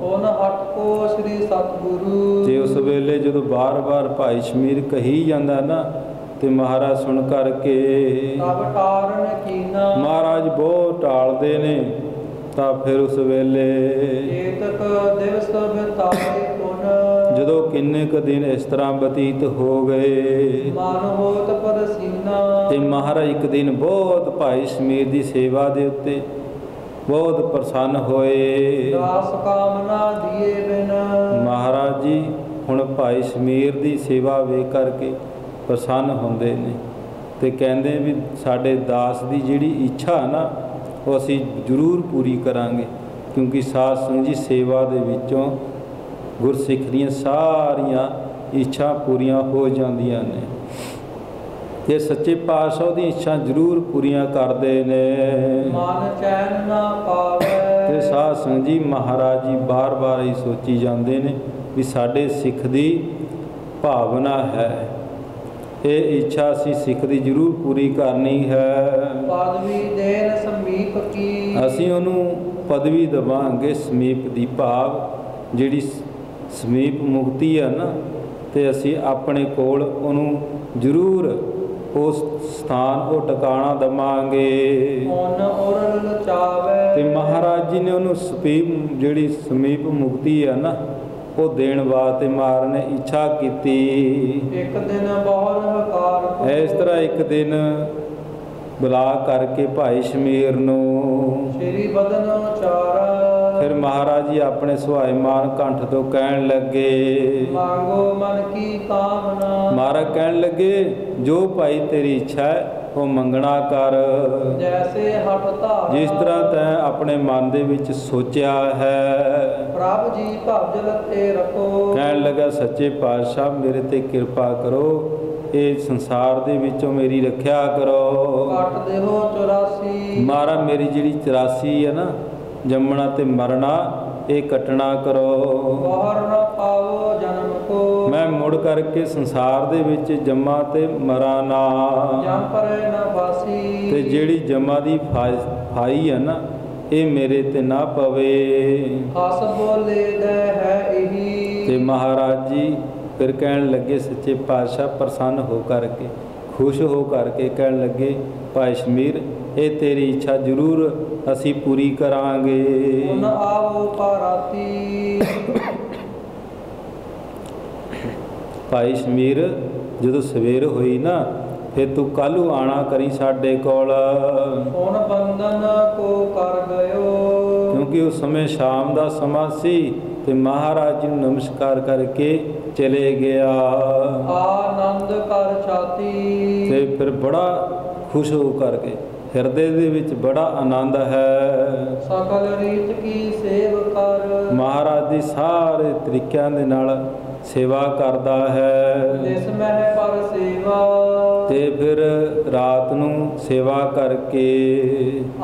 Speaker 3: ਸੋਨ ਹਟ ਕੋ ਸ੍ਰੀ ਸਤਿਗੁਰੂ।
Speaker 2: ਤੇ ਉਸ ਵੇਲੇ ਜਦੋਂ ਬਾਰ-ਬਾਰ ਭਾਈ ਸਮੀਰ ਕਹੀ ਜਾਂਦਾ ਨਾ ਤੇ ਮਹਾਰਾਜ ਸੁਣ ਕਰਕੇ
Speaker 3: ਤਬ ਟਾਰਨ ਕੀਨਾ।
Speaker 2: ਮਹਾਰਾਜ ਬਹੁਤ ਟਾਲਦੇ ਨੇ। ਤਾਂ ਫਿਰ ਉਸ ਵੇਲੇ
Speaker 3: ਏਤਕ ਦਿਵਸ ਬਿਤਾਏ ਪੁਨ।
Speaker 2: ਜਦੋਂ ਕਿੰਨੇ ਕੁ ਦਿਨ ਇਸ ਤਰ੍ਹਾਂ ਬਤੀਤ ਹੋ ਗਏ,
Speaker 3: ਮਨ ਹੋਤ ਪਰਸੀਨਾ।
Speaker 2: ਤੇ ਮਹਾਰਾਜ ਇੱਕ ਦਿਨ ਬਹੁਤ ਭਾਈ ਸਮੀਰ ਦੀ ਸੇਵਾ ਦੇ ਉੱਤੇ ਬਹੁਤ ਪ੍ਰਸੰਨ ਹੋਏ।
Speaker 3: ਦਾਸ ਕਾਮਨਾ ਦੀਏ ਬਿਨ।
Speaker 2: ਮਹਾਰਾਜ ਜੀ ਹੁਣ ਭਾਈ ਸਮੀਰ ਦੀ ਸੇਵਾ ਵੇਖ ਕਰਕੇ ਪ੍ਰਸੰਨ ਹੁੰਦੇ ਨੇ ਤੇ ਕਹਿੰਦੇ ਵੀ ਸਾਡੇ ਦਾਸ ਦੀ ਜਿਹੜੀ ਇੱਛਾ ਨਾ ਉਹ ਅਸੀਂ ਜ਼ਰੂਰ ਪੂਰੀ ਕਰਾਂਗੇ, ਕਿਉਂਕਿ ਸਾਧ ਸੰਗਤ ਜੀ ਸੇਵਾ ਦੇ ਵਿੱਚੋਂ ਗੁਰਸਿੱਖ ਦੀਆਂ ਸਾਰੀਆਂ ਇੱਛਾ ਪੂਰੀਆਂ ਹੋ ਜਾਂਦੀਆਂ ਨੇ ਤੇ ਸੱਚੇ ਪਾਤਸ਼ਾਹ ਦੀ ਇੱਛਾ ਜ਼ਰੂਰ ਪੂਰੀਆਂ ਕਰਦੇ ਨੇ।
Speaker 3: ਮਨ ਚੈਨ ਨਾ ਪਾਵੇ।
Speaker 2: ਤੇ ਸਾਧ ਸੰਗਤ ਜੀ ਮਹਾਰਾਜ ਜੀ ਬਾਰ-ਬਾਰ ਹੀ ਸੋਚੀ ਜਾਂਦੇ ਨੇ ਵੀ ਸਾਡੇ ਸਿੱਖ ਦੀ ਭਾਵਨਾ ਹੈ, ਇਹ ਇੱਛਾ ਅਸੀਂ ਸਿੱਖ ਦੀ ਜ਼ਰੂਰ ਪੂਰੀ ਕਰਨੀ ਹੈ।
Speaker 3: ਪਦਵੀ ਦੇਨ ਸਮੀਪ ਕੀ।
Speaker 2: ਅਸੀਂ ਉਹਨੂੰ ਪਦਵੀ ਦੇਵਾਂਗੇ ਸਮੀਪ ਦੀ, ਭਾਵ ਜਿਹੜੀ ਸਮੀਪ ਮੁਕਤੀ ਆ ਨਾ, ਤੇ ਅਸੀਂ ਆਪਣੇ ਕੋਲ ਉਹਨੂੰ ਜ਼ਰੂਰ ਉਸ ਸਥਾਨ ਉਹ ਟਿਕਾਣਾ ਦੇਵਾਂਗੇ।
Speaker 3: ਮਨ ਔਰ ਲਚਾਵੇ।
Speaker 2: ਤੇ ਮਹਾਰਾਜ ਜੀ ਨੇ ਉਹਨੂੰ ਜਿਹੜੀ ਸਮੀਪ ਮੁਕਤੀ ਆ ਨਾ ਉਹ ਦੇਣ ਵਾਸਤੇ ਮਹਾਰਾਜ ਨੇ ਇੱਛਾ ਕੀਤੀ।
Speaker 3: ਇੱਕ ਦਿਨ ਬਹੁਰ ਹਕਾਰ।
Speaker 2: ਇਸ ਤਰ੍ਹਾਂ ਇੱਕ ਦਿਨ ਬੁਲਾ ਕਰਕੇ ਭਾਈ ਸਮੀਰ ਨੂੰ
Speaker 3: ਸ਼੍ਰੀ ਬਦਨ ਉਚਾਰਾ।
Speaker 2: ਫਿਰ ਮਹਾਰਾਜ ਜੀ ਆਪਣੇ ਸੁਹਾਇਮਾਨ ਕੰਠ ਤੋਂ ਕਹਿਣ ਲੱਗੇ,
Speaker 3: ਮੰਗੋ ਮਨ ਕੀ ਕਾਮਨਾ।
Speaker 2: ਮਹਾਰਾਜ ਕਹਿਣ ਲੱਗੇ ਜੋ ਭਾਈ ਤੇਰੀ ਇੱਛਾ ਹੈ ਉਹ ਮੰਗਣਾ ਕਰ।
Speaker 3: ਜੈਸੇ ਹਠ ਧਾਰਾ।
Speaker 2: ਜਿਸ ਤਰ੍ਹਾਂ ਤੈਂ ਆਪਣੇ ਮਨ ਦੇ ਵਿੱਚ ਸੋਚਿਆ ਹੈ।
Speaker 3: ਪ੍ਰਭ ਜੀ ਭਜਲ ਤੇ ਰਖੋ।
Speaker 2: ਕਹਿਣ ਲੱਗਾ ਸੱਚੇ ਪਾਤਸ਼ਾਹ ਮੇਰੇ ਤੇ ਕਿਰਪਾ ਕਰੋ, ਇਹ ਸੰਸਾਰ ਦੇ ਵਿੱਚੋਂ ਮੇਰੀ ਰੱਖਿਆ ਕਰੋ।
Speaker 3: ਕੱਟ ਦੇਹੋ 84।
Speaker 2: ਮਹਾਰਾਜ ਮੇਰੀ ਜਿਹੜੀ 84 ਹੈ ਨਾ ਜੰਮਣਾ ਤੇ ਮਰਨਾ ਇਹ ਕੱਟਣਾ ਕਰੋ।
Speaker 3: ਬਾਹਰ ਨਾ ਪਾਵੋ ਜਨਮ ਕੋ।
Speaker 2: ਮੈਂ ਮੁੜ ਕਰਕੇ ਸੰਸਾਰ ਦੇ ਵਿੱਚ ਜੰਮਾਂ ਤੇ ਮਰਾਂ ਨਾ।
Speaker 3: ਜਮ ਪਰੇ ਨਾ ਵਾਸੀ।
Speaker 2: ਤੇ ਜਿਹੜੀ ਜੰਮਾਂ ਦੀ ਫਾਈ ਹੈ ਨਾ ਇਹ ਮੇਰੇ ਤੇ ਨਾ ਪਵੇ।
Speaker 3: ਹਸ ਬੋਲੇ ਦੇ ਹੈ ਇਹੀ।
Speaker 2: ਤੇ ਮਹਾਰਾਜ ਜੀ ਫਿਰ ਕਹਿਣ ਲੱਗੇ ਸੱਚੇ ਪਾਤਸ਼ਾਹ ਪ੍ਰਸੰਨ ਹੋ ਕਰਕੇ ਖੁਸ਼ ਹੋ ਕਰਕੇ ਕਹਿਣ ਲੱਗੇ ਭਾਈ ਸਮੀਰ ਇਹ ਤੇਰੀ ਇੱਛਾ ਜ਼ਰੂਰ ਅਸੀਂ ਪੂਰੀ ਕਰਾਂਗੇ।
Speaker 3: ਹੁਣ ਆਵੋ ਪਾਰਾਤੀ।
Speaker 2: ਭਾਈ ਸਮੀਰ ਜਦੋਂ ਸਵੇਰ ਹੋਈ ਨਾ ਫਿਰ ਤੂੰ ਕੱਲ੍ਹ ਨੂੰ ਆਣਾ ਕਰੀ ਸਾਡੇ ਕੋਲ,
Speaker 3: ਹੁਣ ਬੰਧਨ ਕੋ ਕਰ ਗਇਓ।
Speaker 2: ਕਿਉਂਕਿ ਉਸ ਸਮੇਂ ਸ਼ਾਮ ਦਾ ਸਮਾਂ ਸੀ ਤੇ ਮਹਾਰਾਜ ਜੀ ਨੂੰ ਨਮਸਕਾਰ ਕਰਕੇ ਚਲੇ ਗਿਆ।
Speaker 3: ਆਨੰਦ ਕਰ ਛਾਤੀ।
Speaker 2: ਤੇ ਫਿਰ ਬੜਾ ਖੁਸ਼ ਹੋ ਕਰਕੇ ਹਿਰਦੇ ਦੇ ਵਿੱਚ ਬੜਾ ਆਨੰਦ ਹੈ।
Speaker 3: ਸਕਲ ਰੀਤ ਕੀ ਸੇਵ ਕਰ।
Speaker 2: ਮਹਾਰਾਜ ਦੀ ਸਾਰੇ ਤਰੀਕਿਆਂ ਦੇ ਨਾਲ ਸੇਵਾ ਕਰਦਾ ਹੈ।
Speaker 3: ਜਿਸ ਮਹਿ ਪਰ ਸੇਵਾ।
Speaker 2: ਤੇ ਫਿਰ ਰਾਤ ਨੂੰ ਸੇਵਾ ਕਰਕੇ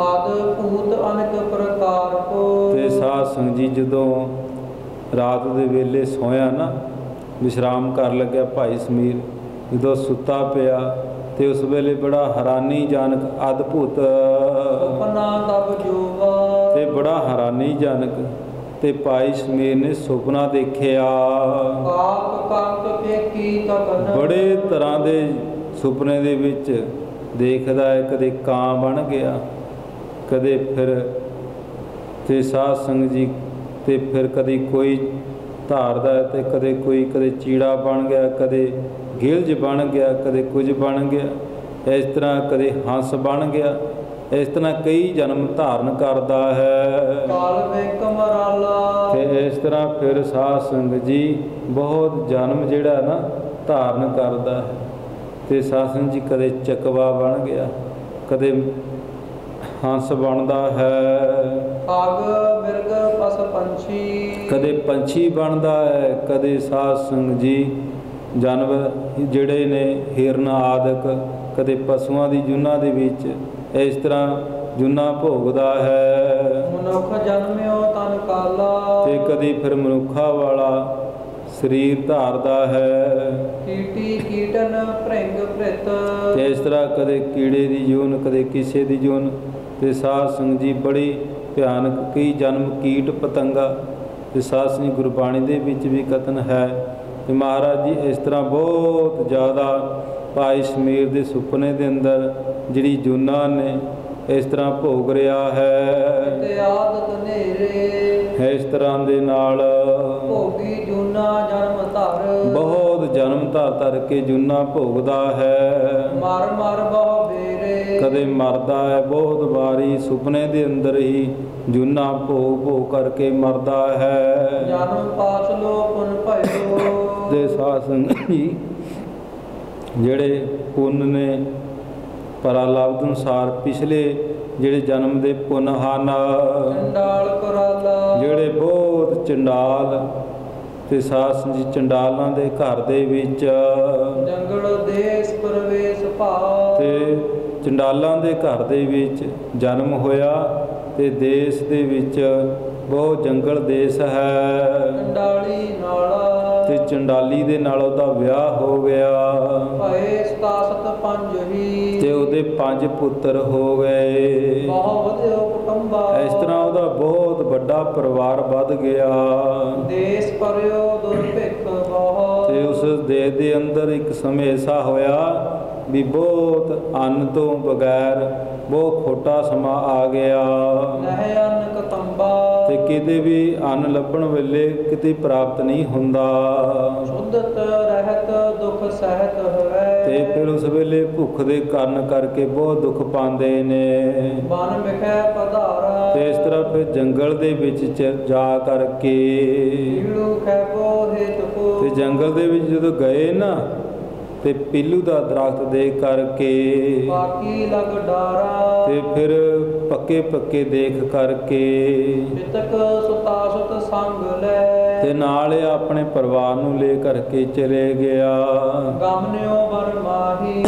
Speaker 3: ਆਦ ਭੂਤ ਅਨੇਕ ਪ੍ਰਕਾਰ ਕੋ।
Speaker 2: ਤੇ ਸਾਧ ਸੰਗਤ ਜੀ ਜਦੋਂ ਰਾਤ ਦੇ ਵੇਲੇ ਸੋਇਆ ਨਾ ਵਿਸ਼ਰਾਮ ਕਰ ਲੱਗਿਆ ਭਾਈ ਸਮੀਰ ਜਦੋਂ ਸੁੱਤਾ ਪਿਆ ਤੇ ਉਸ ਵੇਲੇ ਬੜਾ ਹੈਰਾਨੀਜਨਕ ਅਦਭੁਤ
Speaker 3: ਸੁਪਨਾ ਤਬ ਜੋਵਾ।
Speaker 2: ਤੇ ਬੜਾ ਹੈਰਾਨੀਜਨਕ ਤੇ ਭਾਈ ਸਮੀਰ ਨੇ ਸੁਪਨਾ ਦੇਖਿਆ।
Speaker 3: ਕਾਕ ਕੰਕ ਕੇ ਕੀ ਤਕਨ।
Speaker 2: ਬੜੇ ਤਰ੍ਹਾਂ ਦੇ ਸੁਪਨੇ ਦੇ ਵਿੱਚ ਦੇਖਦਾ ਹੈ, ਕਦੇ ਕਾਂ ਬਣ ਗਿਆ, ਕਦੇ ਫਿਰ ਤੇ ਸਾਧ ਸੰਗਤ ਜੀ ਤੇ ਫਿਰ ਕਦੀ ਕੋਈ ਧਾਰਦਾ ਹੈ ਤੇ ਕਦੇ ਕੋਈ, ਕਦੇ ਚੀੜਾ ਬਣ ਗਿਆ, ਕਦੇ ਗਿਲਜ ਬਣ ਗਿਆ, ਕਦੇ ਕੁਝ ਬਣ ਗਿਆ, ਇਸ ਤਰ੍ਹਾਂ ਕਦੇ ਹੰਸ ਬਣ ਗਿਆ। ਇਸ ਤਰ੍ਹਾਂ ਕਈ ਜਨਮ ਧਾਰਨ ਕਰਦਾ ਹੈ।
Speaker 3: ਕਾਲ ਵੇਕ ਮਰਾਲਾ।
Speaker 2: ਤੇ ਇਸ ਤਰ੍ਹਾਂ ਫਿਰ ਸਾਧ ਸੰਗਤ ਜੀ ਬਹੁਤ ਜਨਮ ਜਿਹੜਾ ਨਾ ਧਾਰਨ ਕਰਦਾ ਹੈ। ਤੇ ਸਾਧ ਸੰਗਤ ਜੀ ਕਦੇ ਚਕਵਾ ਬਣ ਗਿਆ, ਕਦੇ ਹੰਸ ਬਣਦਾ ਹੈ,
Speaker 3: ਆਗ ਮਿਰਗ ਪਸ ਪੰਛੀ।
Speaker 2: ਕਦੇ ਪੰਛੀ ਬਣਦਾ ਹੈ, ਕਦੇ ਸਾਧ ਸੰਗਤ ਜੀ ਜਾਨਵਰ ਜਿਹੜੇ ਨੇ ਹਿਰਨ ਆਦਿਕ, ਕਦੇ ਪਸ਼ੂਆਂ ਦੀ ਜੂਨਾਂ ਦੇ ਵਿੱਚ ਇਸ ਤਰ੍ਹਾਂ ਜੂਨਾਂ ਭੋਗਦਾ ਹੈ।
Speaker 3: ਮਨੁੱਖ ਜਨਮਿਓ ਤਨ ਕਾਲਾ।
Speaker 2: ਤੇ ਕਦੀ ਫਿਰ ਮਨੁੱਖਾਂ ਵਾਲਾ ਸਰੀਰ ਧਾਰਦਾ ਹੈ।
Speaker 3: Kitty Keaton ਭ੍ਰਿੰਗ ਭ੍ਰਿਤ।
Speaker 2: ਤੇ ਇਸ ਤਰ੍ਹਾਂ ਕਦੇ ਕੀੜੇ ਦੀ ਜੂਨ, ਕਦੇ ਕਿਸੇ ਦੀ ਜੂਨ। ਤੇ ਸਾਧ ਸੰਗਤ ਜੀ ਬੜੀ ਭਿਆਨਕ ਕਈ ਜਨਮ ਕੀਟ ਪਤੰਗਾ। ਤੇ ਸਾਧ ਸੰਗਤ ਜੀ ਗੁਰਬਾਣੀ ਦੇ ਵਿੱਚ ਵੀ ਕਥਨ ਹੈ। ਤੇ ਮਹਾਰਾਜ ਜੀ ਇਸ ਤਰ੍ਹਾਂ ਬਹੁਤ ਜ਼ਿਆਦਾ ਭਾਈ ਸਮੀਰ ਦੇ ਸੁਪਨੇ ਦੇ ਅੰਦਰ ਜਿਹੜੀ ਜੂਨਾਂ ਨੇ ਇਸ ਤਰ੍ਹਾਂ ਭੋਗ ਰਿਹਾ ਹੈ।
Speaker 3: ਤੇ ਆਦਤ ਨੇਰੇ।
Speaker 2: ਇਸ ਤਰ੍ਹਾਂ ਦੇ ਨਾਲ
Speaker 3: ਭੋਗੀ ਜੂਨਾ ਜਨਮ ਧਰ।
Speaker 2: ਬਹੁਤ ਜਨਮ ਧਰ ਕੇ ਜੂਨਾਂ ਭੋਗਦਾ ਹੈ।
Speaker 3: ਮਰ ਮਰ ਬਹੁ ਬੇਰੇ।
Speaker 2: ਕਦੇ ਮਰਦਾ ਹੈ ਬਹੁਤ ਵਾਰੀ, ਸੁਪਨੇ ਦੇ ਅੰਦਰ ਹੀ ਜੂਨਾਂ ਭੋਗ ਕਰਕੇ ਮਰਦਾ ਹੈ।
Speaker 3: ਜਨਮ ਪਾਛ ਲੋ ਪੁਨ ਭਇਓ।
Speaker 2: ਤੇ ਸਾਧ ਸੰਗਤ ਜੀ ਜਿਹੜੇ ਪੁੰਨ ਨੇ ਪਰਾਲਬਧ ਅਨੁਸਾਰ ਪਿਛਲੇ ਜਿਹੜੇ ਜਨਮ ਦੇ ਪੁੰਨ ਹਨ,
Speaker 3: ਚੰਡਾਲ ਕੁਰਾਲਾ।
Speaker 2: ਜਿਹੜੇ ਬਹੁਤ ਚੰਡਾਲ ਤੇ ਸਾਧ ਸੰਗਤ ਜੀ ਚੰਡਾਲਾਂ ਦੇ ਘਰ ਦੇ ਵਿੱਚ
Speaker 3: ਜੰਗਲ ਦੇਸ ਪ੍ਰਵੇਸ਼ ਭਾਵ।
Speaker 2: ਤੇ ਚੰਡਾਲਾਂ ਦੇ ਘਰ ਦੇ ਵਿੱਚ ਜਨਮ ਹੋਇਆ। ਤੇ ਦੇਸ਼ ਦੇ ਵਿੱਚ ਬਹੁਤ ਜੰਗਲ ਦੇਸ਼ ਹੈ।
Speaker 3: ਚੰਡਾਲੀ ਨਾਲਾ।
Speaker 2: ਤੇ ਚੰਡਾਲੀ ਦੇ ਨਾਲ ਉਹਦਾ ਵਿਆਹ ਹੋ ਗਿਆ।
Speaker 3: ਭਏ ਸਤਾਸਤ ਪੰਜ ਹੀ।
Speaker 2: ਤੇ ਉਹਦੇ 5 ਪੁੱਤਰ ਹੋ ਗਏ।
Speaker 3: ਬਹੁ ਵਧਿਓ ਕੁਟੁੰਬਾ।
Speaker 2: ਇਸ ਤਰ੍ਹਾਂ ਉਹਦਾ ਬਹੁਤ ਵੱਡਾ ਪਰਿਵਾਰ ਵੱਧ ਗਿਆ।
Speaker 3: ਦੇਸ ਪਰਿਓ ਦੁਰਭਿਖ ਬਹੁ।
Speaker 2: ਤੇ ਉਸ ਦੇਸ਼ ਦੇ ਅੰਦਰ ਇੱਕ ਸਮੇਂ ਐਸਾ ਹੋਇਆ ਵੀ ਬਹੁਤ ਅੰਨ ਤੋਂ ਬਗੈਰ ਬਹੁਤ ਖੋਟਾ ਸਮਾਂ ਆ ਗਿਆ।
Speaker 3: ਨਹਿ ਅੰਨ ਕਤੰਬਾ।
Speaker 2: ਤੇ ਕਿਤੇ ਵੀ ਅੰਨ ਲੱਭਣ ਵੇਲੇ ਕਿਤੇ ਪ੍ਰਾਪਤ ਨਹੀਂ ਹੁੰਦਾ।
Speaker 3: ਸ਼ੁੱਧਤ ਰਹਿਤ ਦੁਖ ਸਹਿਤ ਹੋਵੇ।
Speaker 2: ਤੇ ਫਿਰ ਉਸ ਵੇਲੇ ਭੁੱਖ ਦੇ ਕਾਰਨ ਕਰਕੇ ਬਹੁਤ ਦੁੱਖ ਪਾਉਂਦੇ ਨੇ।
Speaker 3: ਬਨ ਮਿਖੈ ਪਧਾਰਾ।
Speaker 2: ਤੇ ਇਸ ਤਰ੍ਹਾਂ ਫਿਰ ਜੰਗਲ ਦੇ ਵਿੱਚ ਜਾ ਕਰਕੇ
Speaker 3: ਈੜੂ ਖੈਬੋ ਹੇਤ ਕੋ।
Speaker 2: ਤੇ ਜੰਗਲ ਦੇ ਵਿੱਚ ਜਦੋਂ ਗਏ ਨਾ ਤੇ ਪੀਲੂ ਦਾ ਦਰਖਤ ਦੇਖ ਕਰਕੇ
Speaker 3: ਬਾਕੀ ਲਗ ਡਾਰਾ।
Speaker 2: ਤੇ ਫਿਰ ਪੱਕੇ ਪੱਕੇ ਦੇਖ ਕਰਕੇ
Speaker 3: ਪਿਤਕ ਸੁਤਾਸੁਤ ਸੰਗ ਲੈ।
Speaker 2: ਤੇ ਨਾਲ ਇਹ ਆਪਣੇ ਪਰਿਵਾਰ ਨੂੰ ਲੈ ਕਰਕੇ ਚਲੇ ਗਿਆ।
Speaker 3: ਗਮਨਿਓ ਬਰ ਮਾਹੀ।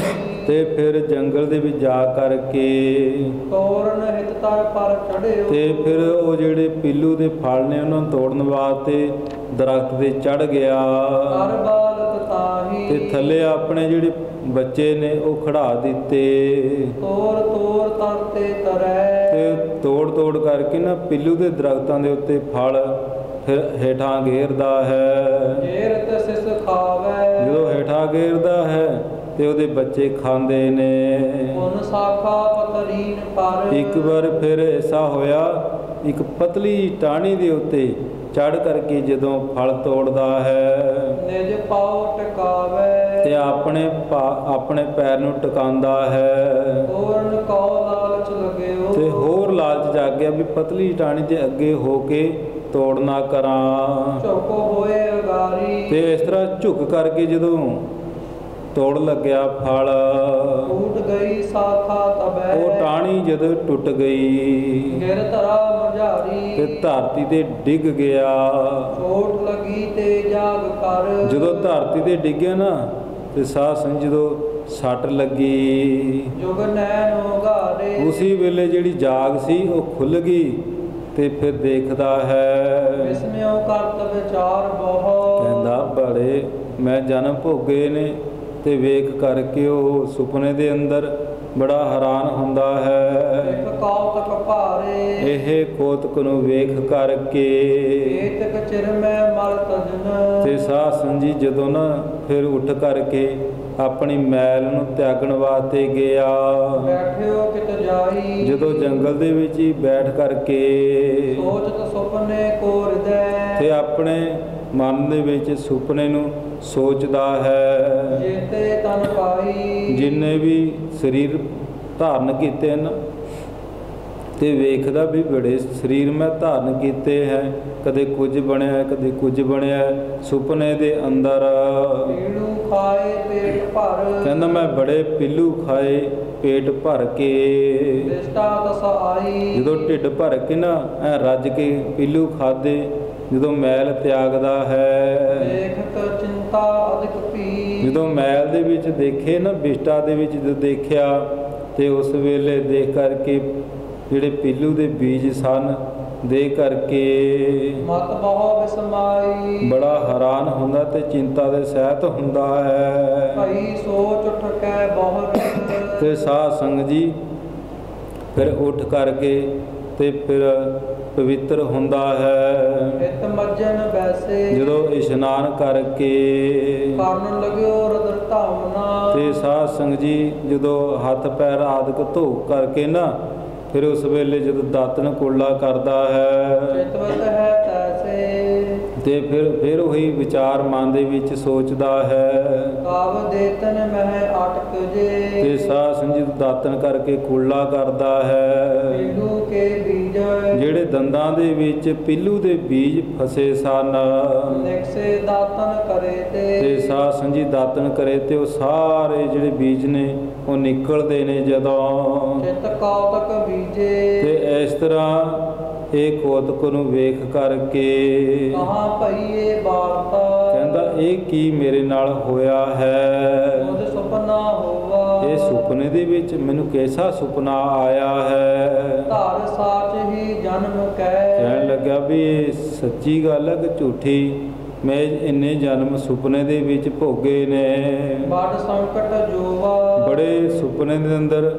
Speaker 2: ਤੇ ਫਿਰ ਜੰਗਲ ਦੇ ਵਿੱਚ ਜਾ ਕਰਕੇ
Speaker 3: ਤੋਰਨ ਹਿਤ ਤਰ ਪਰ ਚੜਿਓ।
Speaker 2: ਤੇ ਫਿਰ ਉਹ ਜਿਹੜੇ ਪੀਲੂ ਦੇ ਫਲ ਨੇ ਉਹਨਾਂ ਨੂੰ ਤੋੜਨ ਵਾਸਤੇ ਦਰਖਤ ਤੇ ਚੜ ਗਿਆ।
Speaker 3: ਕਰ ਬਾਲਕ ਤਾਹੀ।
Speaker 2: ਤੇ ਥੱਲੇ ਆਪਣੇ ਜਿਹੜੇ ਬੱਚੇ ਨੇ ਉਹ ਖੜਾ ਦਿੱਤੇ।
Speaker 3: ਤੋਰ ਤੋਰ ਤਰ ਤੇ ਤਰੈ।
Speaker 2: ਤੇ ਤੋੜ ਤੋੜ ਕਰਕੇ ਨਾ ਪੀਲੂ ਦੇ ਦਰਖਤਾਂ ਦੇ ਉੱਤੇ ਫਲ ਫਿਰ ਹੇਠਾਂ ਘੇਰਦਾ ਹੈ।
Speaker 3: ਜੇਰਤ ਸਿਸ ਖਾਵੈ।
Speaker 2: ਜਦੋਂ ਹੇਠਾਂ ਘੇਰਦਾ ਹੈ ਤੇ ਉਹਦੇ ਬੱਚੇ ਖਾਂਦੇ ਨੇ।
Speaker 3: ਪੁਨ ਸਾਖਾ ਪਤਰੀਨ ਪਰ।
Speaker 2: ਇੱਕ ਵਾਰ ਫਿਰ ਐਸਾ ਹੋਇਆ ਇੱਕ ਪਤਲੀ ਟਾਹਣੀ ਦੇ ਉੱਤੇ ਚੜ ਕਰਕੇ ਜਦੋਂ ਫਲ ਤੋੜਦਾ ਹੈ
Speaker 3: ਨਿਜ ਪਾਉ ਟਿਕਾਵੈ।
Speaker 2: ਤੇ ਆਪਣੇ ਪੈਰ ਨੂੰ ਟਿਕਾਉਂਦਾ ਹੈ।
Speaker 3: ਤੋਰਨ ਕਉ ਲਾਲਚ ਲਗਿਓ।
Speaker 2: ਤੇ ਹੋਰ ਲਾਲਚ ਜਾਗ ਗਿਆ ਵੀ ਪਤਲੀ ਟਾਹਣੀ ਦੇ ਅੱਗੇ ਹੋ ਕੇ ਤੋੜ ਨਾ ਕਰਾਂ।
Speaker 3: ਝੁਕ ਹੋਏ ਅਗਾਰੀ।
Speaker 2: ਤੇ ਇਸ ਤਰ੍ਹਾਂ ਝੁਕ ਕਰਕੇ ਜਦੋਂ ਤੋੜ ਲੱਗਿਆ ਫਲ,
Speaker 3: ਟੂਟ ਗਈ ਸਾਖਾ ਤਬੈ।
Speaker 2: ਉਹ ਟਾਹਣੀ ਜਦੋਂ ਟੁੱਟ ਗਈ
Speaker 3: ਗਿਰ ਧਰਾ ਮੁਝਾਰੀ।
Speaker 2: ਤੇ ਧਰਤੀ ਤੇ ਡਿੱਗ ਗਿਆ।
Speaker 3: ਚੋਟ ਲੱਗੀ ਤੇ ਜਾਗ ਕਰ।
Speaker 2: ਜਦੋਂ ਧਰਤੀ ਤੇ ਡਿੱਗਿਆ ਨਾ ਤੇ ਸਾਧ ਸੰਗਤ ਜਦੋਂ ਸੱਟ ਲੱਗੀ
Speaker 3: ਜੁਗ ਨੈਣ ਉਘਾਰੇ।
Speaker 2: ਉਸੇ ਵੇਲੇ ਜਿਹੜੀ ਜਾਗ ਸੀ ਉਹ ਖੁੱਲ ਗਈ। ਤੇ ਫਿਰ ਦੇਖਦਾ ਹੈ
Speaker 3: ਵਿਸਮਿਓ ਕਰਤ ਵਿਚਾਰ ਬਹੁ।
Speaker 2: ਕਹਿੰਦਾ ਬੜੇ ਮੈਂ ਜਨਮ ਭੋਗੇ ਨੇ। ਤੇ ਵੇਖ ਕਰਕੇ ਉਹ ਸੁਪਨੇ ਦੇ ਅੰਦਰ ਬੜਾ ਹੈਰਾਨ ਹੁੰਦਾ ਹੈ।
Speaker 3: ਇੱਕ ਕੌਤਕ ਭਾਰੇ।
Speaker 2: ਇਹ ਕੋਤਕ ਨੂੰ ਵੇਖ ਕਰਕੇ
Speaker 3: ਏਤਕ ਚਿਰ ਮੈਂ ਮਲ ਤਜਨ।
Speaker 2: ਤੇ ਸਾਧ ਸੰਗਤ ਜੀ ਜਦੋਂ ਨਾ ਫਿਰ ਉੱਠ ਕਰਕੇ ਆਪਣੀ ਮੈਲ ਨੂੰ ਤਿਆਗਣ ਵਾਸਤੇ ਗਿਆ।
Speaker 3: ਬੈਠਿਓ ਕਿਤ ਜਾਈ,
Speaker 2: ਜਦੋਂ ਜੰਗਲ ਦੇ ਵਿੱਚ ਹੀ ਬੈਠ ਕਰਕੇ
Speaker 3: ਸੋਚਤ ਸੁਪਨੇ ਕੋ ਹਿਰਦੈ,
Speaker 2: ਤੇ ਆਪਣੇ ਮਨ ਦੇ ਵਿੱਚ ਸੁਪਨੇ ਨੂੰ ਸੋਚਦਾ ਹੈ।
Speaker 3: ਜੇਤੇ ਤਨ ਪਾਈ,
Speaker 2: ਜਿੰਨੇ ਵੀ ਸਰੀਰ ਧਾਰਨ ਕੀਤੇ ਹਨ ਤੇ ਵੇਖਦਾ ਵੀ ਬੜੇ ਸਰੀਰ ਮੈਂ ਧਾਰਨ ਕੀਤੇ ਹੈ, ਕਦੇ ਕੁਝ ਬਣਿਆ ਕਦੇ ਕੁਝ ਬਣਿਆ। ਸੁਪਨੇ ਦੇ ਅੰਦਰ
Speaker 3: ਪੀੜੂ ਖਾਏ ਪੇਟ ਭਰ,
Speaker 2: ਕਹਿੰਦਾ ਮੈਂ ਬੜੇ ਪਿੱਲੂ ਖਾਏ ਪੇਟ ਭਰ ਕੇ।
Speaker 3: ਦ੍ਰਿਸ਼ਟਾ ਦਸ ਆਈ,
Speaker 2: ਜਦੋਂ ਢਿੱਡ ਭਰ ਕੇ ਨਾ ਐ ਰੱਜ ਕੇ ਪਿੱਲੂ ਖਾਦੇ, ਜਦੋਂ ਮੈਲ ਤਿਆਗਦਾ ਹੈ,
Speaker 3: ਦੇਖਤ ਚਿੰਤਾ ਅਧਿਕ ਪੀ,
Speaker 2: ਜਦੋਂ ਮੈਲ ਦੇ ਵਿੱਚ ਦੇਖੇ ਨਾ ਵਿਸ਼ਟਾ ਦੇ ਵਿੱਚ ਜਦੋਂ ਦੇਖਿਆ ਤੇ ਉਸ ਵੇਲੇ ਦੇਖ ਕਰਕੇ ਜਿਹੜੇ ਪਿੱਲੂ ਦੇ ਬੀਜ ਸਨ ਦੇ ਕਰਕੇ
Speaker 3: ਮਤ ਬਹੁ ਵਿਸਮਾਈ,
Speaker 2: ਬੜਾ ਹੈਰਾਨ ਹੁੰਦਾ ਤੇ ਚਿੰਤਾ ਦੇ ਸਹਿਤ ਹੁੰਦਾ ਹੈ।
Speaker 3: ਭਈ ਸੋਚ ਉਠ ਕੇ ਬਹੁਤ,
Speaker 2: ਤੇ ਸਾਧ ਸੰਗਤ ਜੀ ਫਿਰ ਉੱਠ ਕਰਕੇ ਤੇ ਫਿਰ ਪਵਿੱਤਰ ਹੁੰਦਾ ਹੈ।
Speaker 3: ਹਿਤ ਮੱਜਨ ਬੈਸੇ,
Speaker 2: ਜਦੋਂ ਇਸ਼ਨਾਨ ਕਰਕੇ
Speaker 3: ਕਰਨ ਲਗਿਓ ਰਦਰ ਧਾਵਨਾ,
Speaker 2: ਤੇ ਸਾਧ ਸੰਗਤ ਜੀ ਜਦੋਂ ਹੱਥ ਪੈਰ ਆਦਿਕ ਧੋ ਕਰਕੇ ਨਾ ਫਿਰ ਉਸ ਵੇਲੇ ਜਦੋਂ ਦਾਤਨ ਕੁਰਲਾ ਕਰਦਾ ਹੈ
Speaker 3: ਚਿਤਵਤ ਹੈ ਤੈਸੇ,
Speaker 2: ਤੇ ਫਿਰ ਉਹੀ ਵਿਚਾਰ ਮਨ ਦੇ ਵਿੱਚ ਸੋਚਦਾ ਹੈ।
Speaker 3: ਕਾਵ ਦੇਤਨ ਮਹਿ ਆਟਕ ਜੇ,
Speaker 2: ਤੇ ਸਾਧ ਸੰਗਤ ਜੀ ਦਾਤਨ ਕਰਕੇ ਕੁਰਲਾ ਕਰਦਾ ਹੈ।
Speaker 3: ਪੀਲੂ ਕੇ ਬੀਜ,
Speaker 2: ਜਿਹੜੇ ਦੰਦਾਂ ਦੇ ਵਿੱਚ ਪਿੱਲੂ ਦੇ ਬੀਜ ਫਸੇ ਸਨ,
Speaker 3: ਨਿਕਸੇ ਦਾਤਨ ਕਰੇ
Speaker 2: ਤੇ
Speaker 3: ਤੇ,
Speaker 2: ਸਾਧ ਸੰਗਤ ਜੀ ਦਾਤਨ ਕਰੇ ਤੇ ਉਹ ਸਾਰੇ ਜਿਹੜੇ ਬੀਜ ਨੇ ਉਹ ਨਿਕਲਦੇ ਨੇ ਜਦੋਂ।
Speaker 3: ਚਿਤ ਕੌਤਕ ਬੀਜੇ,
Speaker 2: ਤੇ ਇਸ ਤਰ੍ਹਾਂ ਇਹ ਕੋਤਕ ਨੂੰ ਵੇਖ ਕਰਕੇ
Speaker 3: ਕਹਾਂ ਭਈਏ ਬਾਰਤਾ,
Speaker 2: ਕਹਿੰਦਾ ਇਹ ਕੀ ਮੇਰੇ ਨਾਲ ਹੋਇਆ ਹੈ।
Speaker 3: ਮੁਝ ਸੁਪਨਾ ਹੋਵਾ,
Speaker 2: ਇਹ ਸੁਪਨੇ ਦੇ ਵਿੱਚ ਮੈਨੂੰ ਕੈਸਾ ਸੁਪਨਾ ਆਇਆ ਹੈ।
Speaker 3: ਧਾਰ ਸਾਚ ਹੀ ਜਨਮ
Speaker 2: ਕਹਿਣ
Speaker 3: ਕੈ,
Speaker 2: ਲੱਗਾ ਵੀ ਇਹ ਸੱਚੀ ਗੱਲ ਹੈ ਕਿ ਝੂਠੀ। ਮੈਂ ਇੰਨੇ ਜਨਮ ਸੁਪਨੇ ਦੇ ਵਿੱਚ ਭੋਗੇ ਨੇ,
Speaker 3: ਬੜ ਸੰਕਟ ਜੋਵਾ,
Speaker 2: ਬੜੇ ਸੁਪਨੇ ਦੇ ਅੰਦਰ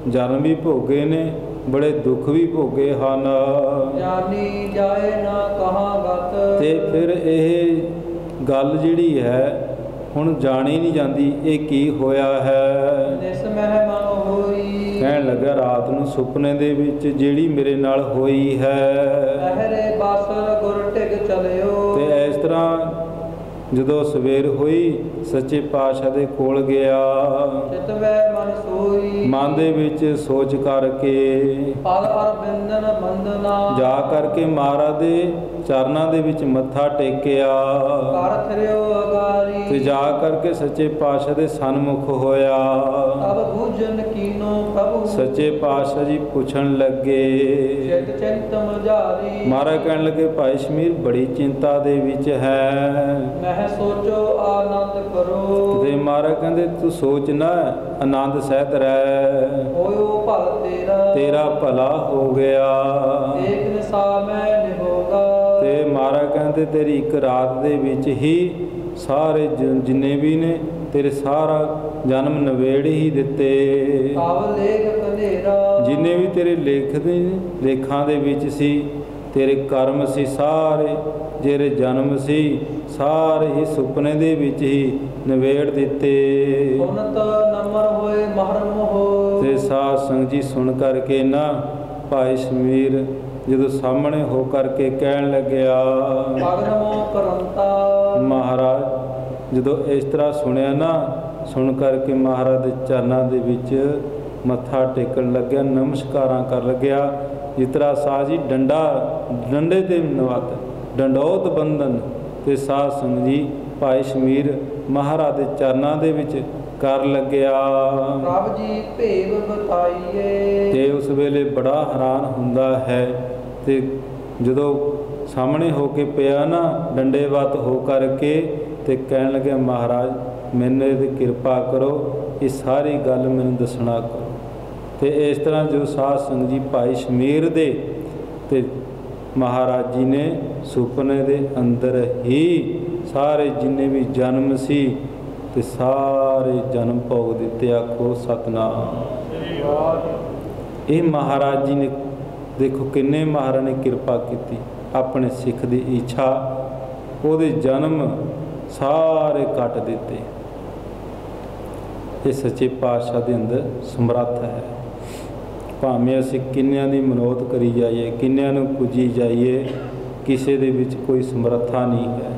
Speaker 2: ਜਨਮ ਵੀ ਭੋਗੇ ਨੇ, ਬੜੇ ਦੁੱਖ ਵੀ ਭੋਗੇ ਹਨ।
Speaker 3: ਜਾਨੀ ਜਾਏ ਨਾ ਕਹਾਂ ਗਤ,
Speaker 2: ਤੇ ਫਿਰ ਇਹ ਗੱਲ ਜਿਹੜੀ ਹੈ ਹੁਣ ਜਾਣੀ ਨਹੀਂ ਜਾਂਦੀ ਇਹ ਕੀ ਹੋਇਆ ਹੈ।
Speaker 3: ਨਿਸ ਮਹਿ ਮਨ ਹੋਈ,
Speaker 2: ਕਹਿਣ ਲੱਗਾ ਰਾਤ ਨੂੰ ਸੁਪਨੇ ਦੇ ਵਿੱਚ ਜਿਹੜੀ ਮੇਰੇ ਨਾਲ ਹੋਈ ਹੈ।
Speaker 3: ਲਹਿਰੇ ਬਾਸਰ ਗੁਰ ਢਿਗ ਚਲਿਓ,
Speaker 2: ਤੇ ਇਸ ਤਰ੍ਹਾਂ ਜਦੋਂ ਸਵੇਰ ਹੋਈ ਸੱਚੇ ਪਾਤਸ਼ਾਹ ਦੇ ਕੋਲ ਗਿਆ,
Speaker 3: ਚਿਤਵੈ ਮਨ ਸੋਈ,
Speaker 2: ਮਨ ਦੇ ਵਿੱਚ ਸੋਚ ਕਰਕੇ
Speaker 3: ਪਲ ਅਰਬਿੰਦਨ ਬੰਦਨਾ,
Speaker 2: ਜਾ ਕਰਕੇ ਮਹਾਰਾਜ ਦੇ ਚਰਨਾਂ ਦੇ ਵਿੱਚ ਮੱਥਾ ਟੇਕਿਆ
Speaker 3: ਕਰ ਥਰਿਓ
Speaker 2: ਤੇ
Speaker 3: ਅਗਾਰੀ,
Speaker 2: ਜਾ ਕਰਕੇ ਸੱਚੇ ਪਾਤਸ਼ਾਹ ਦੇ ਸਨਮੁਖ ਹੋਇਆ।
Speaker 3: ਤਬ ਬੂਝਨ ਕੀਨੋ ਪ੍ਰਭੂ,
Speaker 2: ਸੱਚੇ ਪਾਤਸ਼ਾਹ ਜੀ ਪੁੱਛਣ ਲੱਗੇ,
Speaker 3: ਚਿਤ ਚਿੰਤ ਮਝਾਰੀ,
Speaker 2: ਮਹਾਰਾਜ ਕਹਿਣ ਲੱਗੇ ਭਾਈ ਸ਼ਮੀਰ ਬੜੀ ਚਿੰਤਾ ਦੇ ਵਿੱਚ ਹੈ।
Speaker 3: ਮਹਿ ਸੋਚੋ ਆਨੰਦ ਕਰੋ,
Speaker 2: ਤੇ ਮਹਾਰਾਜ ਕਹਿੰਦੇ ਤੂੰ ਸੋਚ ਨਾ ਆਨੰਦ ਸਹਿਤ ਰਹਿ,
Speaker 3: ਹੋਇਓ ਭਲ ਤੇਰਾ,
Speaker 2: ਤੇਰਾ ਭਲਾ ਹੋ ਗਿਆ।
Speaker 3: ਏਕ ਨਿਸਾ ਮੈਂ ਨਿਹੋਗਾ,
Speaker 2: ਤੇ ਮਹਾਰਾਜ ਕਹਿੰਦੇ ਤੇਰੀ ਇੱਕ ਰਾਤ ਦੇ ਵਿੱਚ ਹੀ ਸਾਰੇ ਜਿੰਨੇ ਵੀ ਨੇ ਤੇਰੇ ਸਾਰਾ ਜਨਮ ਨਵੇੜ ਹੀ ਦਿੱਤੇ।
Speaker 3: ਕਾਵ ਲੇਖ ਕਨੇਰਾ,
Speaker 2: ਜਿੰਨੇ ਵੀ ਤੇਰੇ ਲੇਖਾਂ ਦੇ ਵਿੱਚ ਸੀ, ਤੇਰੇ ਕਰਮ ਸੀ ਸਾਰੇ, ਜਿਹੜੇ ਜਨਮ ਸੀ ਸਾਰੇ ਹੀ ਸੁਪਨੇ ਦੇ ਵਿੱਚ ਹੀ ਨਵੇੜ ਦਿੱਤੇ।
Speaker 3: ਉਨਤ ਨਮਰ ਹੋਏ ਮਹਰਮ ਹੋ,
Speaker 2: ਤੇ ਸਾਧ ਸੰਗਤ ਜੀ ਸੁਣ ਕਰਕੇ ਨਾ ਭਾਈ ਸ਼ਮੀਰ ਜਦੋਂ ਸਾਹਮਣੇ ਹੋ ਕਰਕੇ ਕਹਿਣ ਲੱਗਿਆ,
Speaker 3: ਅਗਨਮੋ ਕਰੰਤਾ,
Speaker 2: ਮਹਾਰਾਜ ਜਦੋਂ ਇਸ ਤਰ੍ਹਾਂ ਸੁਣਿਆ ਨਾ, ਸੁਣ ਕਰਕੇ ਮਹਾਰਾਜ ਦੇ ਚਰਨਾਂ ਦੇ ਵਿੱਚ ਮੱਥਾ ਟੇਕਣ ਲੱਗਿਆ, ਨਮਸਕਾਰਾਂ ਕਰ ਲੱਗਿਆ। ਜਿਸ ਤਰ੍ਹਾਂ ਸਾਧ ਜੀ ਡੰਡੇ ਤੇ ਨਵਤ ਡੰਡੋਤ ਬੰਦਨ ਤੇ ਸਾਧ ਸੰਗਤ ਜੀ ਭਾਈ ਸ਼ਮੀਰ ਮਹਾਰਾਜ ਦੇ ਚਰਨਾਂ ਦੇ ਵਿੱਚ ਕਰ ਲੱਗਿਆ।
Speaker 3: ਪ੍ਰਭ ਜੀ ਭੇਵ ਬਤਾਈਏ,
Speaker 2: ਤੇ ਉਸ ਵੇਲੇ ਬੜਾ ਹੈਰਾਨ ਹੁੰਦਾ ਹੈ। ਤੇ ਜਦੋਂ ਸਾਹਮਣੇ ਹੋ ਕੇ ਪਿਆ ਨਾ ਡੰਡੇਵਤ ਹੋ ਕਰਕੇ ਤੇ ਕਹਿਣ ਲੱਗਿਆ ਮਹਾਰਾਜ ਮੈਨੂੰ ਇਹਦੀ ਕਿਰਪਾ ਕਰੋ, ਇਹ ਸਾਰੀ ਗੱਲ ਮੈਨੂੰ ਦੱਸਣਾ ਕਰੋ। ਤੇ ਇਸ ਤਰ੍ਹਾਂ ਜੋ ਸਾਧ ਸੰਗਤ ਜੀ ਭਾਈ ਸ਼ਮੀਰ ਦੇ ਤੇ ਮਹਾਰਾਜ ਜੀ ਨੇ ਸੁਪਨੇ ਦੇ ਅੰਦਰ ਹੀ ਸਾਰੇ ਜਿੰਨੇ ਵੀ ਜਨਮ ਸੀ ਤੇ ਸਾਰੇ ਜਨਮ ਭੋਗ ਦਿੱਤੇ। ਆਖੋ ਸਤਨਾਮ। ਇਹ ਮਹਾਰਾਜ ਜੀ ਨੇ ਦੇਖੋ ਕਿੰਨੇ ਮਹਾਰਾਜ ਨੇ ਕਿਰਪਾ ਕੀਤੀ, ਆਪਣੇ ਸਿੱਖ ਦੀ ਇੱਛਾ ਉਹਦੇ ਜਨਮ ਸਾਰੇ ਕੱਟ ਦਿੱਤੇ। ਇਹ ਸੱਚੇ ਪਾਤਸ਼ਾਹ ਦੇ ਅੰਦਰ ਸਮਰੱਥ ਹੈ। ਭਾਵੇਂ ਅਸੀਂ ਕਿੰਨਿਆਂ ਦੀ ਮਨੋਤ ਕਰੀ ਜਾਈਏ, ਕਿੰਨਿਆਂ ਨੂੰ ਪੁੱਜੀ ਜਾਈਏ, ਕਿਸੇ ਦੇ ਵਿੱਚ ਕੋਈ ਸਮਰੱਥਾ ਨਹੀਂ ਹੈ।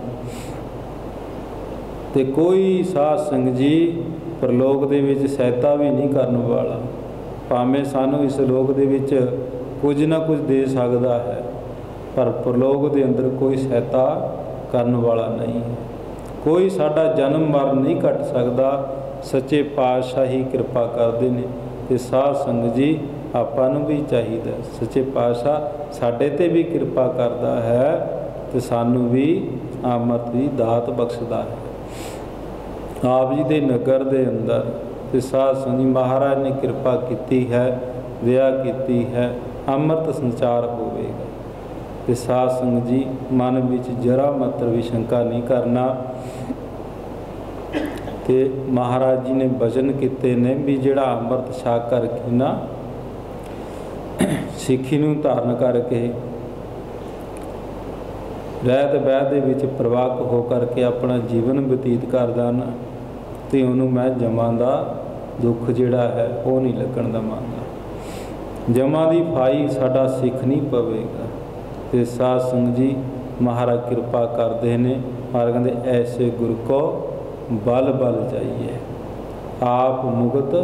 Speaker 2: ਤੇ ਕੋਈ ਸਾਧ ਸੰਗਤ ਜੀ ਪ੍ਰਲੋਕ ਦੇ ਵਿੱਚ ਸਹਾਇਤਾ ਵੀ ਨਹੀਂ ਕਰਨ ਵਾਲਾ। ਭਾਵੇਂ ਸਾਨੂੰ ਇਸ ਲੋਕ ਦੇ ਵਿੱਚ ਕੁਝ ਨਾ ਕੁਝ ਦੇ ਸਕਦਾ ਹੈ, ਪਰ ਪ੍ਰਲੋਕ ਦੇ ਅੰਦਰ ਕੋਈ ਸਹਾਇਤਾ ਕਰਨ ਵਾਲਾ ਨਹੀਂ ਹੈ। ਕੋਈ ਸਾਡਾ ਜਨਮ ਮਰਨ ਨਹੀਂ ਕੱਟ ਸਕਦਾ, ਸੱਚੇ ਪਾਤਸ਼ਾਹ ਹੀ ਕਿਰਪਾ ਕਰਦੇ ਨੇ। ਤੇ ਸਾਧ ਸੰਗਤ ਜੀ ਆਪਾਂ ਨੂੰ ਵੀ ਚਾਹੀਦਾ, ਸੱਚੇ ਪਾਤਸ਼ਾਹ ਸਾਡੇ ਤੇ ਵੀ ਕਿਰਪਾ ਕਰਦਾ ਹੈ ਤੇ ਸਾਨੂੰ ਵੀ ਅੰਮ੍ਰਿਤ ਦੀ ਦਾਤ ਬਖਸ਼ਦਾ ਹੈ। ਆਪ ਜੀ ਦੇ ਨਗਰ ਦੇ ਅੰਦਰ ਤੇ ਸਾਧ ਸੰਗਤ ਜੀ ਮਹਾਰਾਜ ਨੇ ਕਿਰਪਾ ਕੀਤੀ ਹੈ, ਦਇਆ ਕੀਤੀ ਹੈ, ਅੰਮ੍ਰਿਤ ਸੰਚਾਰ ਹੋਵੇਗਾ। ਤੇ ਸਾਧ ਸੰਗਤ ਜੀ ਮਨ ਵਿੱਚ ਜਰਾ ਮਾਤਰ ਵੀ ਸ਼ੰਕਾ ਨਹੀਂ ਕਰਨਾ। ਤੇ ਮਹਾਰਾਜ ਜੀ ਨੇ ਬਚਨ ਕੀਤੇ ਨੇ ਵੀ ਜਿਹੜਾ ਅੰਮ੍ਰਿਤ ਛਕ ਕਰਕੇ ਨਾ ਸਿੱਖੀ ਨੂੰ ਧਾਰਨ ਕਰਕੇ ਰਹਿਤ ਬਹਿਤ ਦੇ ਵਿੱਚ ਪ੍ਰਵਾਕ ਹੋ ਕਰਕੇ ਆਪਣਾ ਜੀਵਨ ਬਤੀਤ ਕਰਦਾ ਨਾ, ਤੇ ਉਹਨੂੰ ਮੈਂ ਜਮਾਂ ਦਾ ਦੁੱਖ ਜਿਹੜਾ ਹੈ ਉਹ ਨਹੀਂ ਲੱਗਣ ਦੇਵਾਂਗਾ। ਜਮਾਂ ਦੀ ਫਾਈ ਸਾਡਾ ਸਿੱਖ ਨਹੀਂ ਪਵੇਗਾ। ਤੇ ਸਾਧ ਸੰਗਤ ਜੀ ਮਹਾਰਾਜ ਕਿਰਪਾ ਕਰਦੇ ਨੇ। ਮਹਾਰਾਜ ਕਹਿੰਦੇ ਐਸੇ ਗੁਰ ਕੋ ਬਲ ਬਲ ਜਾਈਏ, ਆਪ ਮੁਕਤ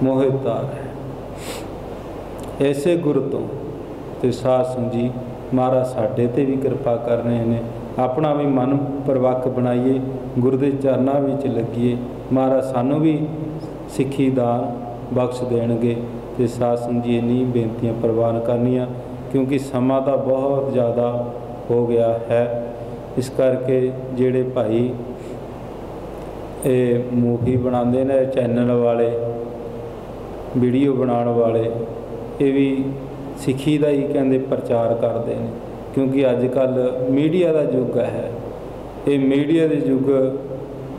Speaker 2: ਮੋਹਿ ਤਾਰੈ। ਐਸੇ ਗੁਰ ਤੋਂ ਤੇ ਸਾਧ ਸੰਗਤ ਜੀ ਮਹਾਰਾਜ ਸਾਡੇ ਤੇ ਵੀ ਕਿਰਪਾ ਕਰ ਰਹੇ ਨੇ। ਆਪਣਾ ਵੀ ਮਨ ਪ੍ਰਵੱਖ ਬਣਾਈਏ, ਗੁਰੂ ਦੇ ਚਰਨਾਂ ਵਿੱਚ ਲੱਗੀਏ, ਮਹਾਰਾਜ ਸਾਨੂੰ ਵੀ ਸਿੱਖੀ ਦਾਨ ਬਖਸ਼ ਦੇਣਗੇ। ਤੇ ਸਾਧ ਸੰਗਤ ਜੀ ਇੰਨੀ ਬੇਨਤੀਆਂ ਪ੍ਰਵਾਨ ਕਰਨੀਆਂ, ਕਿਉਂਕਿ ਸਮਾਂ ਤਾਂ ਬਹੁਤ ਜ਼ਿਆਦਾ ਹੋ ਗਿਆ ਹੈ। ਇਸ ਕਰਕੇ ਜਿਹੜੇ ਭਾਈ ਇਹ ਮੂਵੀ ਬਣਾਉਂਦੇ ਨੇ, ਚੈਨਲ ਵਾਲੇ, ਵੀਡੀਓ ਬਣਾਉਣ ਵਾਲੇ, ਇਹ ਵੀ ਸਿੱਖੀ ਦਾ ਹੀ ਕਹਿੰਦੇ ਪ੍ਰਚਾਰ ਕਰਦੇ ਨੇ। ਕਿਉਂਕਿ ਅੱਜ ਕੱਲ੍ਹ ਮੀਡੀਆ ਦਾ ਯੁੱਗ ਹੈ। ਇਹ ਮੀਡੀਆ ਦੇ ਯੁੱਗ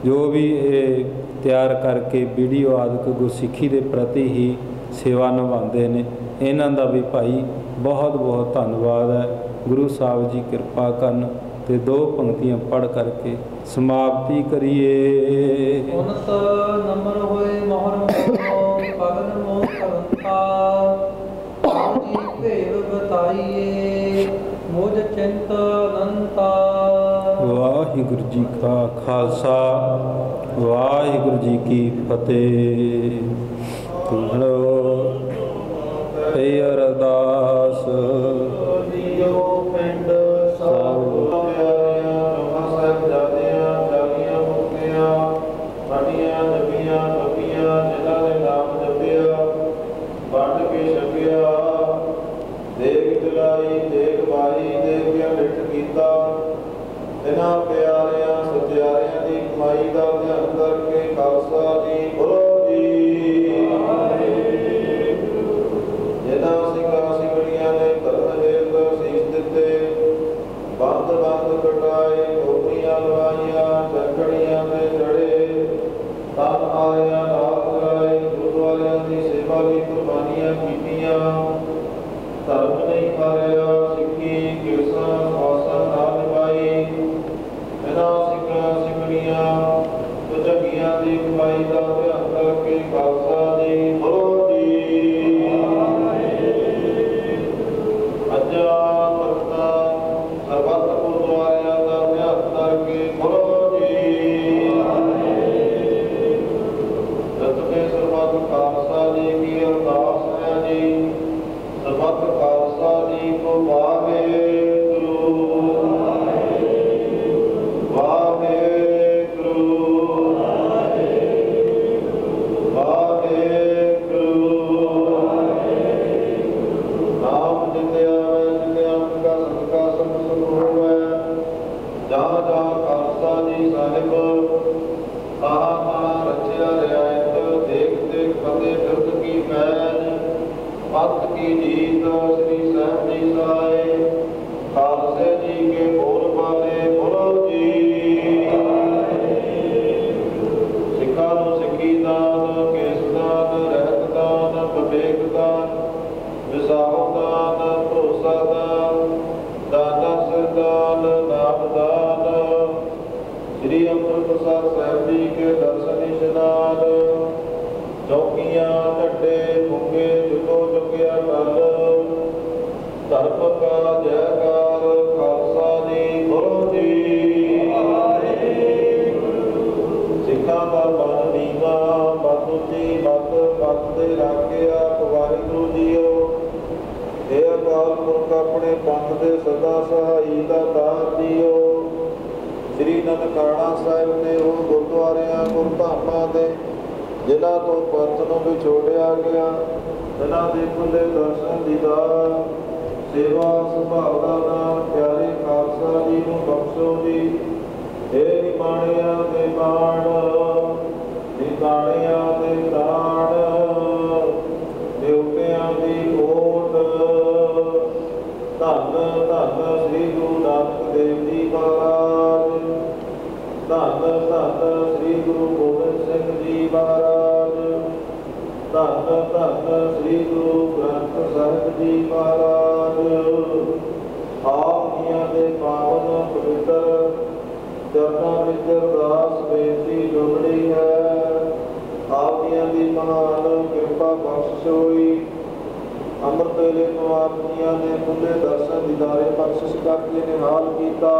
Speaker 2: ਜੋ ਵੀ ਇਹ ਤਿਆਰ ਕਰਕੇ ਵੀਡੀਓ ਆਦਿਕ ਗੁਰਸਿੱਖੀ ਦੇ ਪ੍ਰਤੀ ਹੀ ਸੇਵਾ ਨਿਭਾਉਂਦੇ ਨੇ, ਇਹਨਾਂ ਦਾ ਵੀ ਭਾਈ ਬਹੁਤ ਬਹੁਤ ਧੰਨਵਾਦ ਹੈ। ਗੁਰੂ ਸਾਹਿਬ ਜੀ ਕਿਰਪਾ ਕਰਨ। ਤੇ ਦੋ ਪੰਕਤੀਆਂ ਪੜ੍ਹ ਕਰਕੇ ਸਮਾਪਤੀ ਕਰੀਏ।
Speaker 3: ਉਨਤ ਨੰਬਰ ਹੋਏ ਮੋਹਰ ਮੋਹ ਪਗਨ ਮੋਹ ਕਰੰਤਾ, ਆਪ ਜੀ ਭੇਵ ਬਤਾਈਏ ਮੁਝ ਚਿੰਤ ਅਨੰਤਾ।
Speaker 2: ਵਾਹਿਗੁਰੂ ਜੀ ਕਾ ਖਾਲਸਾ, ਵਾਹਿਗੁਰੂ ਜੀ ਕੀ ਫਤਿਹ। ਤੁਲੋ ਏ ਅਰਦਾਸ
Speaker 1: ਪਿੰਡ ਸਭ ਸਾਡੀਆਂ ਨਬੀਆਂ ਕਬੀਆਂ ਜਿਨ੍ਹਾਂ ਨੇ ਨਾਮ ਜਪਿਆ, ਵੰਡ ਕੇ ਛਕਿਆ, ਦੇਖ ਦਿਲਾਈ ਦੇਖ ਬਾਈ ਦੇਖ ਕੇ ਮਿੱਠ ਕੀਤਾ। ਇਹਨਾਂ ਪਿਆਰਿਆਂ ਸਤਿਆਰਿਆਂ ਦੀ ਕਮਾਈ ਦਾ ਧਿਆਨ ਕਰਕੇ ਖਾਲਸਾ ਜੀ ਬੋਲੋ ਜੀ। ਜਿਨ੍ਹਾਂ ਸਿੰਘਾਂ ਸਿੰਘਣੀਆਂ ਨੇ ਧਰਮ ਹੇਠ ਸੀਸ ਦਿੱਤੇ, ਬੰਦ ਬੰਦ ਕਟਾਏ, ਟੋਪੀਆਂ ਲਵਾਈਆਂ, ਚਰਖੜੀਆਂ ਤੇ ਚੜੇ, ਤਨ ਆਇਆ ਰਾਤ ਗਾਏ, ਗੁਰਦੁਆਰਿਆਂ ਦੀ ਸੇਵਾ ਲਈ ਕੁਰਬਾਨੀਆਂ ਕੀਤੀਆਂ, ਧਰਮ ਨਹੀਂ ਹਾਰਿਆ, ਸਿੱਖੀ ਕਿਰਸਾਂ ਸਵਾਸਾਂ ਨਾਲ ਨਿਭਾਈ। ਇਹਨਾਂ ਸਿੰਘਾਂ ਸਿੰਘਣੀਆਂ ਚੰਗੀਆਂ ਦੀ ਕਮਾਈ ਦਾ ਧਿਆਨ ਕਰਕੇ ਖਾਲਸਾ ਜੀ ਬੋਲੋ ਜੀ। ਅੱਜਾ ਤਖਤਾ ਸਰਬੱਤ ਗੁਰਦੁਆਰਿਆਂ ਦਾ ਧਿਆਨ ਕਰਕੇ ਬੋਲੋ ਜੀ। ਜਤਨੇ ਸਰਬੱਤ ਖਾਲਸਾ ਜੀ ਕੀ ਅਰਦਾਸ ਹੈ ਜੀ। ਸਰਬੱਤ ਖਾਲਸਾ ਜੀ ਕੋ ਵਾਹਿਗੁਰੂ ਵਾਹਿਗੁਰੂ ਵਾਹਿਗੁਰੂ। ਨਾਮ ਜਿਤਿਆ ਜਿਤਿਆ ਕਾ ਸਦਕਾ ਸਭ ਸੁਖ ਹੋਵੇ। ਜਾ ਜਾ ਖਾਲਸਾ ਜੀ ਸਾਹਿਬ ਤਾਹਾ ਤਾਹਾ ਰਚਿਆ ਰਿਆਇਤ, ਦੇਖ ਦੇਖ ਫਤਿਹ ਫਿਰਦ ਕੀ ਫੈਜ, ਪਤ ਕੀ ਜੀਤ ਸ੍ਰੀ ਸਾਹਿਬ ਜੀ ਸਹਾਏ। ਖਾਲਸੇ ਜੀ ਕੇ ਬੋਲ ਬਾਲੇ ਬੋਲੋ ਜੀ। ਸਿੱਖਾਂ ਨੂੰ ਸਿੱਖੀ ਦਾਨ, ਕੇਸ ਦਾਨ, ਰਹਿਤ ਦਾਨ, ਵਿਵੇਕ ਦਾਨ, ਵਿਸਾਹੋ ਦਾਨ, ਭਰੋਸਾ ਦਾਨ, ਦਾਤਾ ਸਿਰ ਦਾਨ, ਨਾਮ ਦਾਨ। ਸ੍ਰੀ ਅੰਮ੍ਰਿਤਸਰ ਸਾਹਿਬ ਜੀ ਕੇ ਦਰਸ਼ਨ ਇਸ਼ਨਾਨ ਧਰਮ ਕਾ ਜੈਕਾਰ ਖਾਲਸਾ ਜੀ ਬੋਲੋ ਜੀ। ਸਿੱਖਾਂ ਦਾ ਮਨ ਨੀਵਾ ਮਤ ਉੱਚੀ ਮਤ ਪੱਤ ਦੇ ਰਾਖਿਆ ਵਾਹਿਗੁਰੂ ਜੀਓ। ਇਹ ਅਕਾਲ ਪੁਰਖ ਆਪਣੇ ਪੰਥ ਦੇ ਸਦਾ ਸਹਾਈ ਦਾ ਦਾਤ ਜੀਓ। ਸ੍ਰੀ ਨਨਕਾਣਾ ਸਾਹਿਬ ਨੇ ਉਹ ਗੁਰਦੁਆਰਿਆਂ ਗੁਰਧਾਮਾਂ ਦੇ ਜਿਨ੍ਹਾਂ ਤੋਂ ਪੰਥ ਨੂੰ ਵਿਛੋੜਿਆ ਗਿਆ, ਜਿਨ੍ਹਾਂ ਦੇ ਖੁੱਲੇ ਦਰਸ਼ਨ ਦੀਦਾਰ ਸੇਵਾ ਸੁਭਾਅ ਦਾ ਨਾਮ ਪਿਆਰੇ ਖਾਲਸਾ ਜੀ ਨੂੰ ਬਖਸ਼ੋ ਜੀ। ਇਹ ਨਿਮਾਣਿਆਂ ਦੇ ਬਾਣ ਨਿਤਾਣਿਆਂ ਦੇ ਤਾਣ ਦੇਵਤਿਆਂ ਦੀ ਓਟ ਧੰਨ ਧੰਨ ਸ੍ਰੀ ਗੁਰੂ ਨਾਨਕ ਦੇਵ ਜੀ ਮਹਾਰਾਜ। ਧੰਨ ਧੰਨ ਸ੍ਰੀ ਗੁਰੂ ਗੋਬਿੰਦ ਸਿੰਘ ਜੀ ਮਹਾਰਾਜ। ਧੰਨ ਧੰਨ ਸ੍ਰੀ ਗੁਰੂ ਗ੍ਰੰਥ ਸਾਹਿਬ ਜੀ ਮਹਾਰਾਜ। ਆਪ ਜੀਆਂ ਦੇ ਪਾਵਨ ਪਵਿੱਤਰ ਚਰਨਾਂ ਵਿੱਚ ਅਰਦਾਸ ਬੇਨਤੀ ਜੁੜਦੀ ਹੈ। ਆਪ ਜੀਆਂ ਦੀ ਮਹਾਨ ਕਿਰਪਾ ਬਖਸ਼ਿਸ਼ ਹੋਈ। ਅੰਮ੍ਰਿਤ ਵੇਲੇ ਤੋਂ ਆਪ ਜੀਆਂ ਨੇ ਖੁੱਲੇ ਦਰਸ਼ਨ ਦੀਦਾਰੇ ਬਖਸ਼ਿਸ਼ ਕਰਕੇ ਨਿਹਾਲ ਕੀਤਾ।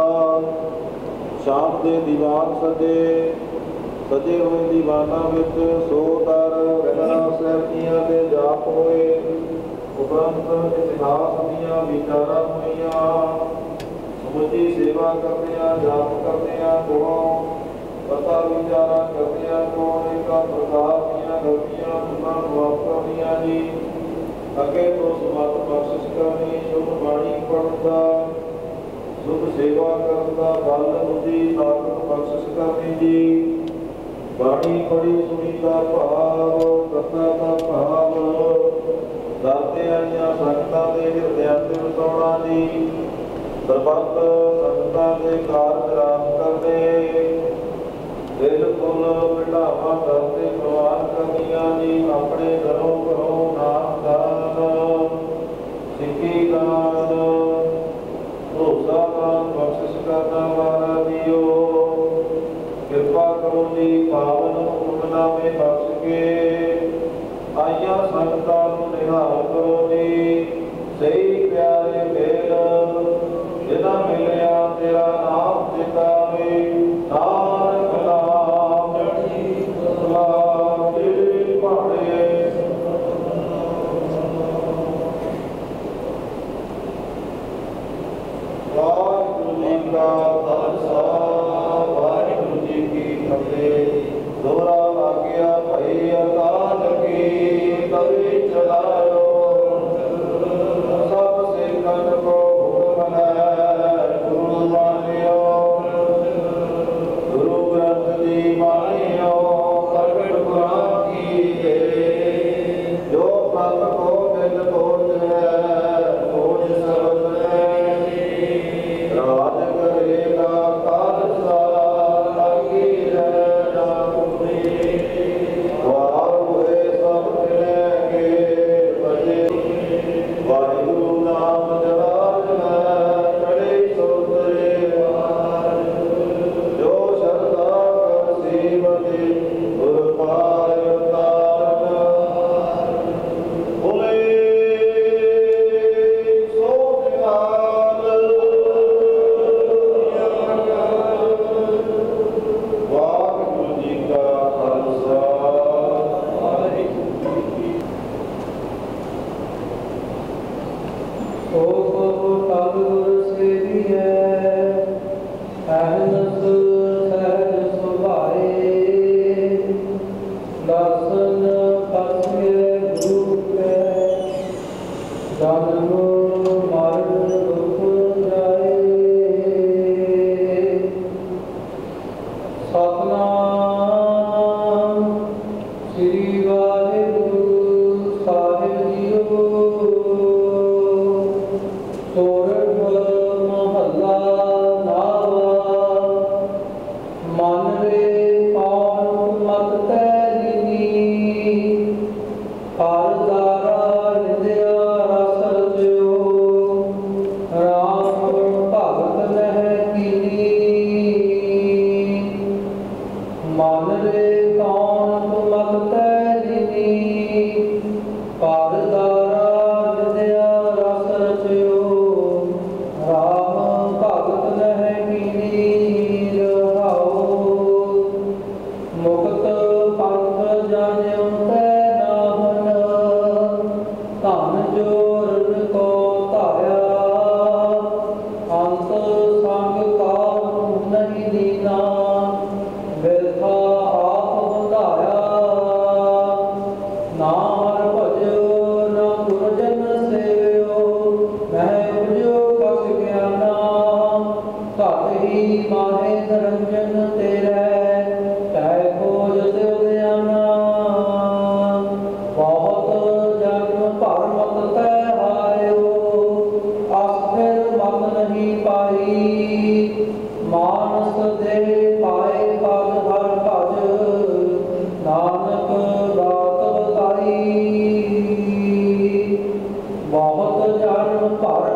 Speaker 1: ਸ਼ਾਮ ਦੇ ਦੀਵਾਨ ਸਜੇ ਹੋਏ ਦੀਵਾਨਾਂ ਵਿੱਚ ਸੋਦਰ ਰਹਿਰਾਸ ਸਾਹਿਬ ਜੀਆਂ ਦੇ ਜਾਪ ਹੋਏ। ਉਪਰੰਤ ਇਤਿਹਾਸ ਦੀਆਂ ਵਿਚਾਰਾਂ ਹੋਈਆਂ। ਸਮੁੱਚੀ ਸੇਵਾ ਕਰਦਿਆਂ ਜਾਪ ਕਰਦਿਆਂ ਕੋਲੋਂ ਪਤਾ ਵਿਚਾਰਾਂ ਕਰਦਿਆਂ ਕੋਲੋਂ ਇਕਾ ਪ੍ਰਕਾਰ ਦੀਆਂ ਗਲਤੀਆਂ ਉਹਨਾਂ ਨੂੰ ਮਾਫ਼ ਕਰਨੀਆਂ ਜੀ। ਅੱਗੇ ਤੋਂ ਸਮਤ ਬਖਸ਼ਿਸ਼ ਕਰਨੀ, ਸ਼ੁਭ ਬਾਣੀ ਪੜ੍ਹਨ ਦਾ, ਸ਼ੁਭ ਸੇਵਾ ਕਰਨ ਦਾ ਬਲ ਬੁੱਧੀ ਤਾਕਤ ਬਖਸ਼ਿਸ਼ ਕਰਨੀ ਜੀ। ਬਾਣੀ ਪੜ੍ਹੀ ਸੁਣੀ ਦਾ ਭਾਵ ਕਥਾ ਦਾ ਭਾਵ ਦਾਤੇ ਆਈਆਂ ਸੰਗਤਾਂ ਦੇ ਹਿਰਦਿਆਂ ਤੇ ਵਸਾਉਣਾ ਜੀ। ਸਰਬੱਤ ਸੰਗਤਾਂ ਦੇ ਕਾਰਜ ਰਾਮ ਕਰਦੇ ਬਿਲਕੁਲ ਬਿਠਾਵਾ ਕਰਦੇ ਪ੍ਰਵਾਨ ਕਰਨੀਆਂ ਜੀ। ਆਪਣੇ ਘਰੋਂ ਨਾਮ ਦਾਨ ਸਿੱਖੀ ਦਾਨ ਭਰੋਸਾ ਦਾਨ ਬਖਸ਼ਿਸ਼ ਕਰਨਾ ਵਾਲਾ ਜੀਓ। ਕਿਰਪਾ ਕਰੋ ਜੀ ਪਾਵਨ ਹੁਕਮਨਾਮੇ ਬਖਸ਼ ਕੇ ਆਈਆਂ ਸੰਗਤਾਂ ਨੂੰ ਨਿਹਾਲ ਕਰੋ ਜੀ। ਸਹੀ ਪਿਆਰੇ ਮੇਲ ਜਿਨ੍ਹਾਂ ਮਿਲਿਆ ਤੇਰਾ ਨਾਮ ਜਪਾਵੇ। ਨਾਨਕ ਨਾਮ ਚੜ੍ਹਦੀ ਕਲਾ ਦੇ ਭਾਣੇ। ਵਾਹਿਗੁਰੂ ਜੀ ਕਾ ਖਾਲਸਾ ਵਾਹਿਗੁਰੂ ਜੀ ਕੀ ਫਤਿਹ। ਦੋਹਰਾ ਆਗਿਆ ਭਈ ਅਕਾਲ ਕੀ ਕਵੀ ਚਲਾਇਓ। ਸਭ ਸਿੱਖਨ ਕੋ ਹੁਕਮ ਹੈ ਗੁਰੂ ਮਾਨਿਓ। ਗੁਰੂ ਗ੍ਰੰਥ ਜੀ ਮਾਨਿਓ ਪ੍ਰਗਟ ਪੁਰਾਨ ਕੀਏ। ਜੋ ਪ੍ਰਭ ਕੋ ਮਿਲ ਬੋਝ ਹੈ ਬੋਝ ਸਰਬਤ ਹੈ। ਰਾਜ ਕਰੇਗਾ ਖਾਲਸਾ ਲਾਗੀ ਰਹਿਣਾ ਤੁਮਰੀ। ਵਾਰ ਹੋਏ ਸਭ ਮਿਲੇਗੇ ਭਜੇ। ਵਾਹਿਗੁਰੂ ਨਾਮ ਜਲਾਲ ਹੈ ਚੜ੍ਹੇ ਸੋਤਰੇ ਵਾਰ। ਜੋ ਸ਼ਰਧਾ ਕਰ ਸੇਵਤੇ ਗੁਰ ਪਾਰ ਅਵਤਾਰ। ਬੋਲੇ ਸੋ ਨਿਹਾਲ। ਵਾਹਿਗੁਰੂ ਜੀ ਕਾ ਖਾਲਸਾ ਵਾਹਿਗੁਰੂ ਜੀ ਕੀ
Speaker 3: ਸੋ ਤਨ ਸੇਵੀਐ ਅਹਨਸ ਸਹਿਜ ਸੁਭਾਏ। ਦਰਸ਼ਨ ਪਸਿਐ ਗੁਰੂ ਕੈ ਜਨਮ ਮਰਨ ਦੁਖ ਜਾਏ। ਸਤਨਾਮ ਸ੍ਰੀ ਵਾਹਿਗੁਰੂ ਸਾਹਿਬ ਜੀਓ। ਸੋਰਠ ਮਹੱਲਾ ਨਾਵਾ।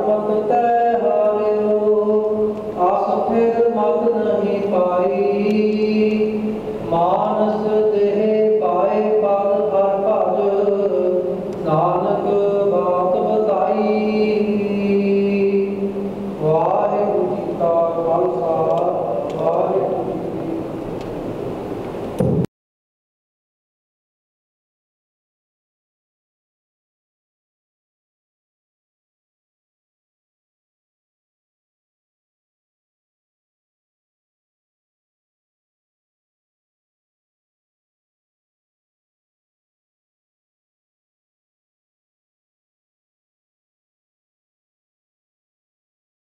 Speaker 3: ਮਤ ਤੈ